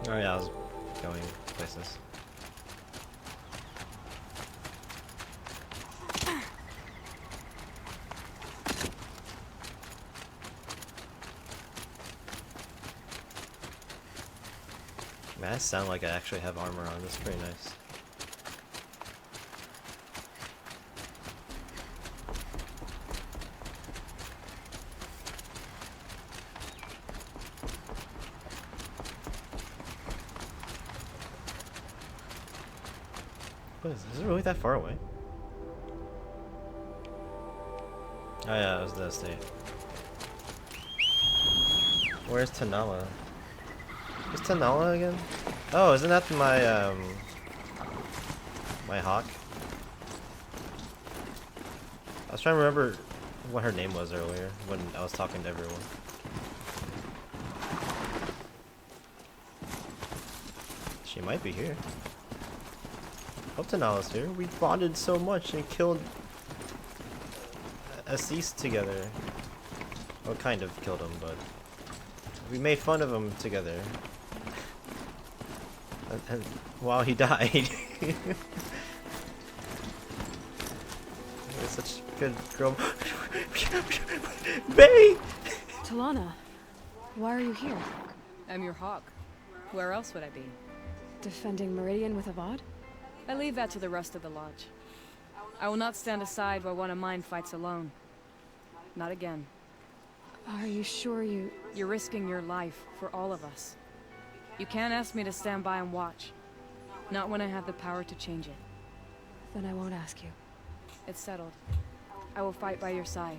Oh yeah, I was going places. Man, I sound like I actually have armor on. That's pretty nice. Is it really that far away? Oh yeah, it was the state. Where's Tanala? Where's Tanala again? Oh, isn't that my my hawk? I was trying to remember what her name was earlier when I was talking to everyone. She might be here. Hope Tanala's here. We bonded so much and killed Assis together. Well, kind of killed him, but we made fun of him together. And while he died. It's such a good girl. Bay! Talana, why are you here? I'm your hawk. Where else would I be? Defending Meridian with Avad? I leave that to the rest of the lodge. I will not stand aside while one of mine fights alone. Not again. Are you sure you... You're risking your life for all of us. You can't ask me to stand by and watch. Not when I have the power to change it. Then I won't ask you. It's settled. I will fight by your side.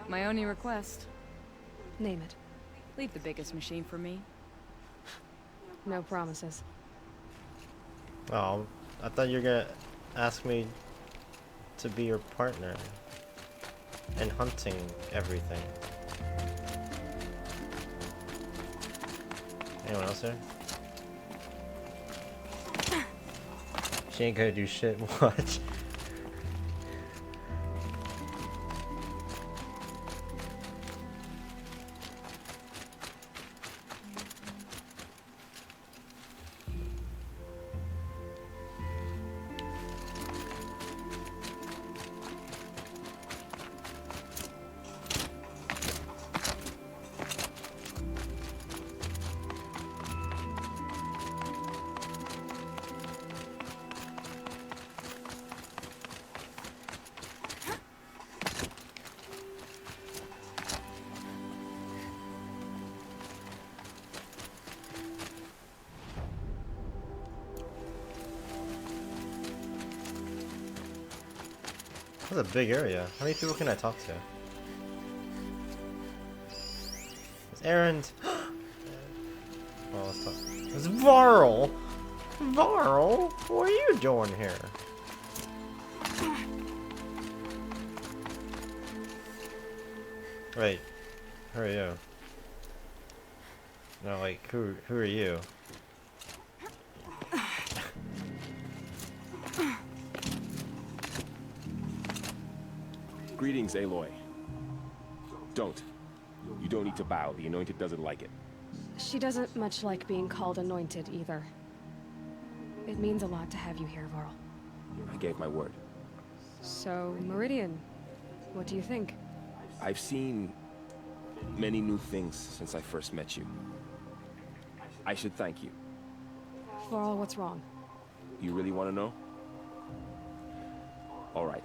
My only request... Name it. Leave the biggest machine for me. No promises. Oh, I thought you were gonna ask me to be your partner in hunting everything. Anyone else there? She ain't gonna do shit. Watch. That's a big area. How many people can I talk to? It's Erend. Oh, let's talk. It's Varl! Varl? What are you doing here? Wait. Who are you? No, like, who are you? Greetings, Aloy. Don't. You don't need to bow. The Anointed doesn't like it. She doesn't much like being called Anointed, either. It means a lot to have you here, Varl. I gave my word. So, Meridian, what do you think? I've seen many new things since I first met you. I should thank you. Varl, what's wrong? You really want to know? All right.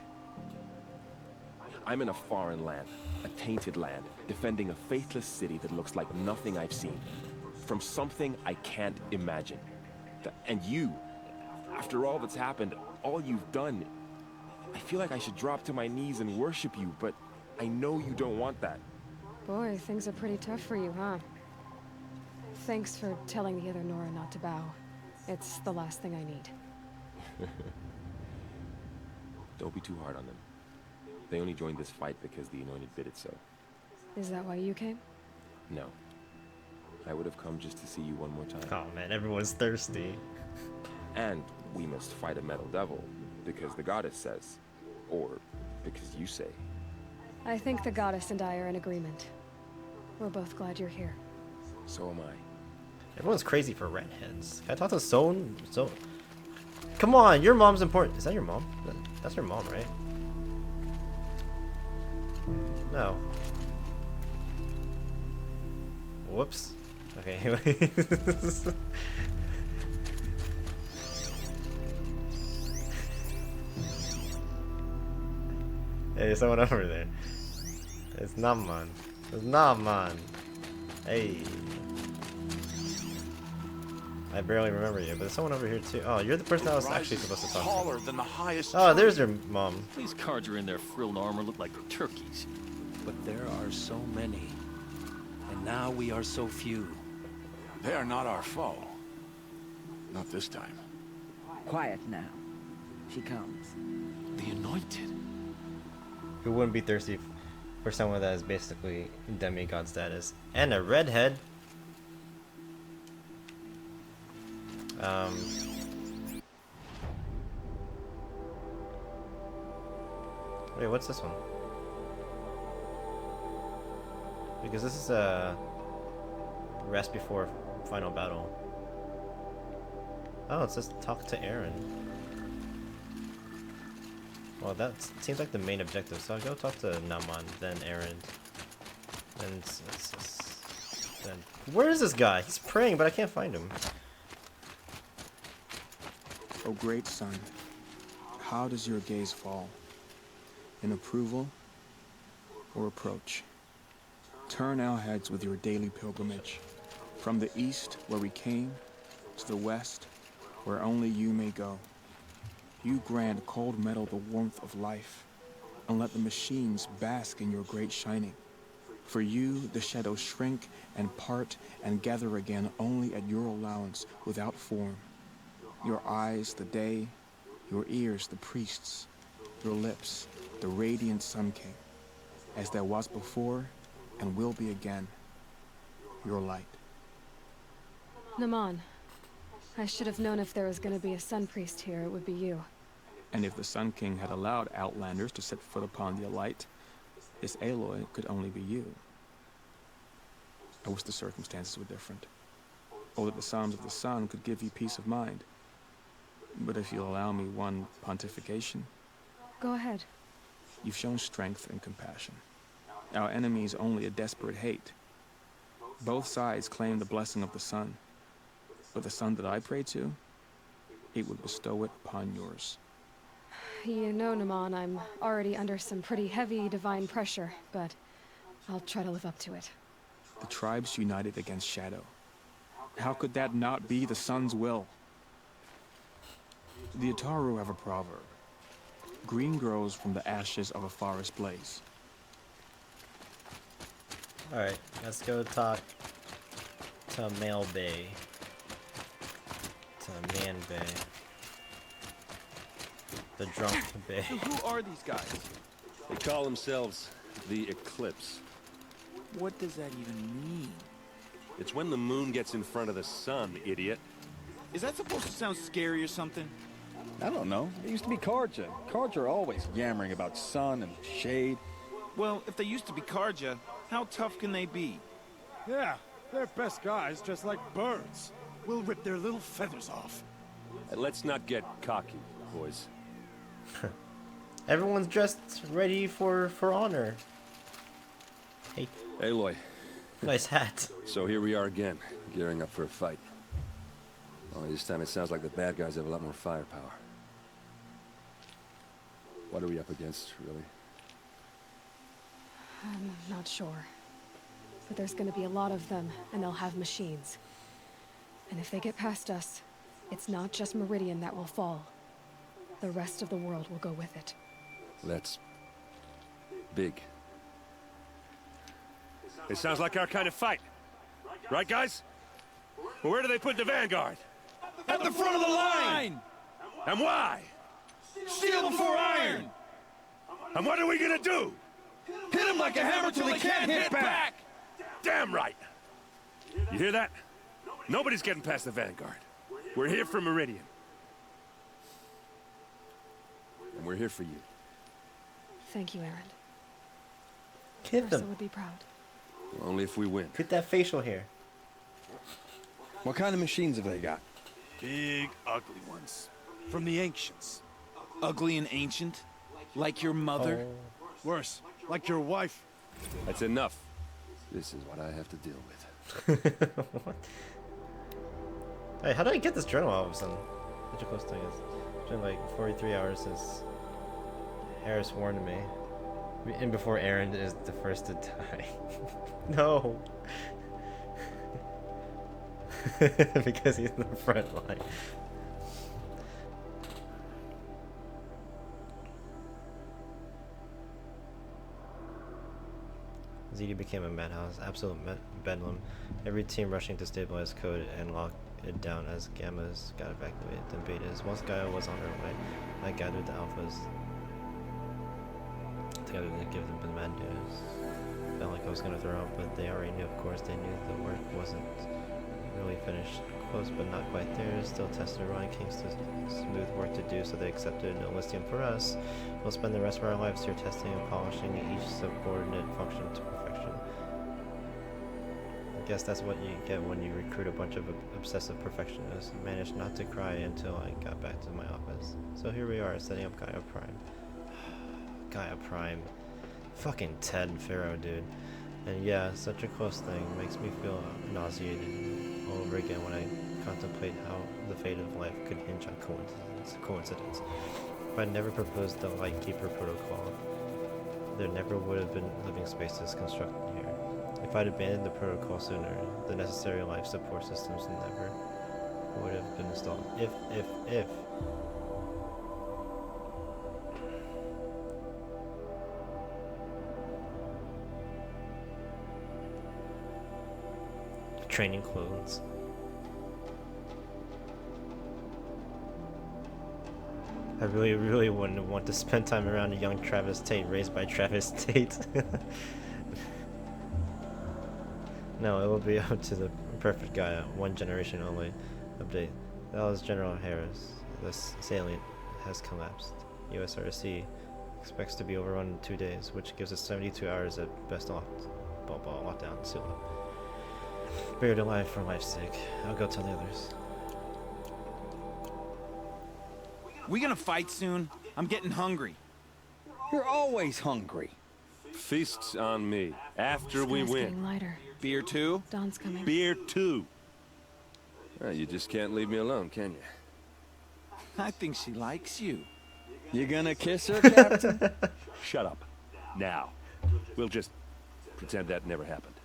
I'm in a foreign land, a tainted land, defending a faithless city that looks like nothing I've seen. From something I can't imagine. And you, after all that's happened, all you've done, I feel like I should drop to my knees and worship you, but I know you don't want that. Boy, things are pretty tough for you, huh? Thanks for telling the other Nora not to bow. It's the last thing I need. Don't be too hard on them. They only joined this fight because the Anointed bid it so. Is that why you came? No. I would have come just to see you one more time. Oh man, everyone's thirsty. And we must fight a metal devil, because the goddess says. Or because you say. I think the goddess and I are in agreement. We're both glad you're here. So am I. Everyone's crazy for redheads. Can I talk to Son? Come on, your mom's important. Is that your mom? That's your mom, right? No. Whoops. Okay, anyways. Hey, there's someone over there. It's not man. It's not man. Hey. I barely remember you, but there's someone over here too. Oh, you're the person I was actually supposed to talk taller to. than the highest Oh, there's tree. your mom. These cards are in their frilled armor look like turkeys. But there are so many. And now we are so few. They are not our foe. Not this time. Quiet now. She comes. The Anointed. Who wouldn't be thirsty for someone that is basically demigod status? And a redhead. Wait, what's this one? Because this is a rest before final battle. Oh, it says talk to Aaron. Well, that seems like the main objective, so I'll go talk to Naman, then Aaron. Then where is this guy? He's praying, but I can't find him. O great sun, how does your gaze fall? In approval or approach? Turn our heads with your daily pilgrimage, from the east where we came, to the west where only you may go. You grant cold metal the warmth of life, and let the machines bask in your great shining. For you, the shadows shrink and part and gather again only at your allowance without form. Your eyes, the day, your ears, the priests, your lips, the radiant Sun King, as there was before and will be again, your light. Naman, I should have known if there was going to be a Sun Priest here, it would be you. And if the Sun King had allowed Outlanders to set foot upon the Alight, this Aloy could only be you. I wish the circumstances were different, or that the Psalms of the Sun could give you peace of mind. But if you'll allow me one pontification... Go ahead. You've shown strength and compassion. Our enemy is only a desperate hate. Both sides claim the blessing of the sun. But the sun that I pray to, it would bestow it upon yours. You know, Naman, I'm already under some pretty heavy divine pressure, but I'll try to live up to it. The tribes united against Shadow. How could that not be the sun's will? The Ataru have a proverb. Green grows from the ashes of a forest blaze. Alright, let's go talk to Male Bay. To Man Bay. The Drunk Bay. So who are these guys? They call themselves the Eclipse. What does that even mean? It's when the moon gets in front of the sun, idiot. Is that supposed to sound scary or something? I don't know. It used to be Karja. Karja are always yammering about sun and shade. Well, if they used to be Karja, how tough can they be? Yeah, they're best guys dressed like birds. We'll rip their little feathers off. Let's not get cocky, boys. Everyone's dressed ready for honor. Hey. Aloy. Nice hat. So here we are again, gearing up for a fight. Only this time it sounds like the bad guys have a lot more firepower. What are we up against, really? I'm not sure. But there's gonna be a lot of them, and they'll have machines. And if they get past us, it's not just Meridian that will fall. The rest of the world will go with it. That's big. It sounds like our kind of fight. Right, guys? Well, where do they put the vanguard? At the front of the line! And why? Steel before iron! And what are we gonna do? Hit him like a hammer till he can't hit back! Damn right! You hear that? Nobody's getting past the vanguard. We're here for Meridian. And we're here for you. Thank you, Aaron. Kid Ursa them. would be proud. Only if we win. Get that facial hair. What kind of machines have they got? Big, ugly ones. From the ancients. Ugly and ancient? Like your mother? Oh. Worse, like your wife. That's enough. This is what I have to deal with. What? Hey, how did I get this journal all of a sudden? Such a close thing is. It's been like 43 hours since Harris warned me. And before Aaron is the first to die. No. because he's in the front line. ZD became a madhouse, absolute bedlam. Every team rushing to stabilize code and lock it down as Gammas got evacuated, then Betas. Once Gaia was on her way, I gathered the Alphas together to give them the bad news. Felt like I was gonna throw up, but they already knew, of course. They knew the work wasn't really finished. Close but not quite there. Still tested Ryan Kingston's smooth work to do, so they accepted no lithium for us. We'll spend the rest of our lives here testing and polishing each subordinate function to perfection. I guess that's what you get when you recruit a bunch of obsessive perfectionists. Managed not to cry until I got back to my office. So here we are, setting up Gaia Prime. Gaia Prime. Fucking Ted and Pharaoh, dude. And yeah, such a close thing makes me feel nauseated all over again when I contemplate how the fate of life could hinge on coincidence. If I'd never proposed the Lightkeeper protocol, there never would have been living spaces constructed here. If I'd abandoned the protocol sooner, the necessary life support systems never would have been installed. If. Training clothes. I really wouldn't want to spend time around a young Travis Tate raised by Travis Tate. No, it will be up to the perfect Gaia, one generation only. Update. That was General Harris. The salient has collapsed. USRC expects to be overrun in 2 days, which gives us 72 hours at best lockdown. Seal up. Buried alive for life's sake. I'll go tell the others. We gonna fight soon? I'm getting hungry. You're always hungry. Feast's on me. After we Sky's win. getting lighter. Beer too? Dawn's coming. Beer too. Well, you just can't leave me alone, can you? I think she likes you. You gonna kiss her, Captain? Shut up. Now. We'll just pretend that never happened.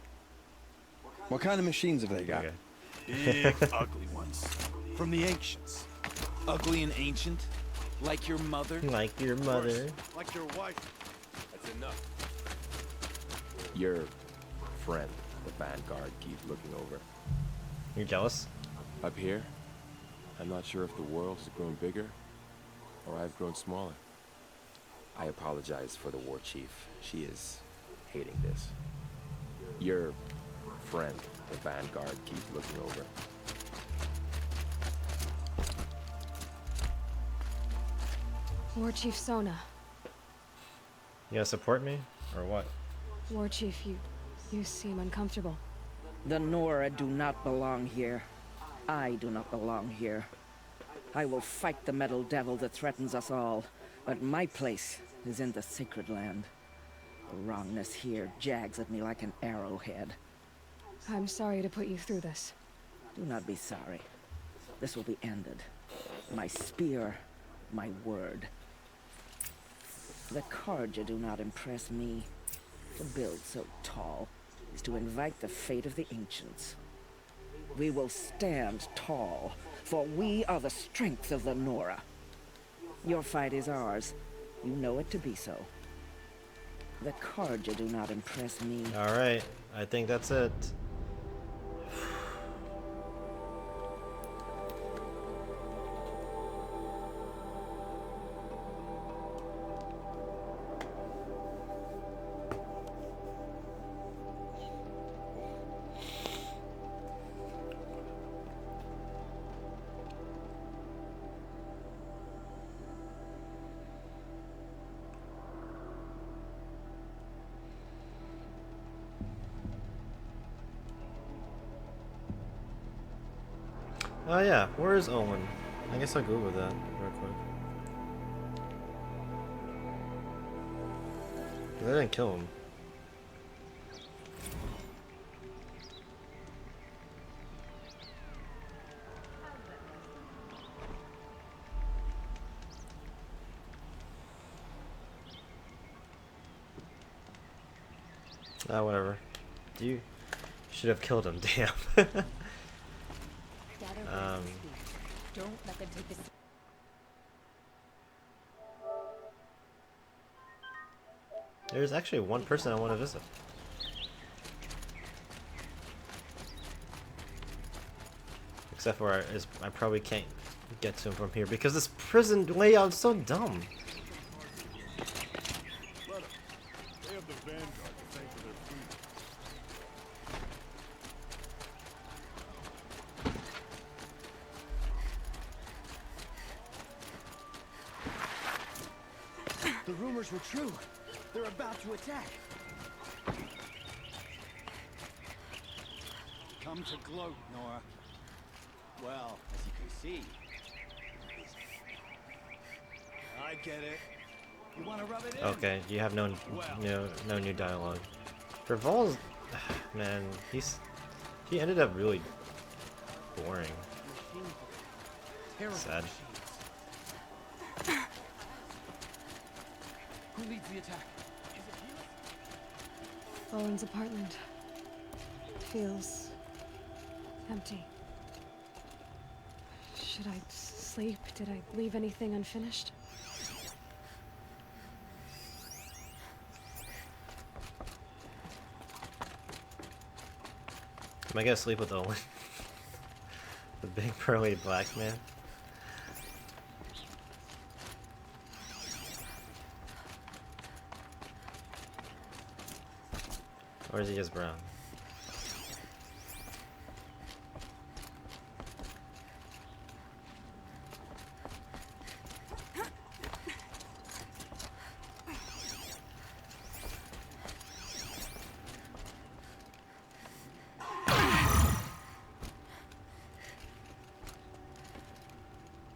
What kind of machines have they got? Okay. Big, ugly ones. From the ancients. Ugly and ancient. Like your mother. Like your mother. Like your wife. That's enough. Your friend, the Vanguard, keeps looking over. You're jealous? Up here, I'm not sure if the world has grown bigger or I've grown smaller. I apologize for the war chief. She is hating this. Your friend, the Vanguard, keeps looking over. War Chief Sona. You gonna support me? Or what? War Chief, you seem uncomfortable. The Nora do not belong here. I do not belong here. I will fight the metal devil that threatens us all, but my place is in the sacred land. The wrongness here jags at me like an arrowhead. I'm sorry to put you through this. Do not be sorry. This will be ended. My spear, my word. The Carja do not impress me. To build so tall is to invite the fate of the ancients. We will stand tall, for we are the strength of the Nora. Your fight is ours. You know it to be so. The Carja do not impress me. Alright, I think that's it. Oh yeah, where is Owen? I guess I'll Google that real quick. They didn't kill him. Ah, whatever. You should have killed him, damn. Don't let them take this. There's actually one person I want to visit. Except for I probably can't get to him from here because this prison layout is so dumb. They have the Vanguard to thank for their freedom. The rumors were true. They're about to attack. Come to gloat, Nora. Well, as you can see, I get it. You want to rub it in? Okay, you have no new dialogue. For Vol's, man, he ended up really boring. Sad. Who leads the attack? Bowen's apartment feels empty. Should I sleep? Did I leave anything unfinished? Am I gonna sleep with Owen? The big pearly black man? Or is he just brown?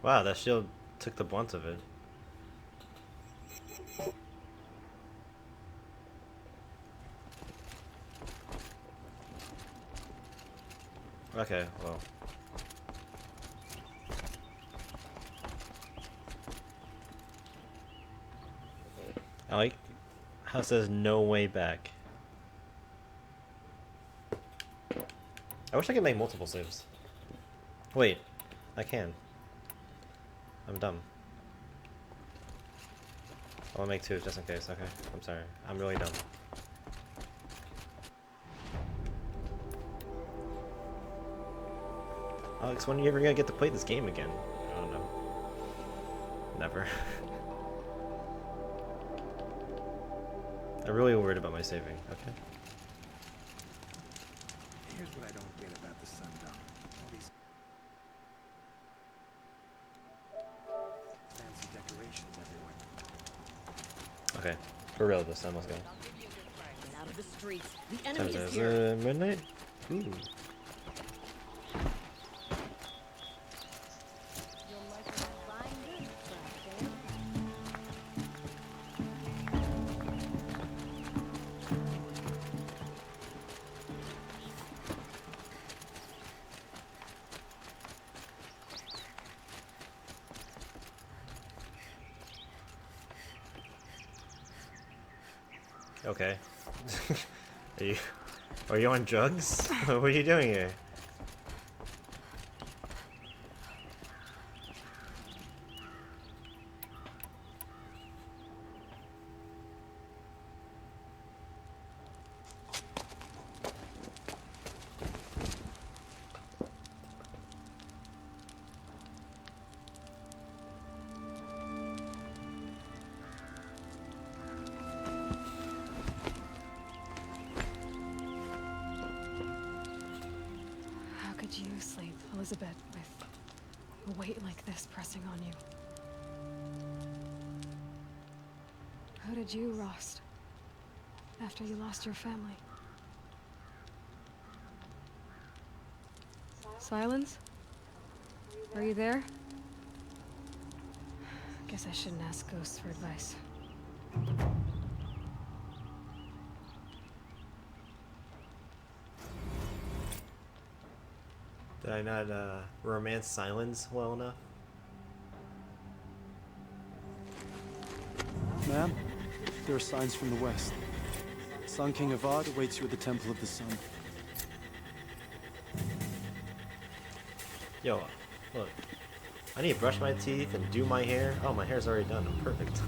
Wow, that shield took the brunt of it. Okay, well. I like how it says no way back. I wish I could make multiple saves. Wait, I can. I'm dumb. I'll make two just in case, okay? I'm sorry. I'm really dumb. Alex, when are you ever gonna get to play this game again? I don't know. Never. I'm really worried about my saving, okay? Here's what I don't get about the Sundowner. All these fancy decorations everywhere. Okay, for real this time, let's go. Get out of the streets. The Time enemy is is here. midnight? Ooh. Okay. Are you on drugs? What are you doing here? How could you sleep, Elizabeth, with a weight like this pressing on you? How did you, Rost, after you lost your family? Silence? Are you there? Guess I shouldn't ask ghosts for advice. Did I not romance silence well enough? Ma'am, there are signs from the west. Sun King Avad awaits you at the Temple of the Sun. Yo, look. I need to brush my teeth and do my hair. Oh, my hair's already done. I'm perfect.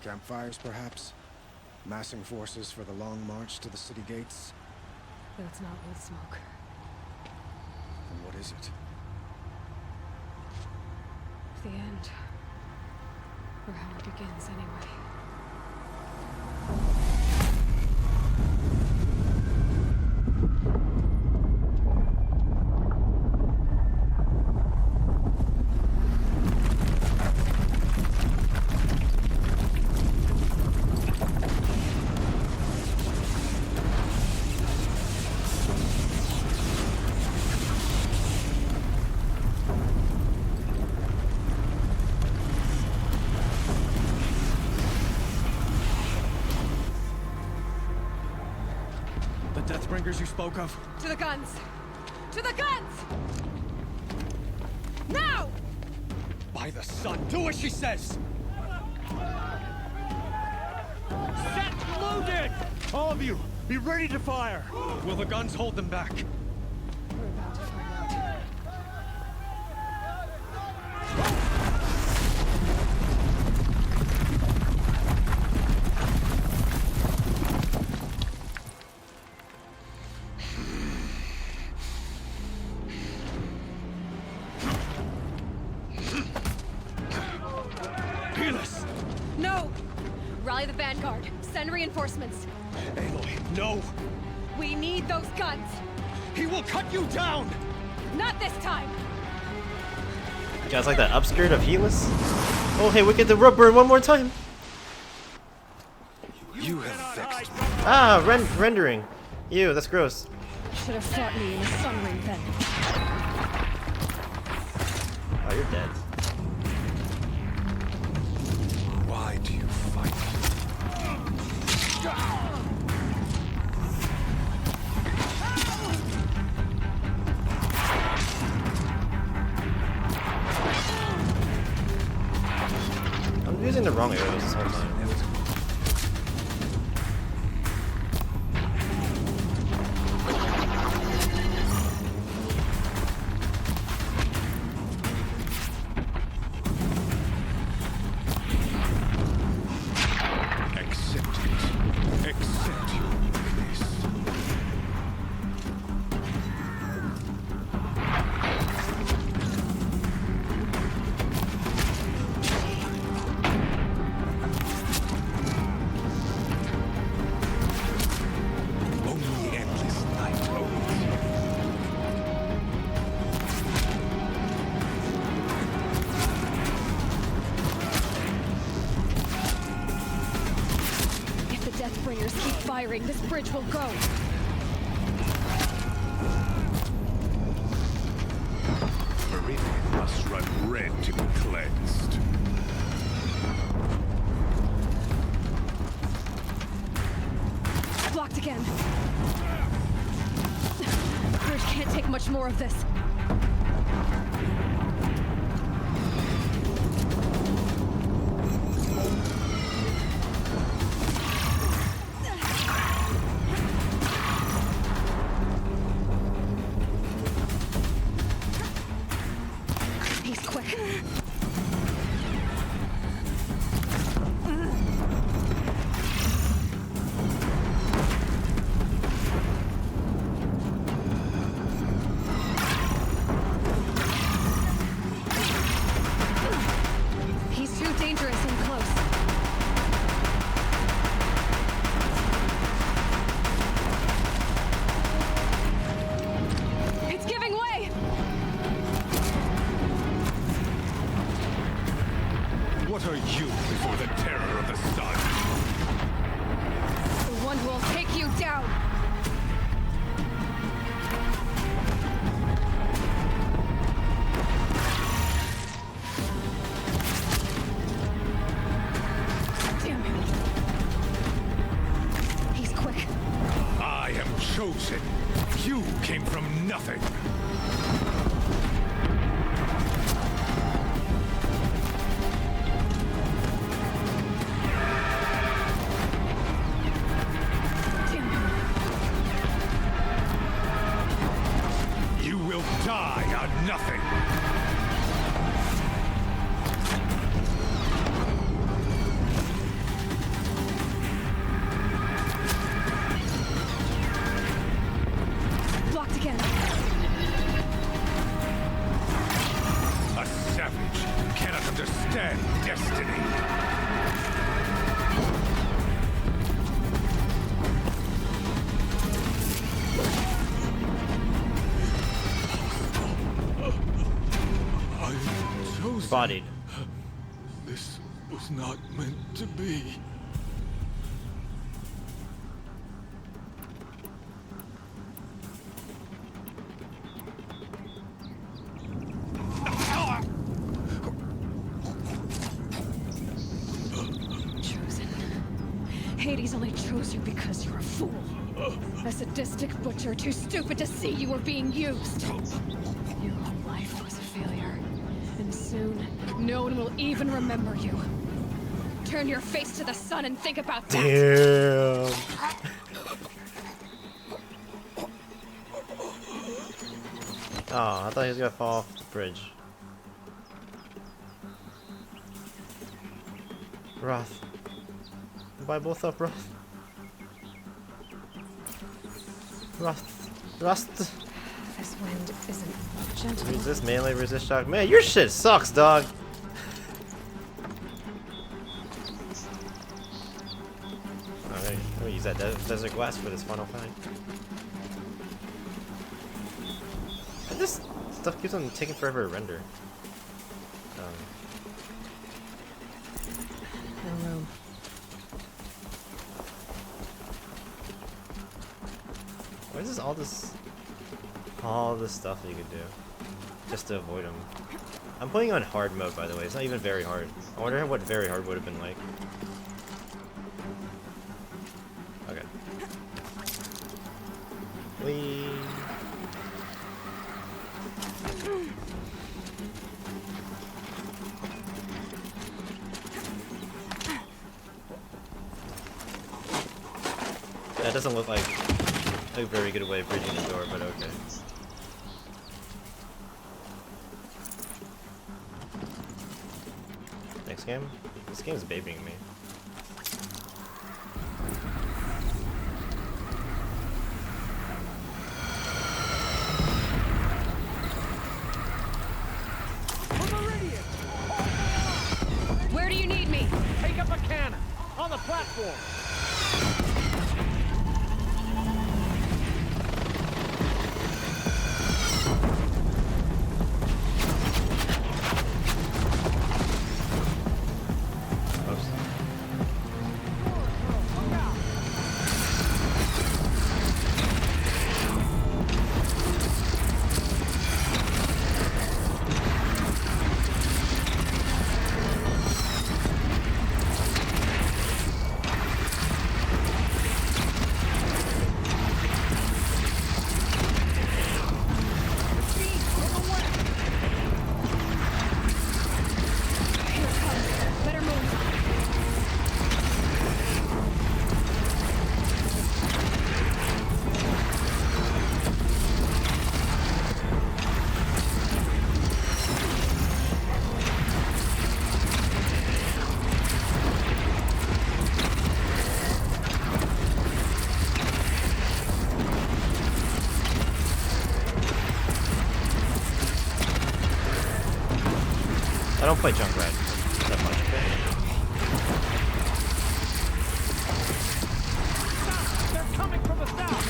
Campfires, perhaps? Massing forces for the long march to the city gates? That's not with smoke. And what is it? The end. Or how it begins, anyway. Deathbringers you spoke of? To the guns! To the guns! Now! By the sun, do as she says! Set loaded! All of you, be ready to fire! Will the guns hold them back? We're about to find out. No! Rally the vanguard. Send reinforcements. Aloy, no! We need those guns! He will cut you down! Not this time! You guys like that upskirt of Helis? Oh, hey, we get the rubber one more time! You have vexed me. Ah, rendering. Ew, that's gross. Should have fought me in the sun ring then. Oh, you're dead. Why do you fight? I'm using the wrong arrows this whole time. Deathbringers keep firing, this bridge will go. Meridian must run red to be cleansed. Blocked again. The bridge can't take much more of this. What are you before the terror of the sun? The one who will take you down! Damn him. He's quick. You came from nothing. You will die on nothing. Blocked again. A savage cannot understand destiny. I chose Bodied. This was not meant to be. Chosen. Hades only chose you because you're a fool. A sadistic butcher too stupid to see you were being used. Your whole life was a failure. And soon, no one will even remember you. Turn your face to the sun and think about that. Damn. Oh, I thought he was gonna fall off the bridge. Roth. Buy both up, Roth. Rust. This wind isn't gentle. Resist melee, resist shock. Man, your shit sucks, dog. I'm gonna use that desert glass for this final fight. And this stuff keeps on taking forever to render. No room. Why is this all this stuff that you could do just to avoid them? I'm playing on hard mode, by the way. It's not even very hard. I wonder what very hard would have been like. Okay. Whee. That doesn't look like a very good way of bridging the door, but okay. Next game? This game's babying me. Where do you need me? Take up a cannon on the platform. I don't play Junkrat that much. They're coming from the south.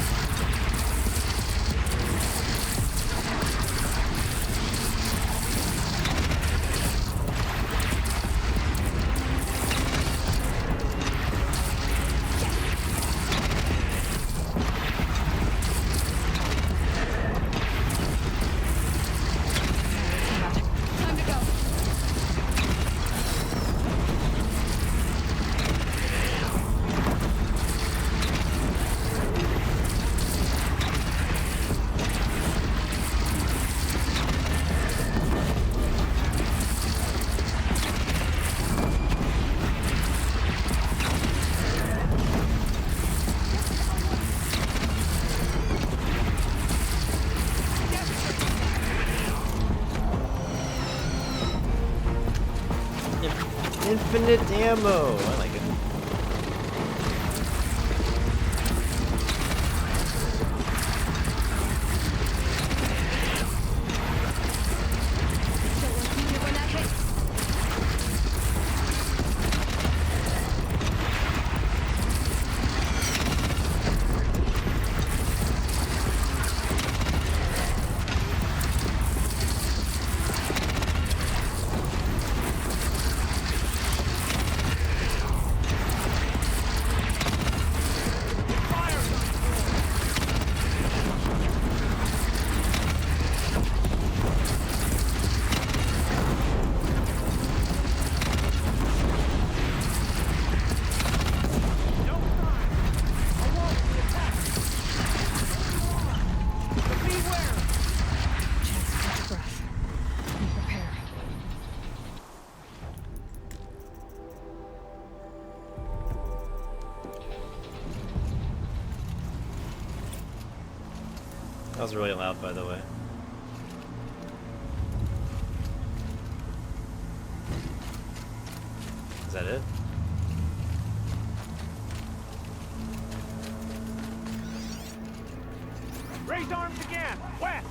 Infinite ammo. I like it. That was really loud, by the way. Is that it? Raise arms again! West!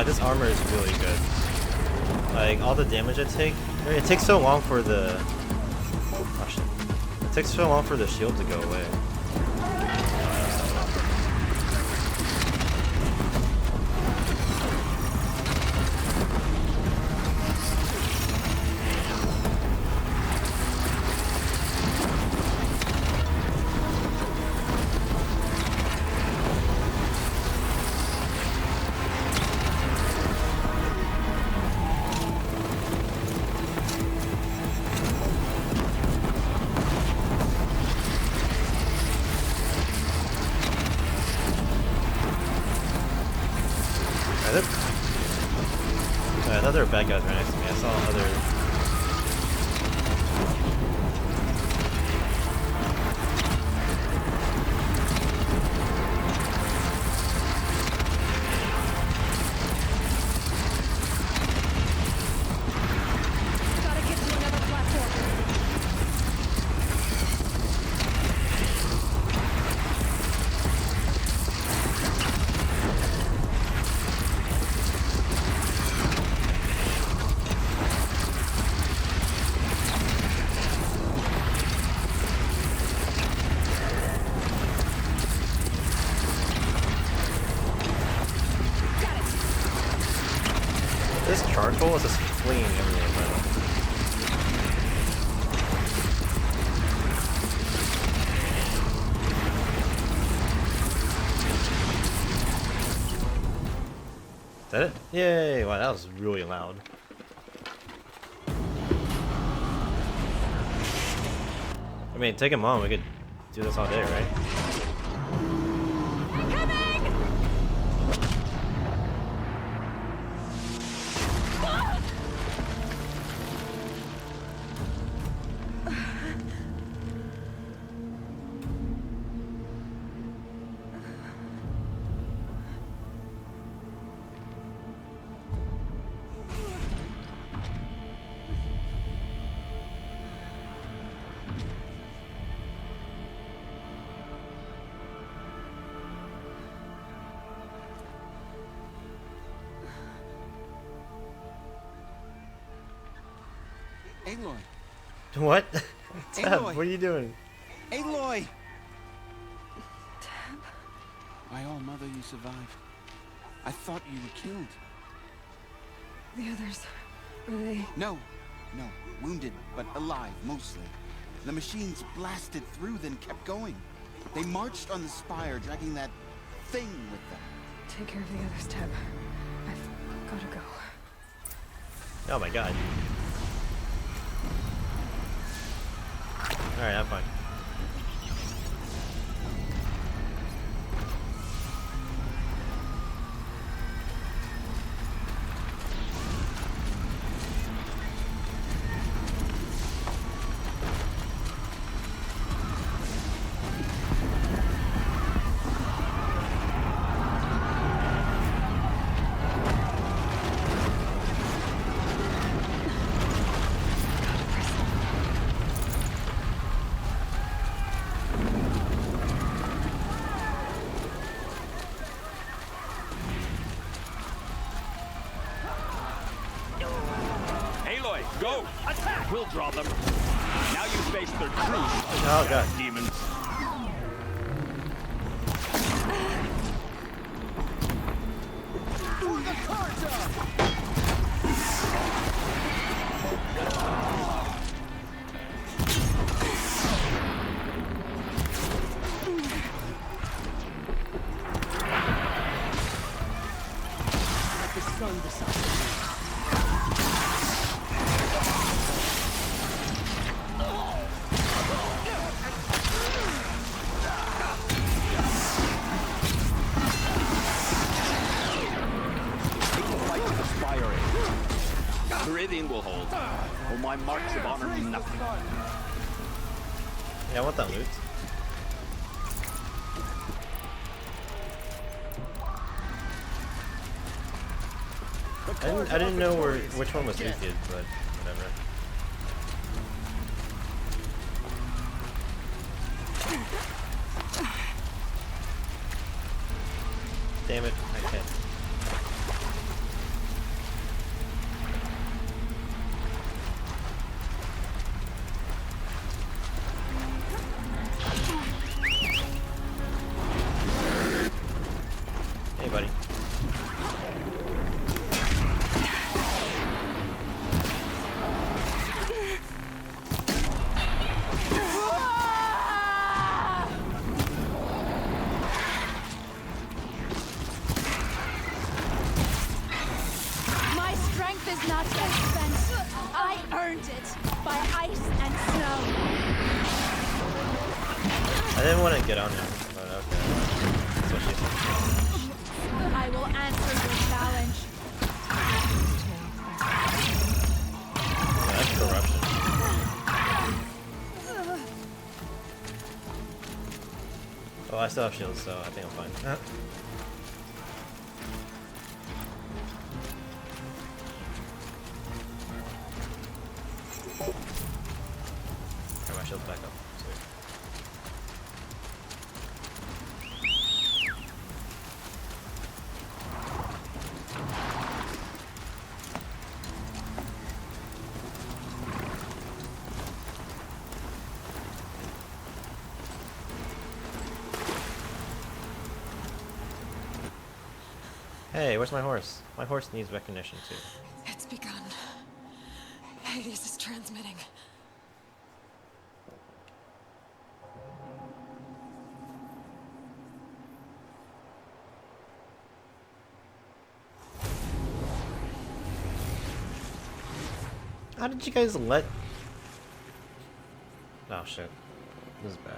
This armor is really good. Like, all the damage I take, it takes so long for the... Oh shit. It takes so long for the shield to go away. I thought there were bad guys right next to me. I saw other... This charcoal is just fleeing everywhere, by the way. that it? Yay! Wow, that was really loud. I mean, take him on. We could do this all day, right? Aloy! What? Tab, Aloy! what are you doing? Aloy! My all mother, you survived. I thought you were killed. The others, were they? No, wounded, but alive, mostly. The machines blasted through, then kept going. They marched on the spire, dragging that thing with them. Take care of the others, Tab. I've gotta go. Oh my god. Alright, I'm fine. Go! Attack! We'll draw them. Now you face their true oh god. Demons. For the Carja! Let the sun decide. Meridian will hold. Oh, my marks of honor mean nothing. Yeah, I want that loot. I didn't know which one was who did, but whatever. Damn it, I can't. Hey, buddy. My strength is not just spent. I earned it by ice and snow. I didn't want to get on him, but okay. That's what she said. I will answer your challenge. Yeah, that's corruption. Oh, I still have shields, so I think I'm fine. Got my shields back up. Sweet. Hey, where's my horse? My horse needs recognition too. It's begun. Hades is transmitting. How did you guys let... Oh shit. This is bad.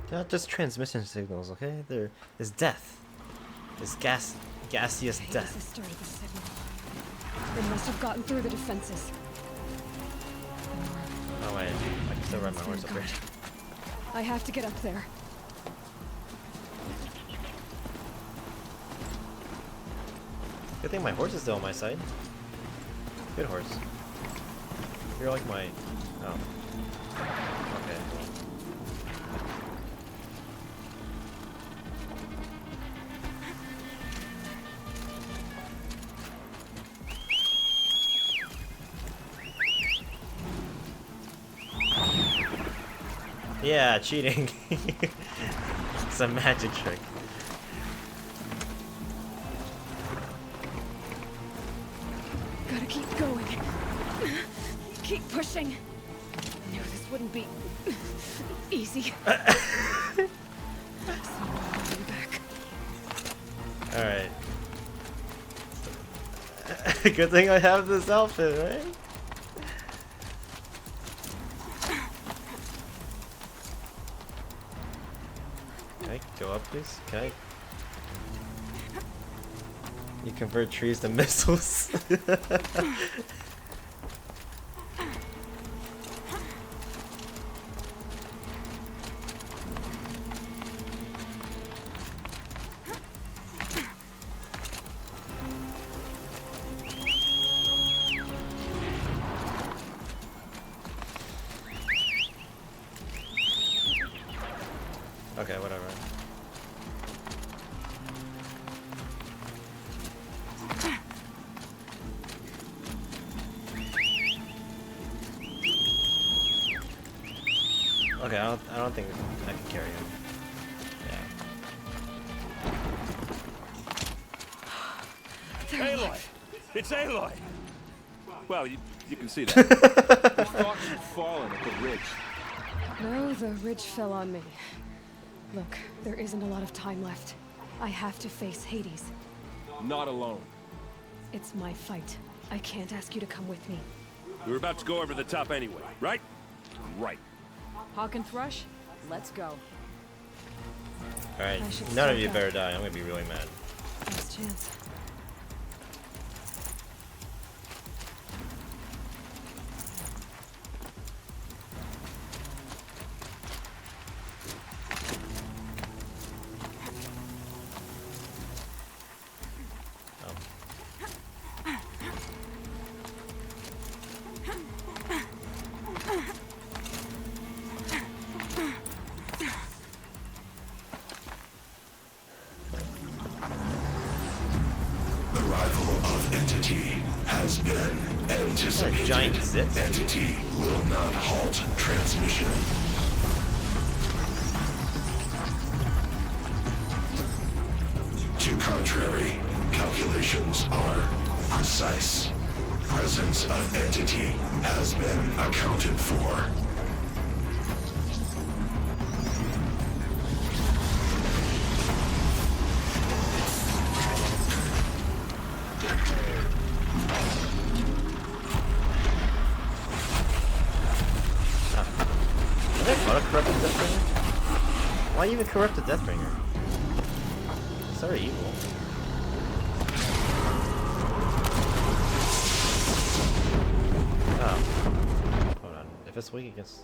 They're not just transmission signals, okay? There's death. There's gaseous death. Has started the signal. They must have gotten through the defenses. Oh wait, I can still ride my horse up here. I have to get up there. Good thing my horse is still on my side. Good horse. You're like my... Oh. Okay. Yeah, cheating. It's a magic trick. Gotta keep going. Keep pushing. I knew this wouldn't be easy. Alright. Good thing I have this outfit, right? Can I go up, please? Can I? You convert trees to missiles. Okay, whatever. Okay, I don't think I can carry him. Yeah. Aloy! It's Aloy! Well, you can see that. We thought you'd fallen at the ridge. No, the ridge fell on me. Look, there isn't a lot of time left. I have to face Hades. Not alone. It's my fight. I can't ask you to come with me. We were about to go over the top anyway, right? Right. Hawk and Thrush, let's go. Alright, none of you better die. I'm gonna be really mad. Last chance. Giant zip. Entity will not halt transmission. To contrary, calculations are precise. Presence of entity has been accounted for. Why even corrupt a Deathbringer? It's already evil. Oh. Hold on. If it's weak against...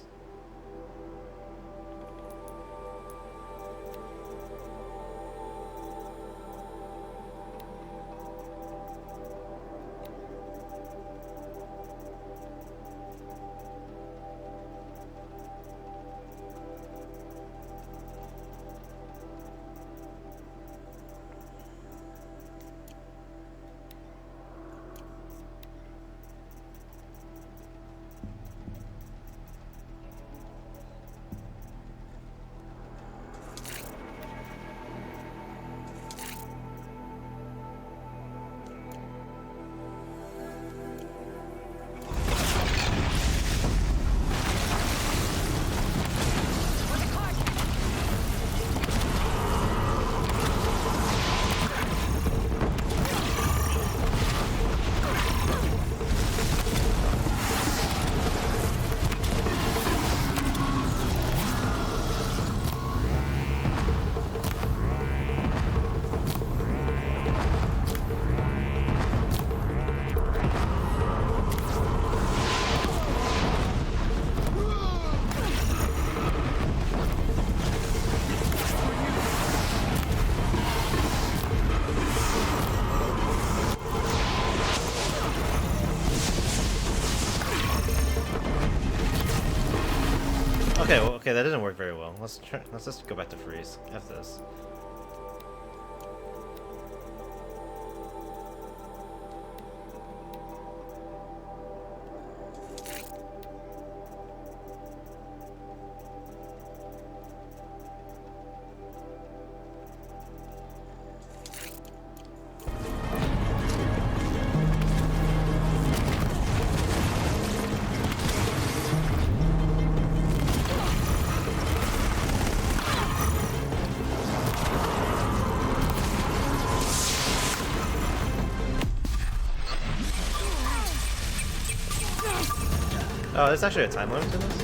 Okay, well, okay, that didn't work very well. Let's try. Let's just go back to freeze. F this. Oh, there's actually a time limit to this?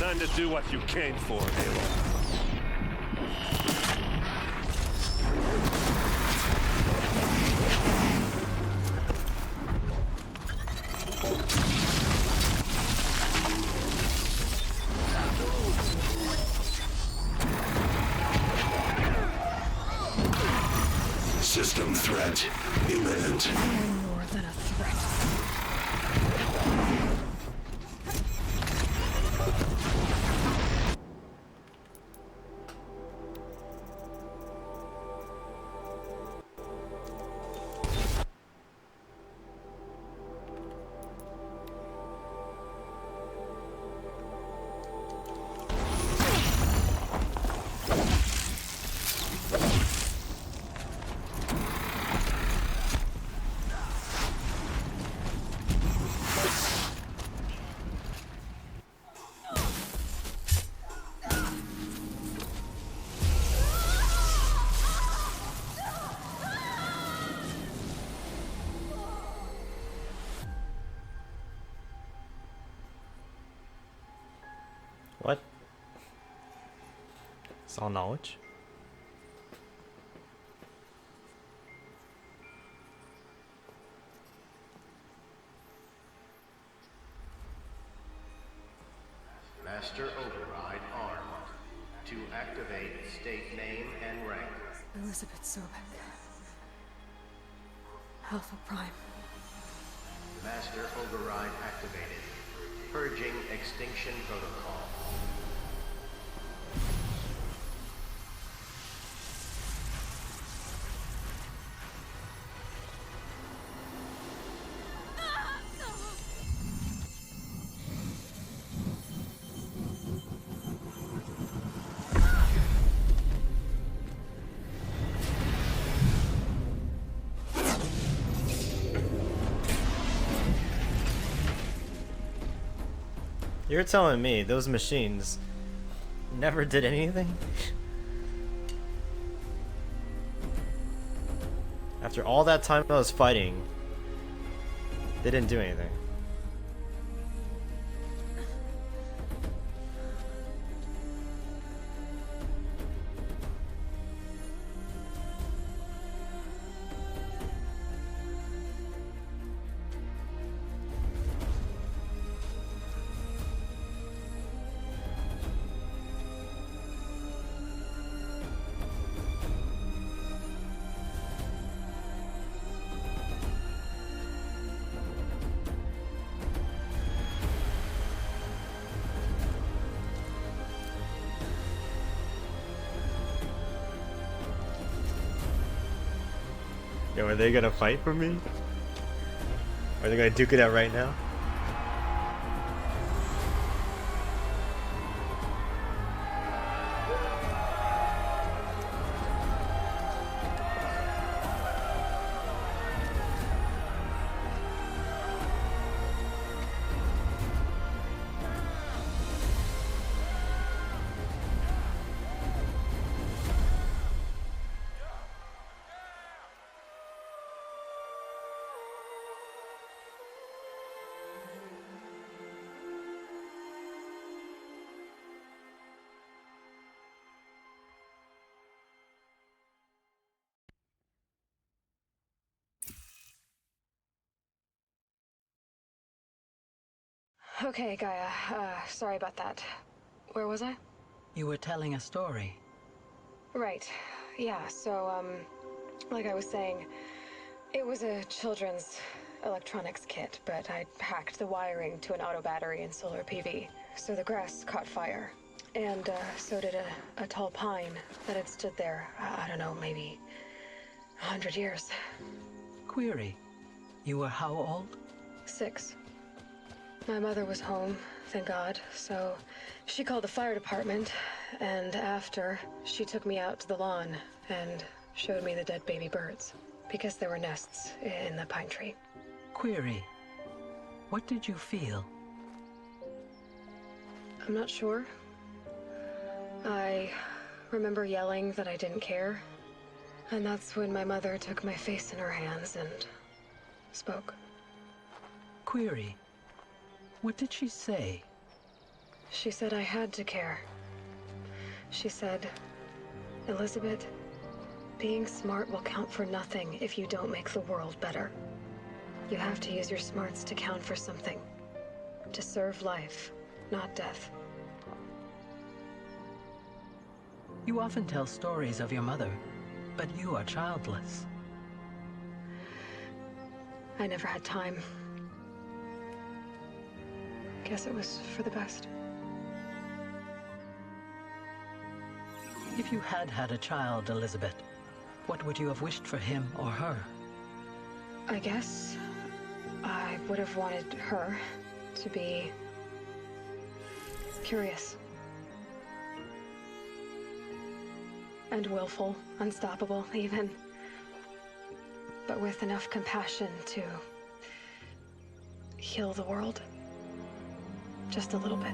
Time to do what you came for, Aloy. System threat imminent. More than a threat. What? It's all knowledge? Master Override armed. To activate, state name and rank. Elizabeth Sobek. Alpha Prime. Master Override activated. Purging extinction protocol. You're telling me those machines never did anything? After all that time I was fighting, they didn't do anything. Yo, are they gonna fight for me? Are they gonna duke it out right now? Okay, Gaia. Sorry about that. Where was I? You were telling a story. Right. Yeah, so, like I was saying, it was a children's electronics kit, but I'd hacked the wiring to an auto battery and solar PV. So the grass caught fire. And, so did a tall pine that had stood there, I don't know, maybe 100 years. Query. You were how old? 6. My mother was home, thank God, so she called the fire department, and after, she took me out to the lawn and showed me the dead baby birds, because there were nests in the pine tree. Query. What did you feel? I'm not sure. I remember yelling that I didn't care, and that's when my mother took my face in her hands and spoke. Query. What did she say? She said I had to care. She said, Elizabeth, being smart will count for nothing if you don't make the world better. You have to use your smarts to count for something. To serve life, not death. You often tell stories of your mother, but you are childless. I never had time. Guess it was for the best. If you had had a child, Elizabeth, what would you have wished for him or her? I guess I would have wanted her to be curious. And willful, unstoppable, even. But with enough compassion to heal the world. Just a little bit.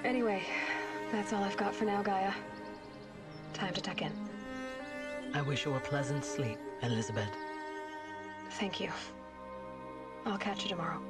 Anyway, that's all I've got for now, Gaia. Time to tuck in. I wish you a pleasant sleep, Elizabeth. Thank you. I'll catch you tomorrow.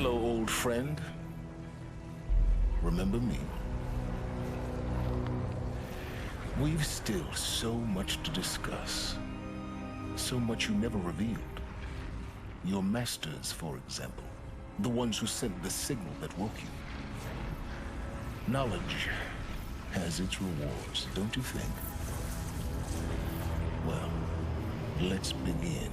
Hello, old friend. Remember me? We've still so much to discuss. So much you never revealed. Your masters, for example. The ones who sent the signal that woke you. Knowledge has its rewards, don't you think? Well, let's begin.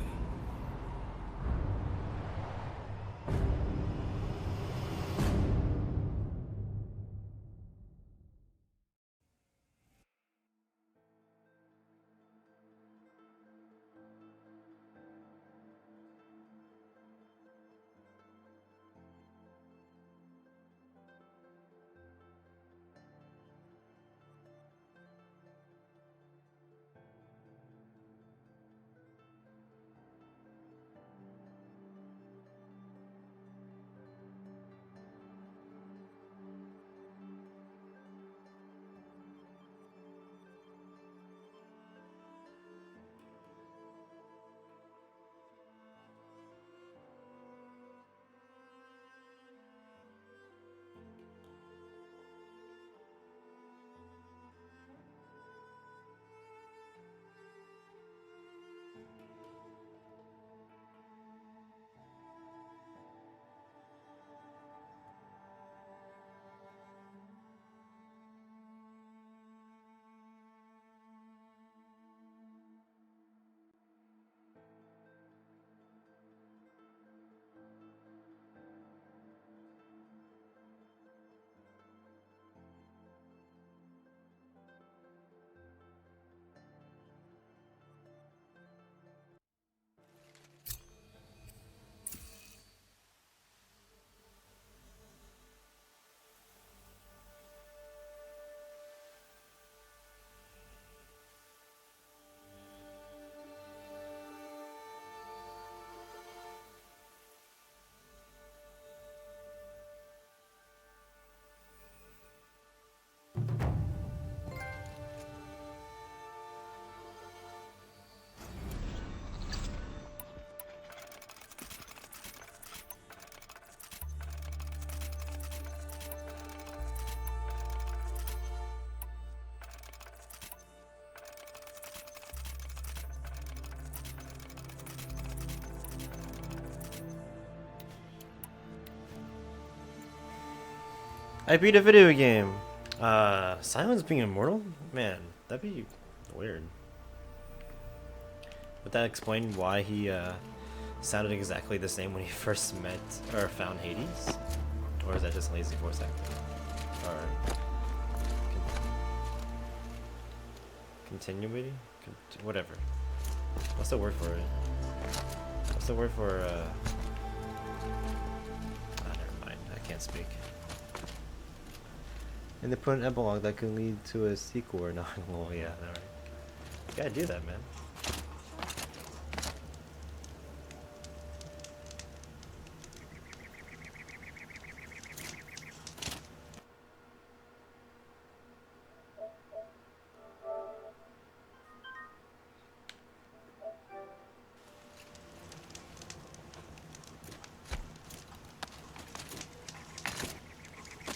I beat a video game. Silence being immortal? Man, that'd be weird. Would that explain why he sounded exactly the same when he first met or found Hades? Or is that just lazy voice acting? Or continuity? Whatever. What's the word for it? What's the word for never mind. I can't speak. And they put an epilogue that could lead to a sequel or not. Oh yeah, alright. You gotta do that, man.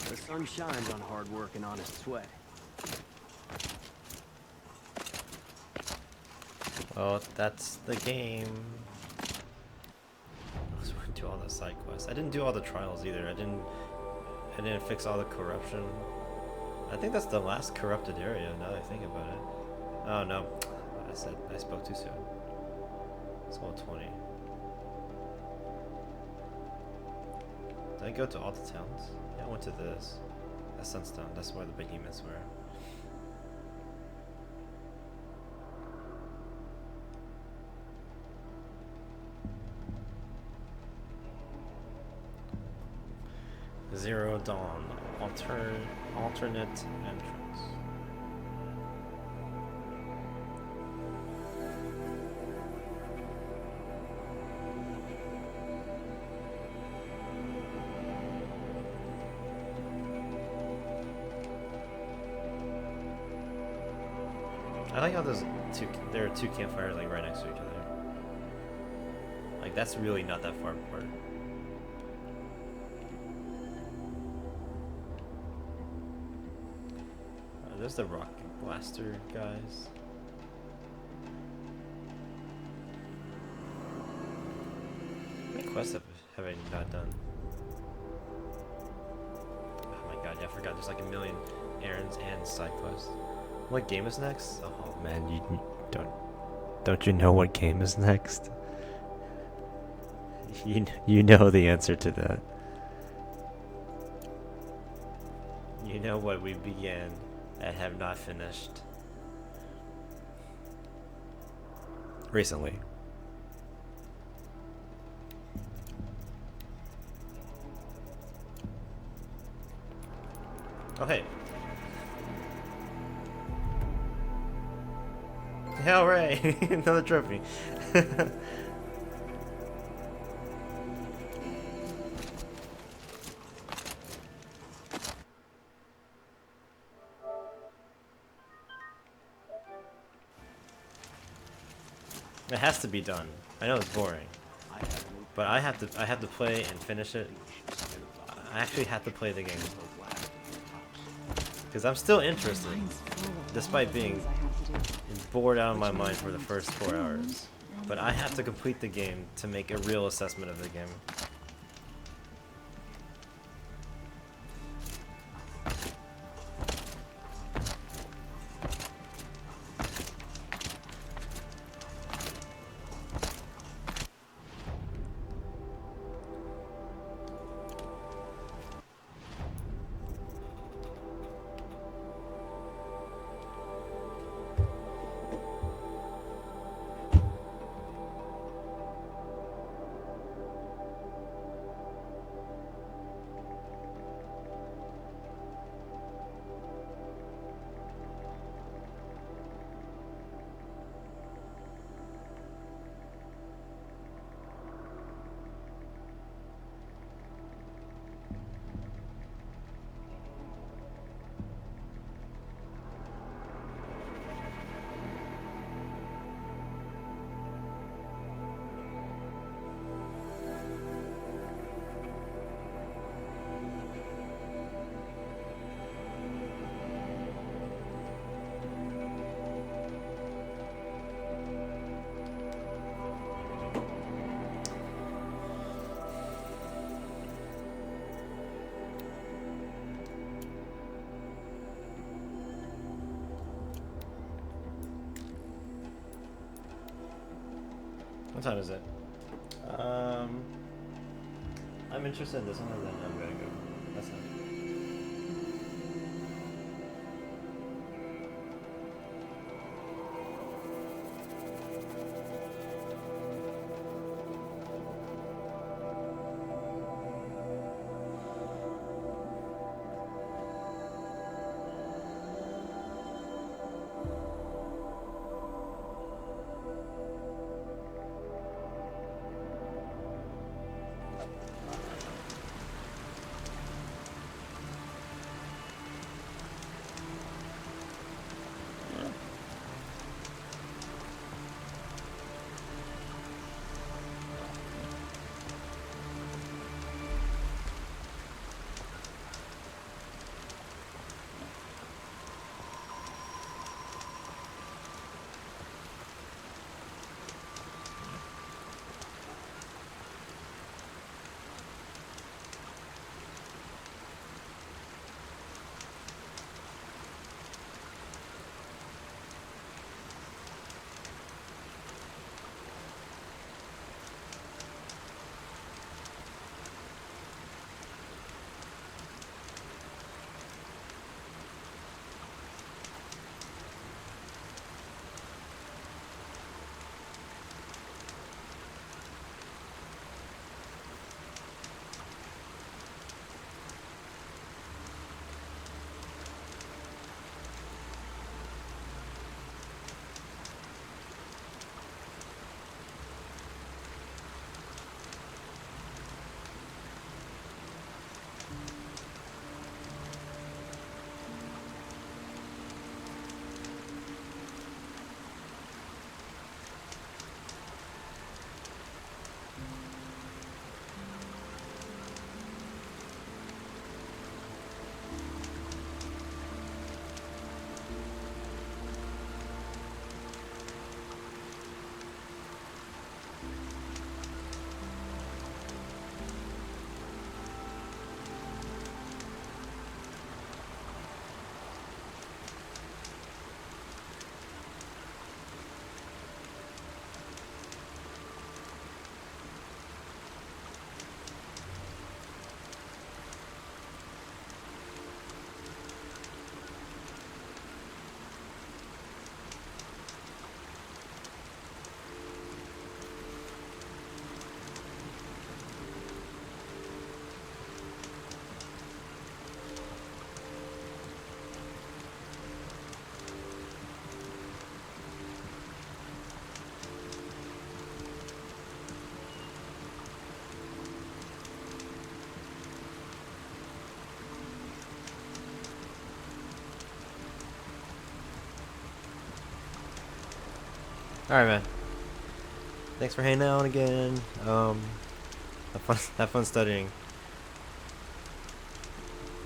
The sun shines on hard work and honest sweat. Well, that's the game. I was going to do all the side quests. I didn't do all the trials either. I didn't fix all the corruption. I think that's the last corrupted area now that I think about it. Oh no. I spoke too soon. It's level 20. Did I go to all the towns? Yeah, I went to this. That's Sunstone. That's where the behemoths were. Zero Dawn. Alternate entrance. I like how there are two campfires like right next to each other. Like that's really not that far apart. there's the rocket blaster guys. How many quests have I not done? Oh my god, yeah, I forgot. There's like a million errands and side quests. What game is next? Oh man, you don't you know what game is next? You know the answer to that. You know what we began and have not finished. Recently. Oh hey. Hooray! Another trophy. It has to be done. I know it's boring, but I have to play and finish it. I actually have to play the game because I'm still interested, despite being bored out of my mind for the first 4 hours. But I have to complete the game to make a real assessment of the game. What time is it? I'm interested in this one, and then I'm gonna go. That's it. Alright, man. Thanks for hanging out again. Have fun studying.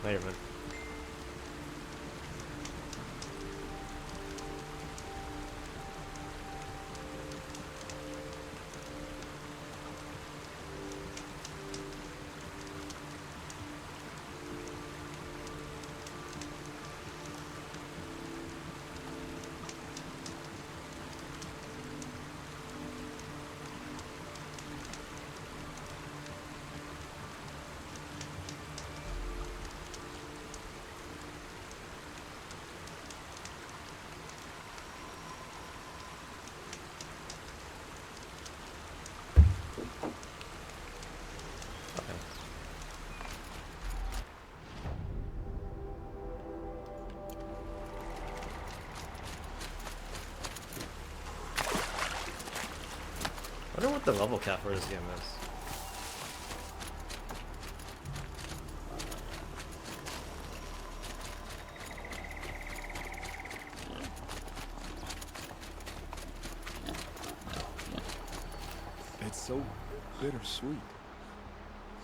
Later, man. I wonder what the level cap for this game is. It's so bittersweet.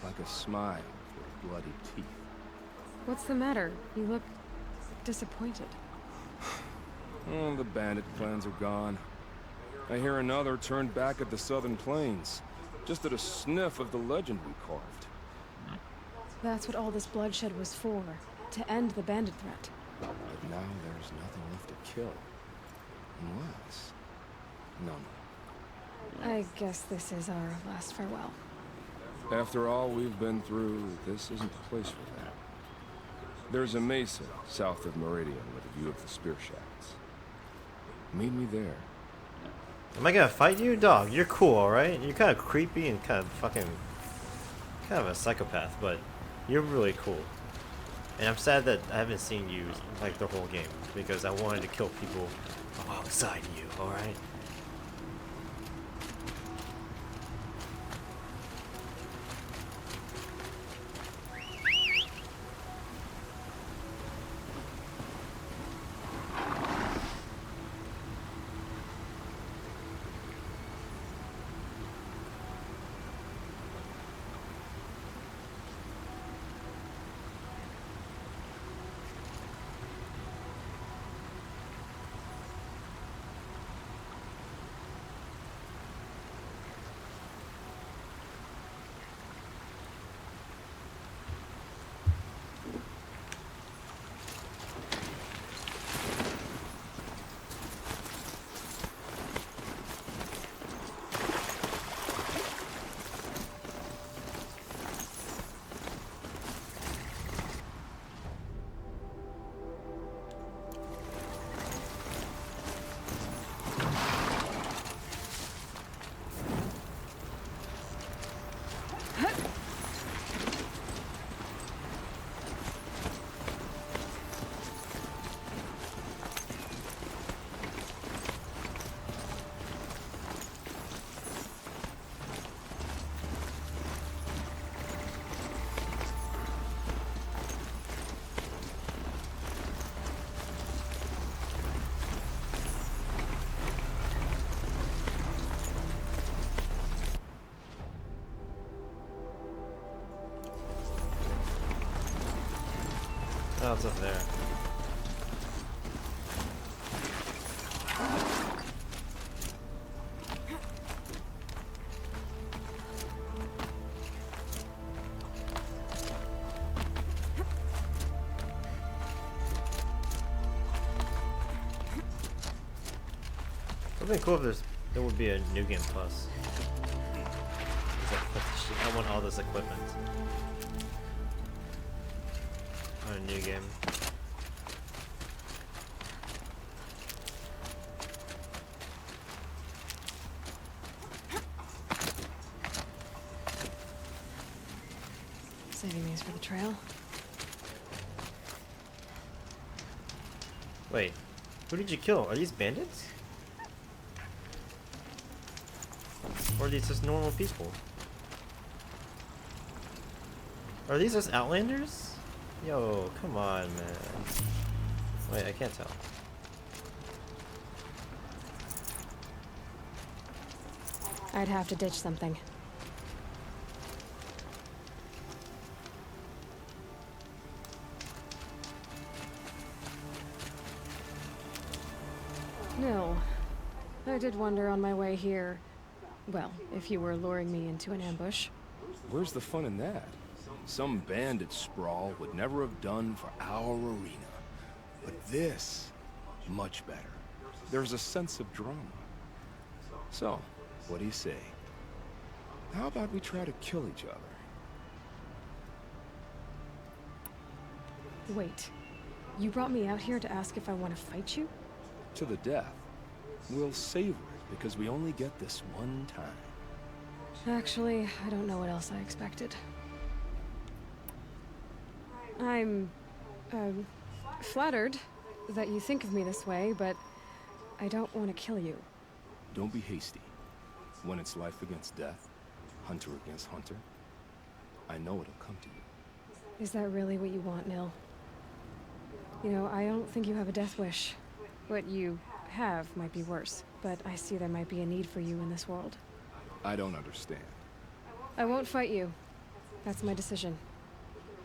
Like a smile with bloody teeth. What's the matter? You look disappointed. Oh, the bandit clans are gone. I hear another turned back at the southern plains, just at a sniff of the legend we carved. That's what all this bloodshed was for, to end the bandit threat. But now there's nothing left to kill. Unless... No. I guess this is our last farewell. After all we've been through, this isn't the place for that. There's a mesa south of Meridian with a view of the spear shafts. Meet me there. Am I gonna fight you? Dog, you're cool, alright? You're kind of creepy and kind of fucking... kind of a psychopath, but you're really cool. And I'm sad that I haven't seen you, like, the whole game, because I wanted to kill people alongside you, alright? Oh, it's up there. Something cool if there would be a new game plus. I want all this equipment. On a new game. Saving these for the trail. Wait, who did you kill? Are these bandits? Or are these just normal people? Are these just outlanders? Yo, come on, man. Wait, I can't tell. I'd have to ditch something. No. I did wonder on my way here. Well, if you were luring me into an ambush. Where's the fun in that? Some bandit sprawl would never have done for our arena. But this, much better. There's a sense of drama. So, what do you say? How about we try to kill each other? Wait. You brought me out here to ask if I want to fight you? To the death. We'll savor it because we only get this one time. Actually, I don't know what else I expected. I'm, flattered that you think of me this way, but I don't want to kill you. Don't be hasty. When it's life against death, hunter against hunter, I know it'll come to you. Is that really what you want, Nil? You know, I don't think you have a death wish. What you have might be worse, but I see there might be a need for you in this world. I don't understand. I won't fight you. That's my decision.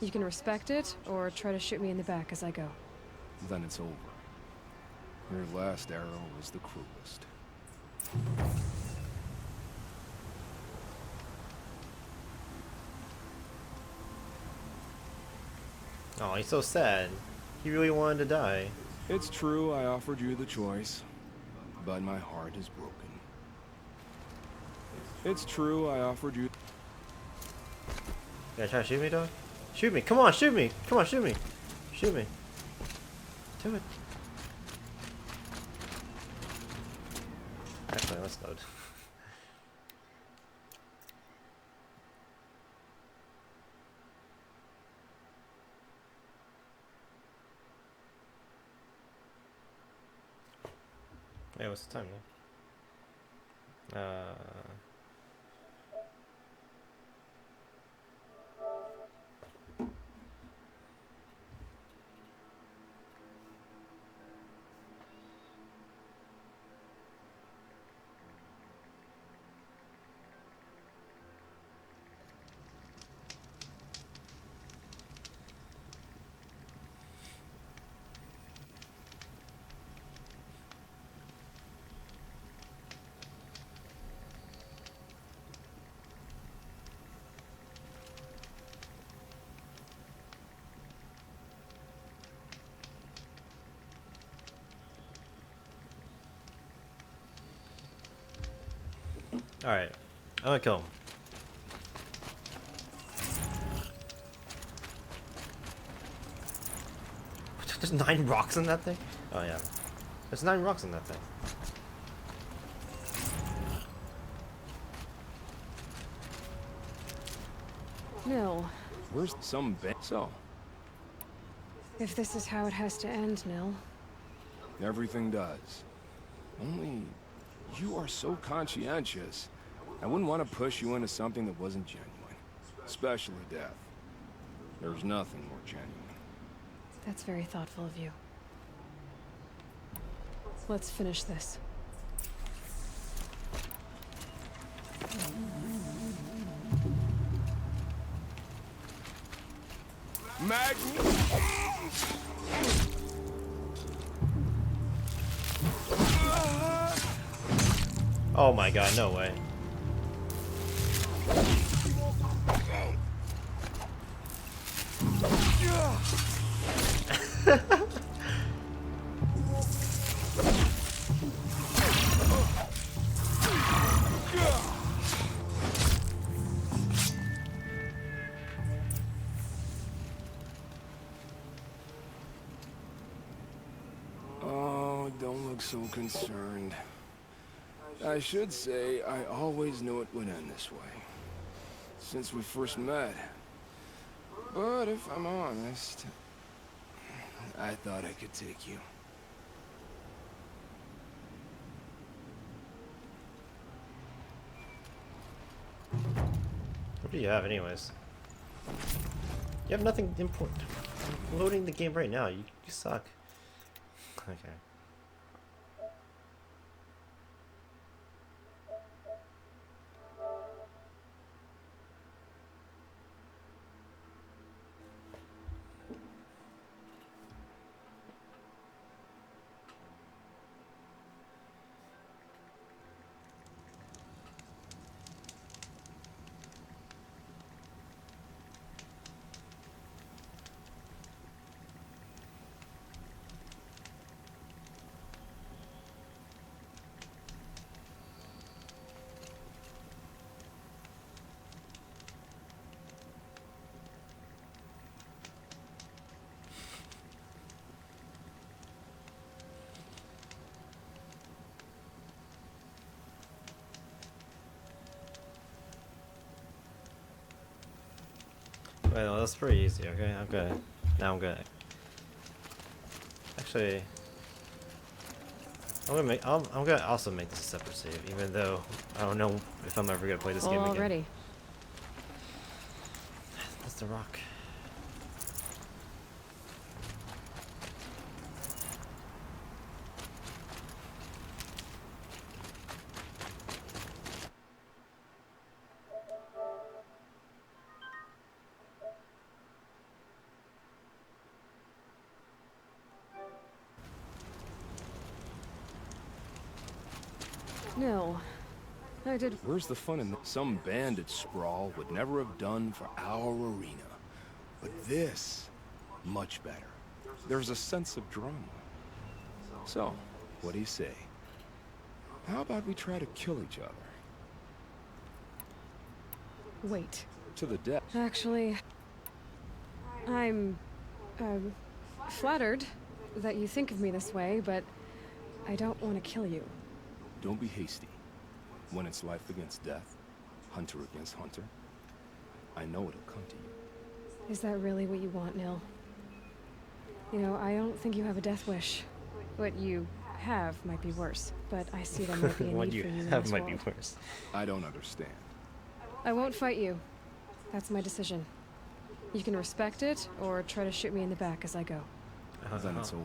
You can respect it, or try to shoot me in the back as I go. Then it's over. Your last arrow was the cruelest. Oh, he's so sad. He really wanted to die. It's true I offered you the choice, but my heart is broken. It's true I offered you... You gonna try to shoot me, dog? Shoot me! Come on, shoot me! Come on, shoot me! Shoot me! Do it! Actually, let's load. Hey, what's the time now? Alright, I'm gonna kill him. There's 9 rocks in that thing? Oh yeah. There's 9 rocks in that thing. Nil. Where's some bit? So, If this is how it has to end, Nil. everything does. Only, you are so conscientious. I wouldn't want to push you into something that wasn't genuine. Especially death. There's nothing more genuine. That's very thoughtful of you. Let's finish this. Oh my god, no way. Oh, don't look so concerned. I should say, I always knew it would end this way. Since we first met. But if I'm honest, I thought I could take you. What do you have anyways? You have nothing important. I'm loading the game right now. You suck. Okay. Well, that's pretty easy. Okay, I'm good. Now I'm good. Actually, I'm gonna also make this a separate save, even though I don't know if I'm ever gonna play this game again. Already. That's the rock. No. I did. Where's the fun in that? Some bandit sprawl would never have done for our arena. But this, much better. There's a sense of drama. So, what do you say? How about we try to kill each other? Wait. To the death. Actually, I'm flattered that you think of me this way, but I don't want to kill you. Don't be hasty. When it's life against death, hunter against hunter, I know it'll come to you. Is that really what you want, Nil? You know, I don't think you have a death wish. What you have might be worse, but I see there might be a what need you for you in have this might world. be worse. I don't understand. I won't fight you. That's my decision. You can respect it, or try to shoot me in the back as I go. Then it's over.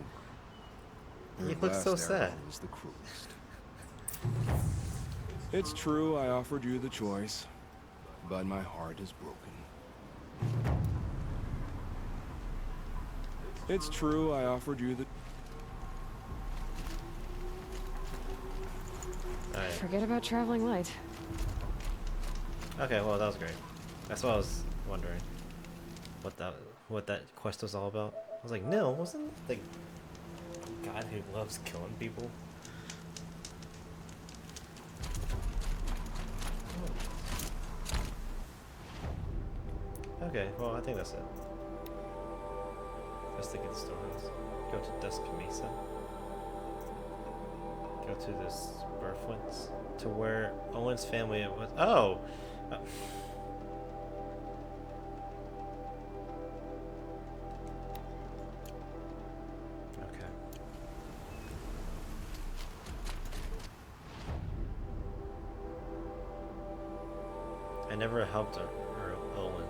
You Your look so last sad. arrow is the cruelest. It's true I offered you the choice, but my heart is broken. It's true I offered you the... Alright. Forget about traveling light. Okay, well that was great. That's what I was wondering. What that quest was all about. I was like, no, wasn't it the god who loves killing people? Okay, well I think that's it. Just to get the storehouse. Go to Dusk Mesa. Go to this Birthwoods. To where Owen's family was. Oh! Okay. I never helped her Owen.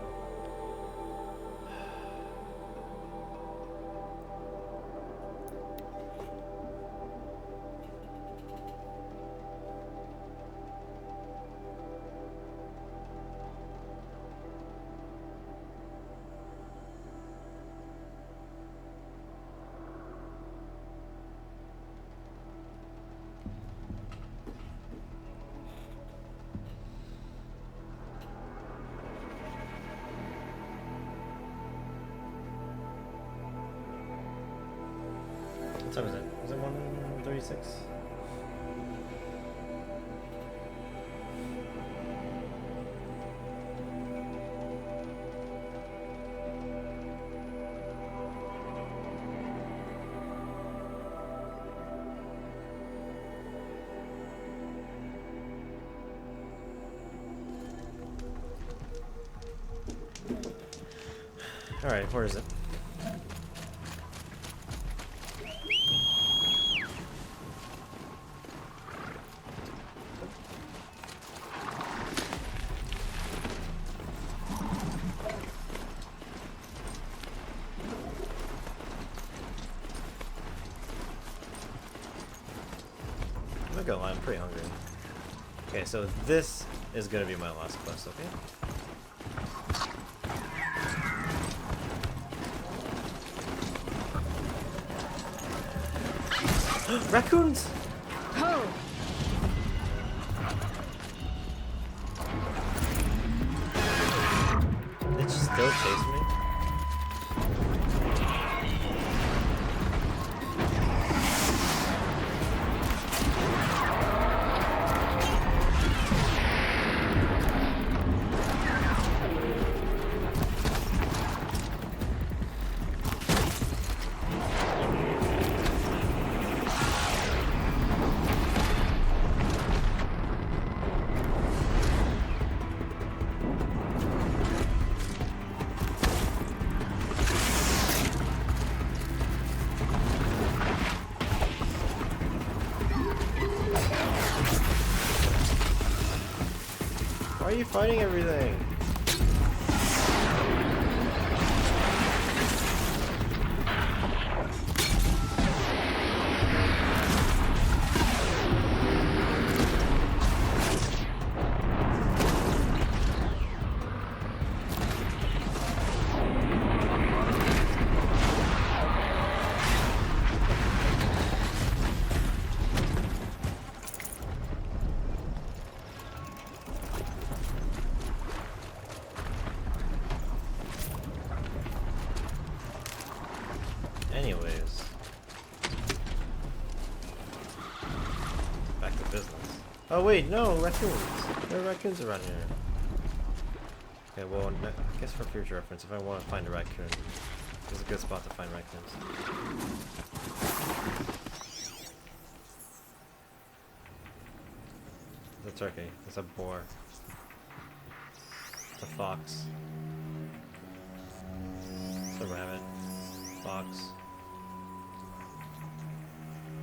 What time is it? Is it 1:36? Alright, where is it? I'm not gonna lie, I'm pretty hungry. Okay, so this is gonna be my last quest, okay? Raccoons! Oh! It still chased me? fighting everything. Anyways, back to business. Oh wait, no, raccoons. There are raccoons around here. Okay, well, I guess for future reference, if I want to find a raccoon, this is a good spot to find raccoons. It's a turkey. It's a boar. It's a fox. It's a rabbit. Fox.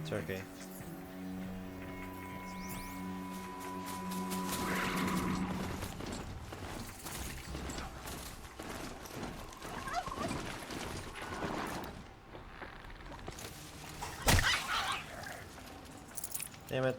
Turkey. Damn it.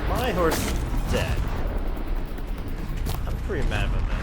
My horse is dead. I'm pretty mad about that.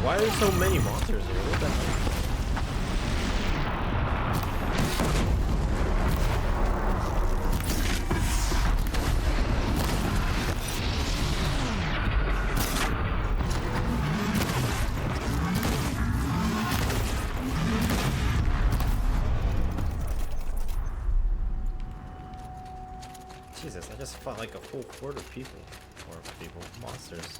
Why are there so many monsters here? What the hell? Jesus, I just fought like a full horde of people. Or people, monsters.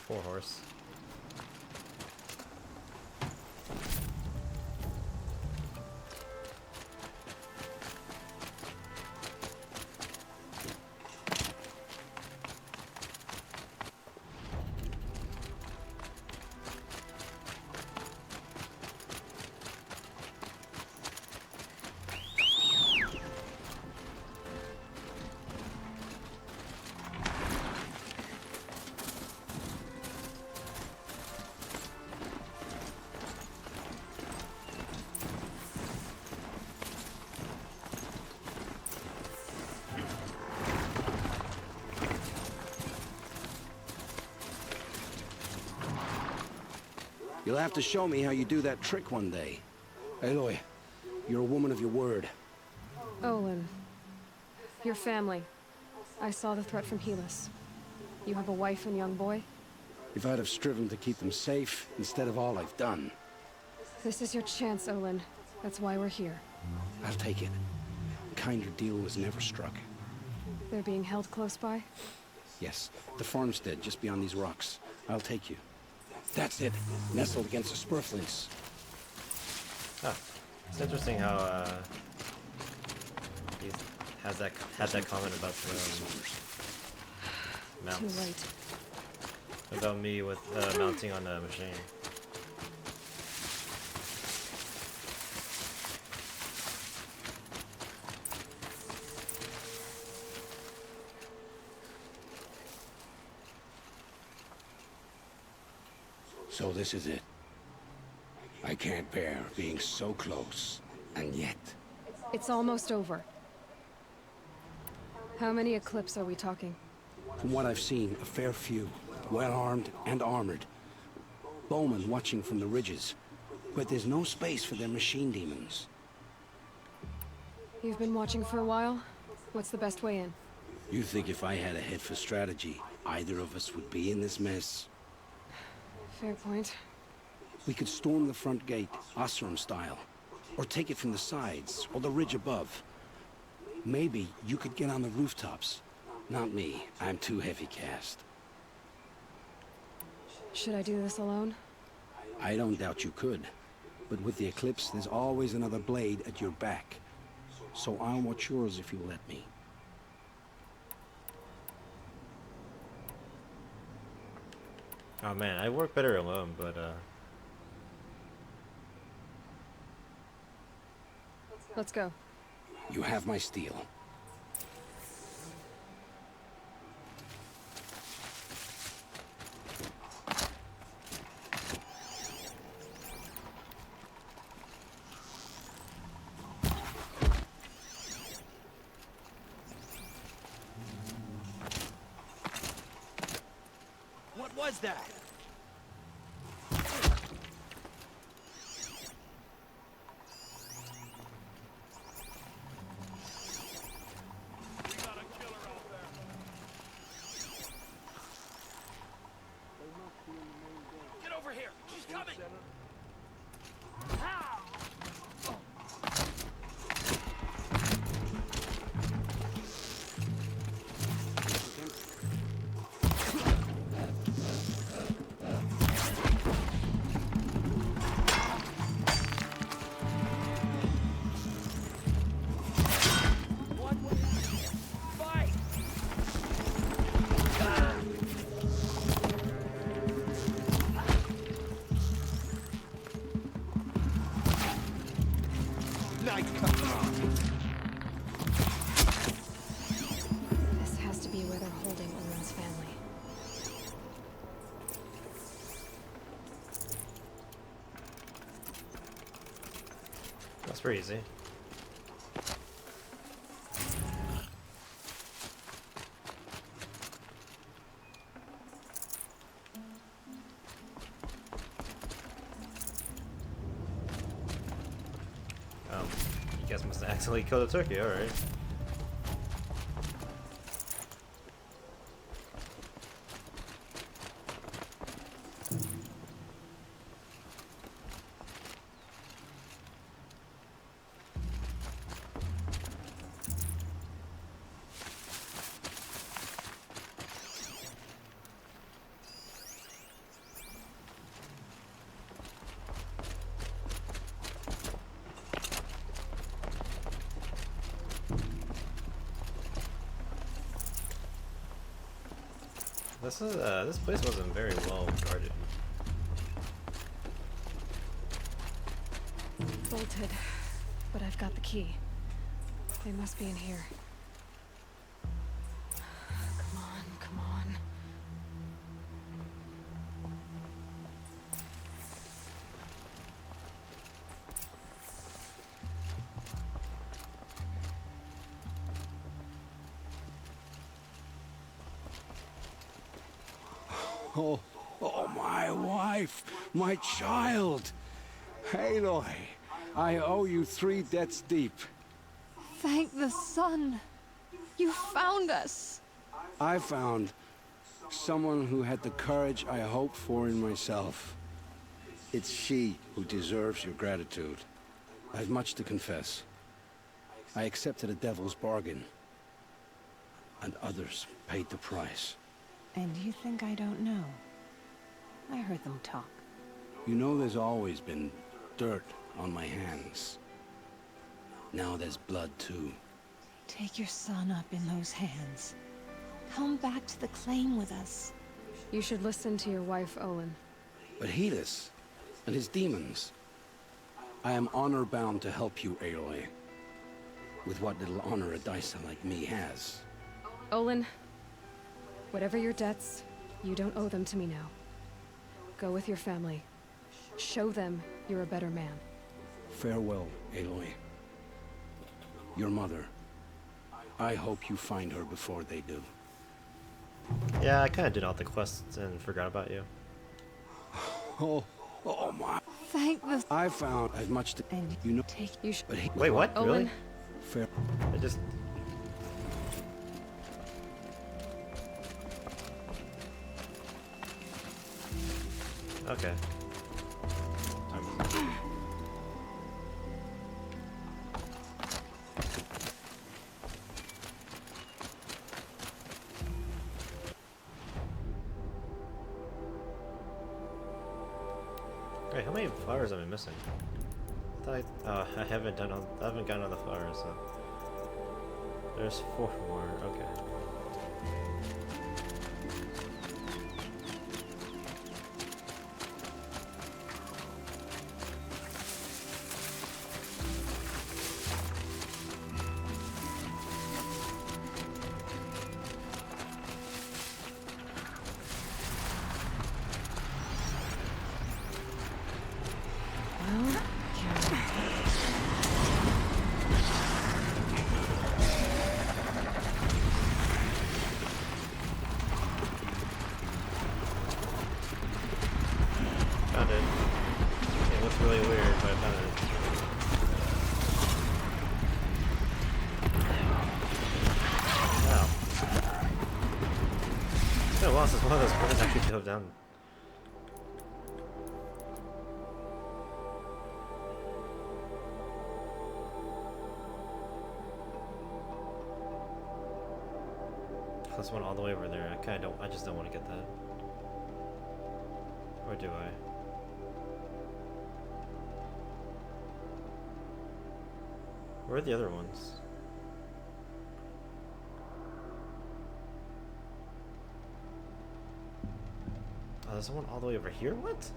Poor horse. You'll have to show me how you do that trick one day. Aloy, you're a woman of your word. Olin. Your family. I saw the threat from Helis. You have a wife and young boy? If I'd have striven to keep them safe instead of all I've done. This is your chance, Olin. That's why we're here. I'll take it. A kinder deal was never struck. They're being held close by? Yes, the farmstead just beyond these rocks. I'll take you. That's it. Nestled against the spurflints. Huh. It's interesting how he had that comment about the mounts. Too late. About me with mounting on the machine. So this is it. I can't bear being so close, and yet... It's almost over. How many Eclipse are we talking? From what I've seen, a fair few. Well-armed and armored. Bowmen watching from the ridges. But there's no space for their machine demons. You've been watching for a while? What's the best way in? You think if I had a head for strategy, either of us would be in this mess? Fair point. We could storm the front gate, Osram style. Or take it from the sides, or the ridge above. Maybe you could get on the rooftops. Not me. I'm too heavy cast. Should I do this alone? I don't doubt you could. But with the Eclipse, there's always another blade at your back. So I'll watch yours if you let me. Oh man, I work better alone, but Let's go. You have my steel. What was that? Get over here! She's coming! crazy. You guys must have accidentally killed a turkey, alright. This place wasn't very well guarded. Bolted, but I've got the key. They must be in here. Come on, come on. Oh, my wife, my child. Aloy, I owe you 3 debts deep. Thank the sun. You found us. I found someone who had the courage I hoped for in myself. It's she who deserves your gratitude. I have much to confess. I accepted a devil's bargain, and others paid the price. And you think I don't know? I heard them talk. You know there's always been dirt on my hands. Now there's blood too. Take your son up in those hands. Come back to the claim with us. You should listen to your wife, Olin. But Helis and his demons. I am honor-bound to help you, Aloy. With what little honor a dicer like me has. Olin, whatever your debts, you don't owe them to me now. Go with your family. Show them you're a better man. Farewell, Aloy. Your mother. I hope you find her before they do. Yeah, I kind of did all the quests and forgot about you. Oh my. Thank the... I found as much to... And you know... take... You should... Wait, what? Olin. Really? Fair... I just... Okay. Wait, how many flowers am I missing? I thought I haven't done all, I haven't gotten all the flowers, so there's 4 more. Okay. Found it. It looks really weird, but I found it. Wow. It's been a while since one of those birds actually dove down. This one all the way over there. I just don't want to get that. Or do I? Where are the other ones? Oh, there's one all the way over here? What?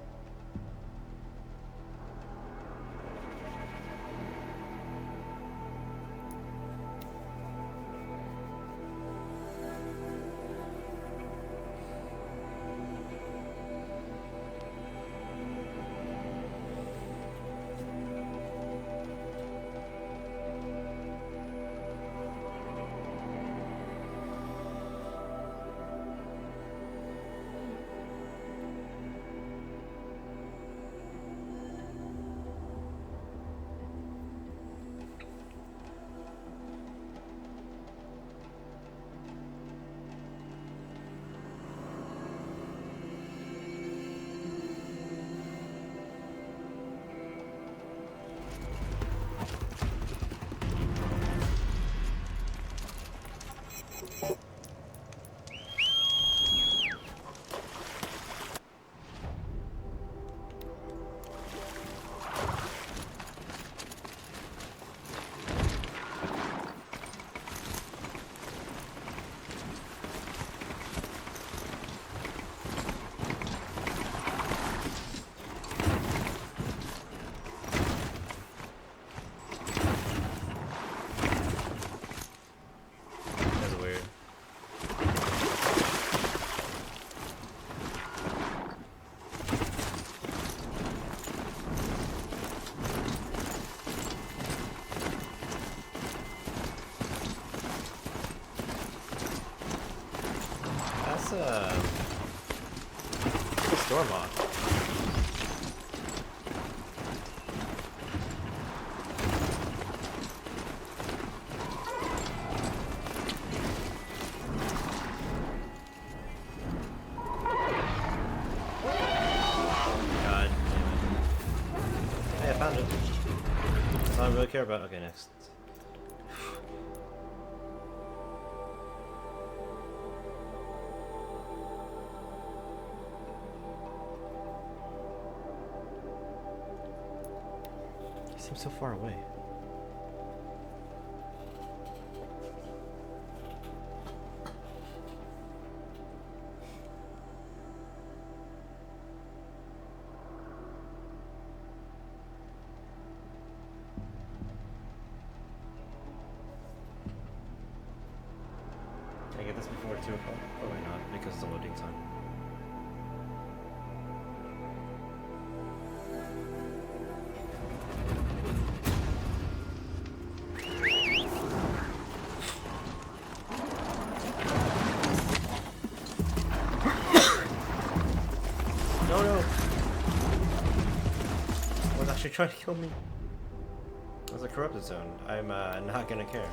a storm mod. God damn it. Hey, I found it. That's all I really care about. Okay, next. He seems so far away. Can I get this before 2 o'clock? Probably not, because of the loading time. No, no! I was actually trying to kill me. It was a corrupted zone. I'm not gonna care.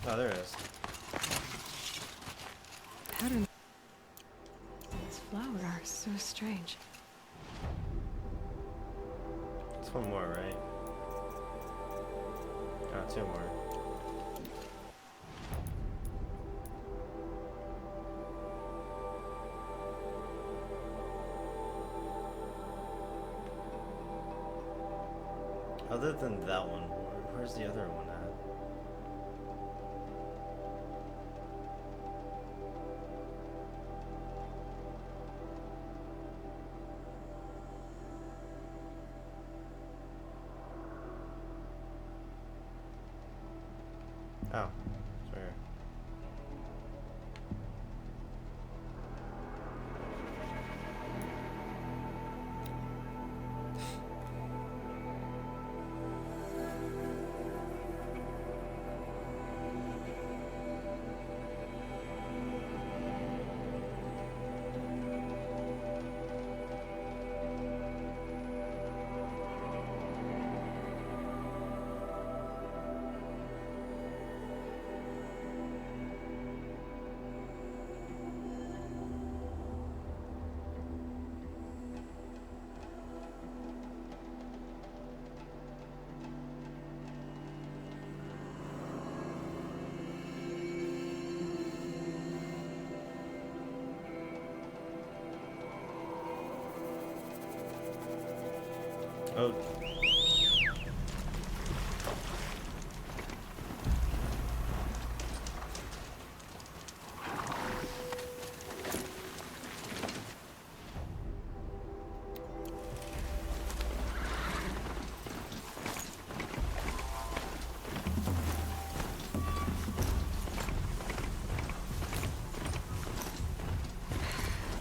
Oh, there it is. Pattern. These flowers are so strange. It's one more, right? Oh, 2 more. Other than that one, where's the other one at? Oh, it's right here. Oh.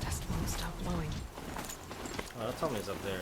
Dust won't stop blowing. Oh, that told me it's up there.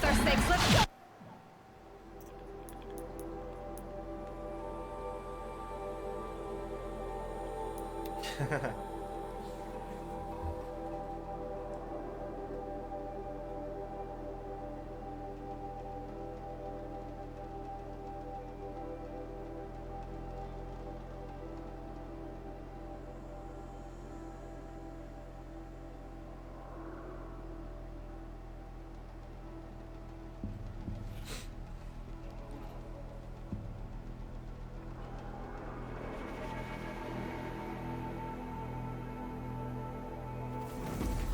both our sakes, let's go!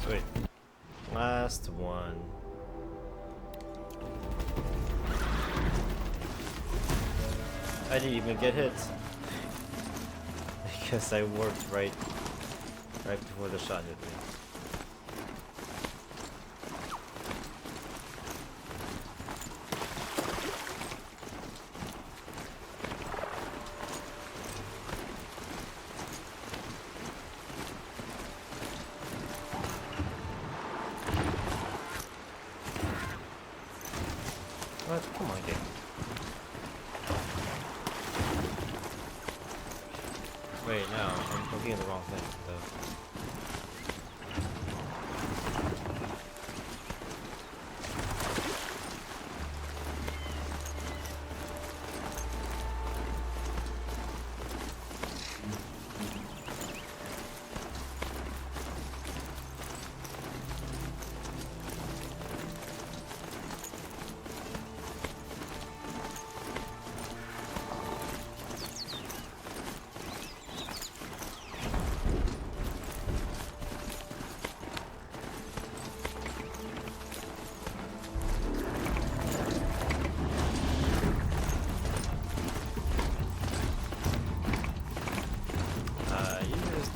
Wait. Last one. I didn't even get hit. Because I warped right before the shot hit me. What? Come on, game. Wait, no, I'm looking at the wrong thing, though.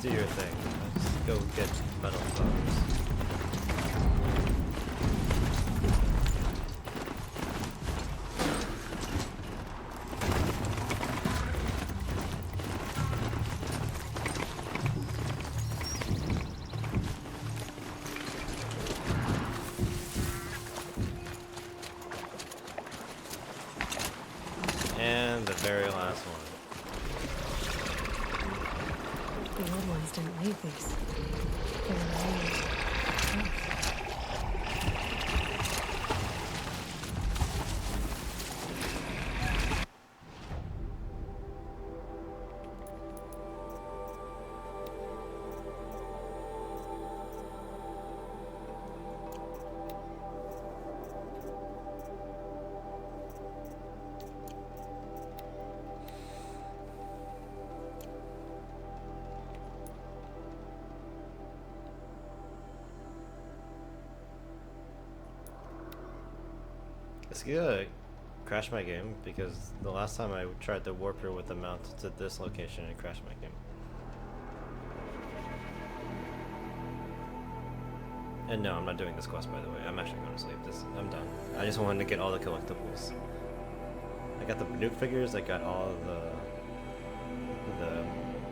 Do your thing. Let's go get metal flowers. And the very last one. The old ones didn't leave these. They remained. It's gonna crash my game because the last time I tried to warp here with the mount to this location, it crashed my game. And no, I'm not doing this quest, by the way. I'm actually going to sleep. I'm done. I just wanted to get all the collectibles. I got the nuke figures. I got all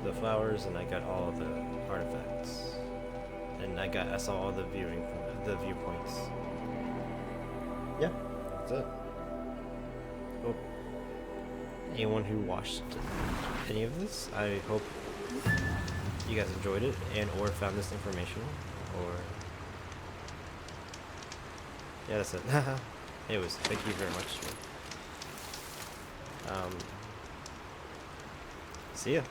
the flowers, and I got all the artifacts. And I saw all the viewpoints. Yeah. That's it. Well, anyone who watched any of this, I hope you guys enjoyed it and or found this informational, or yeah, that's it. Anyways, thank you very much. See ya.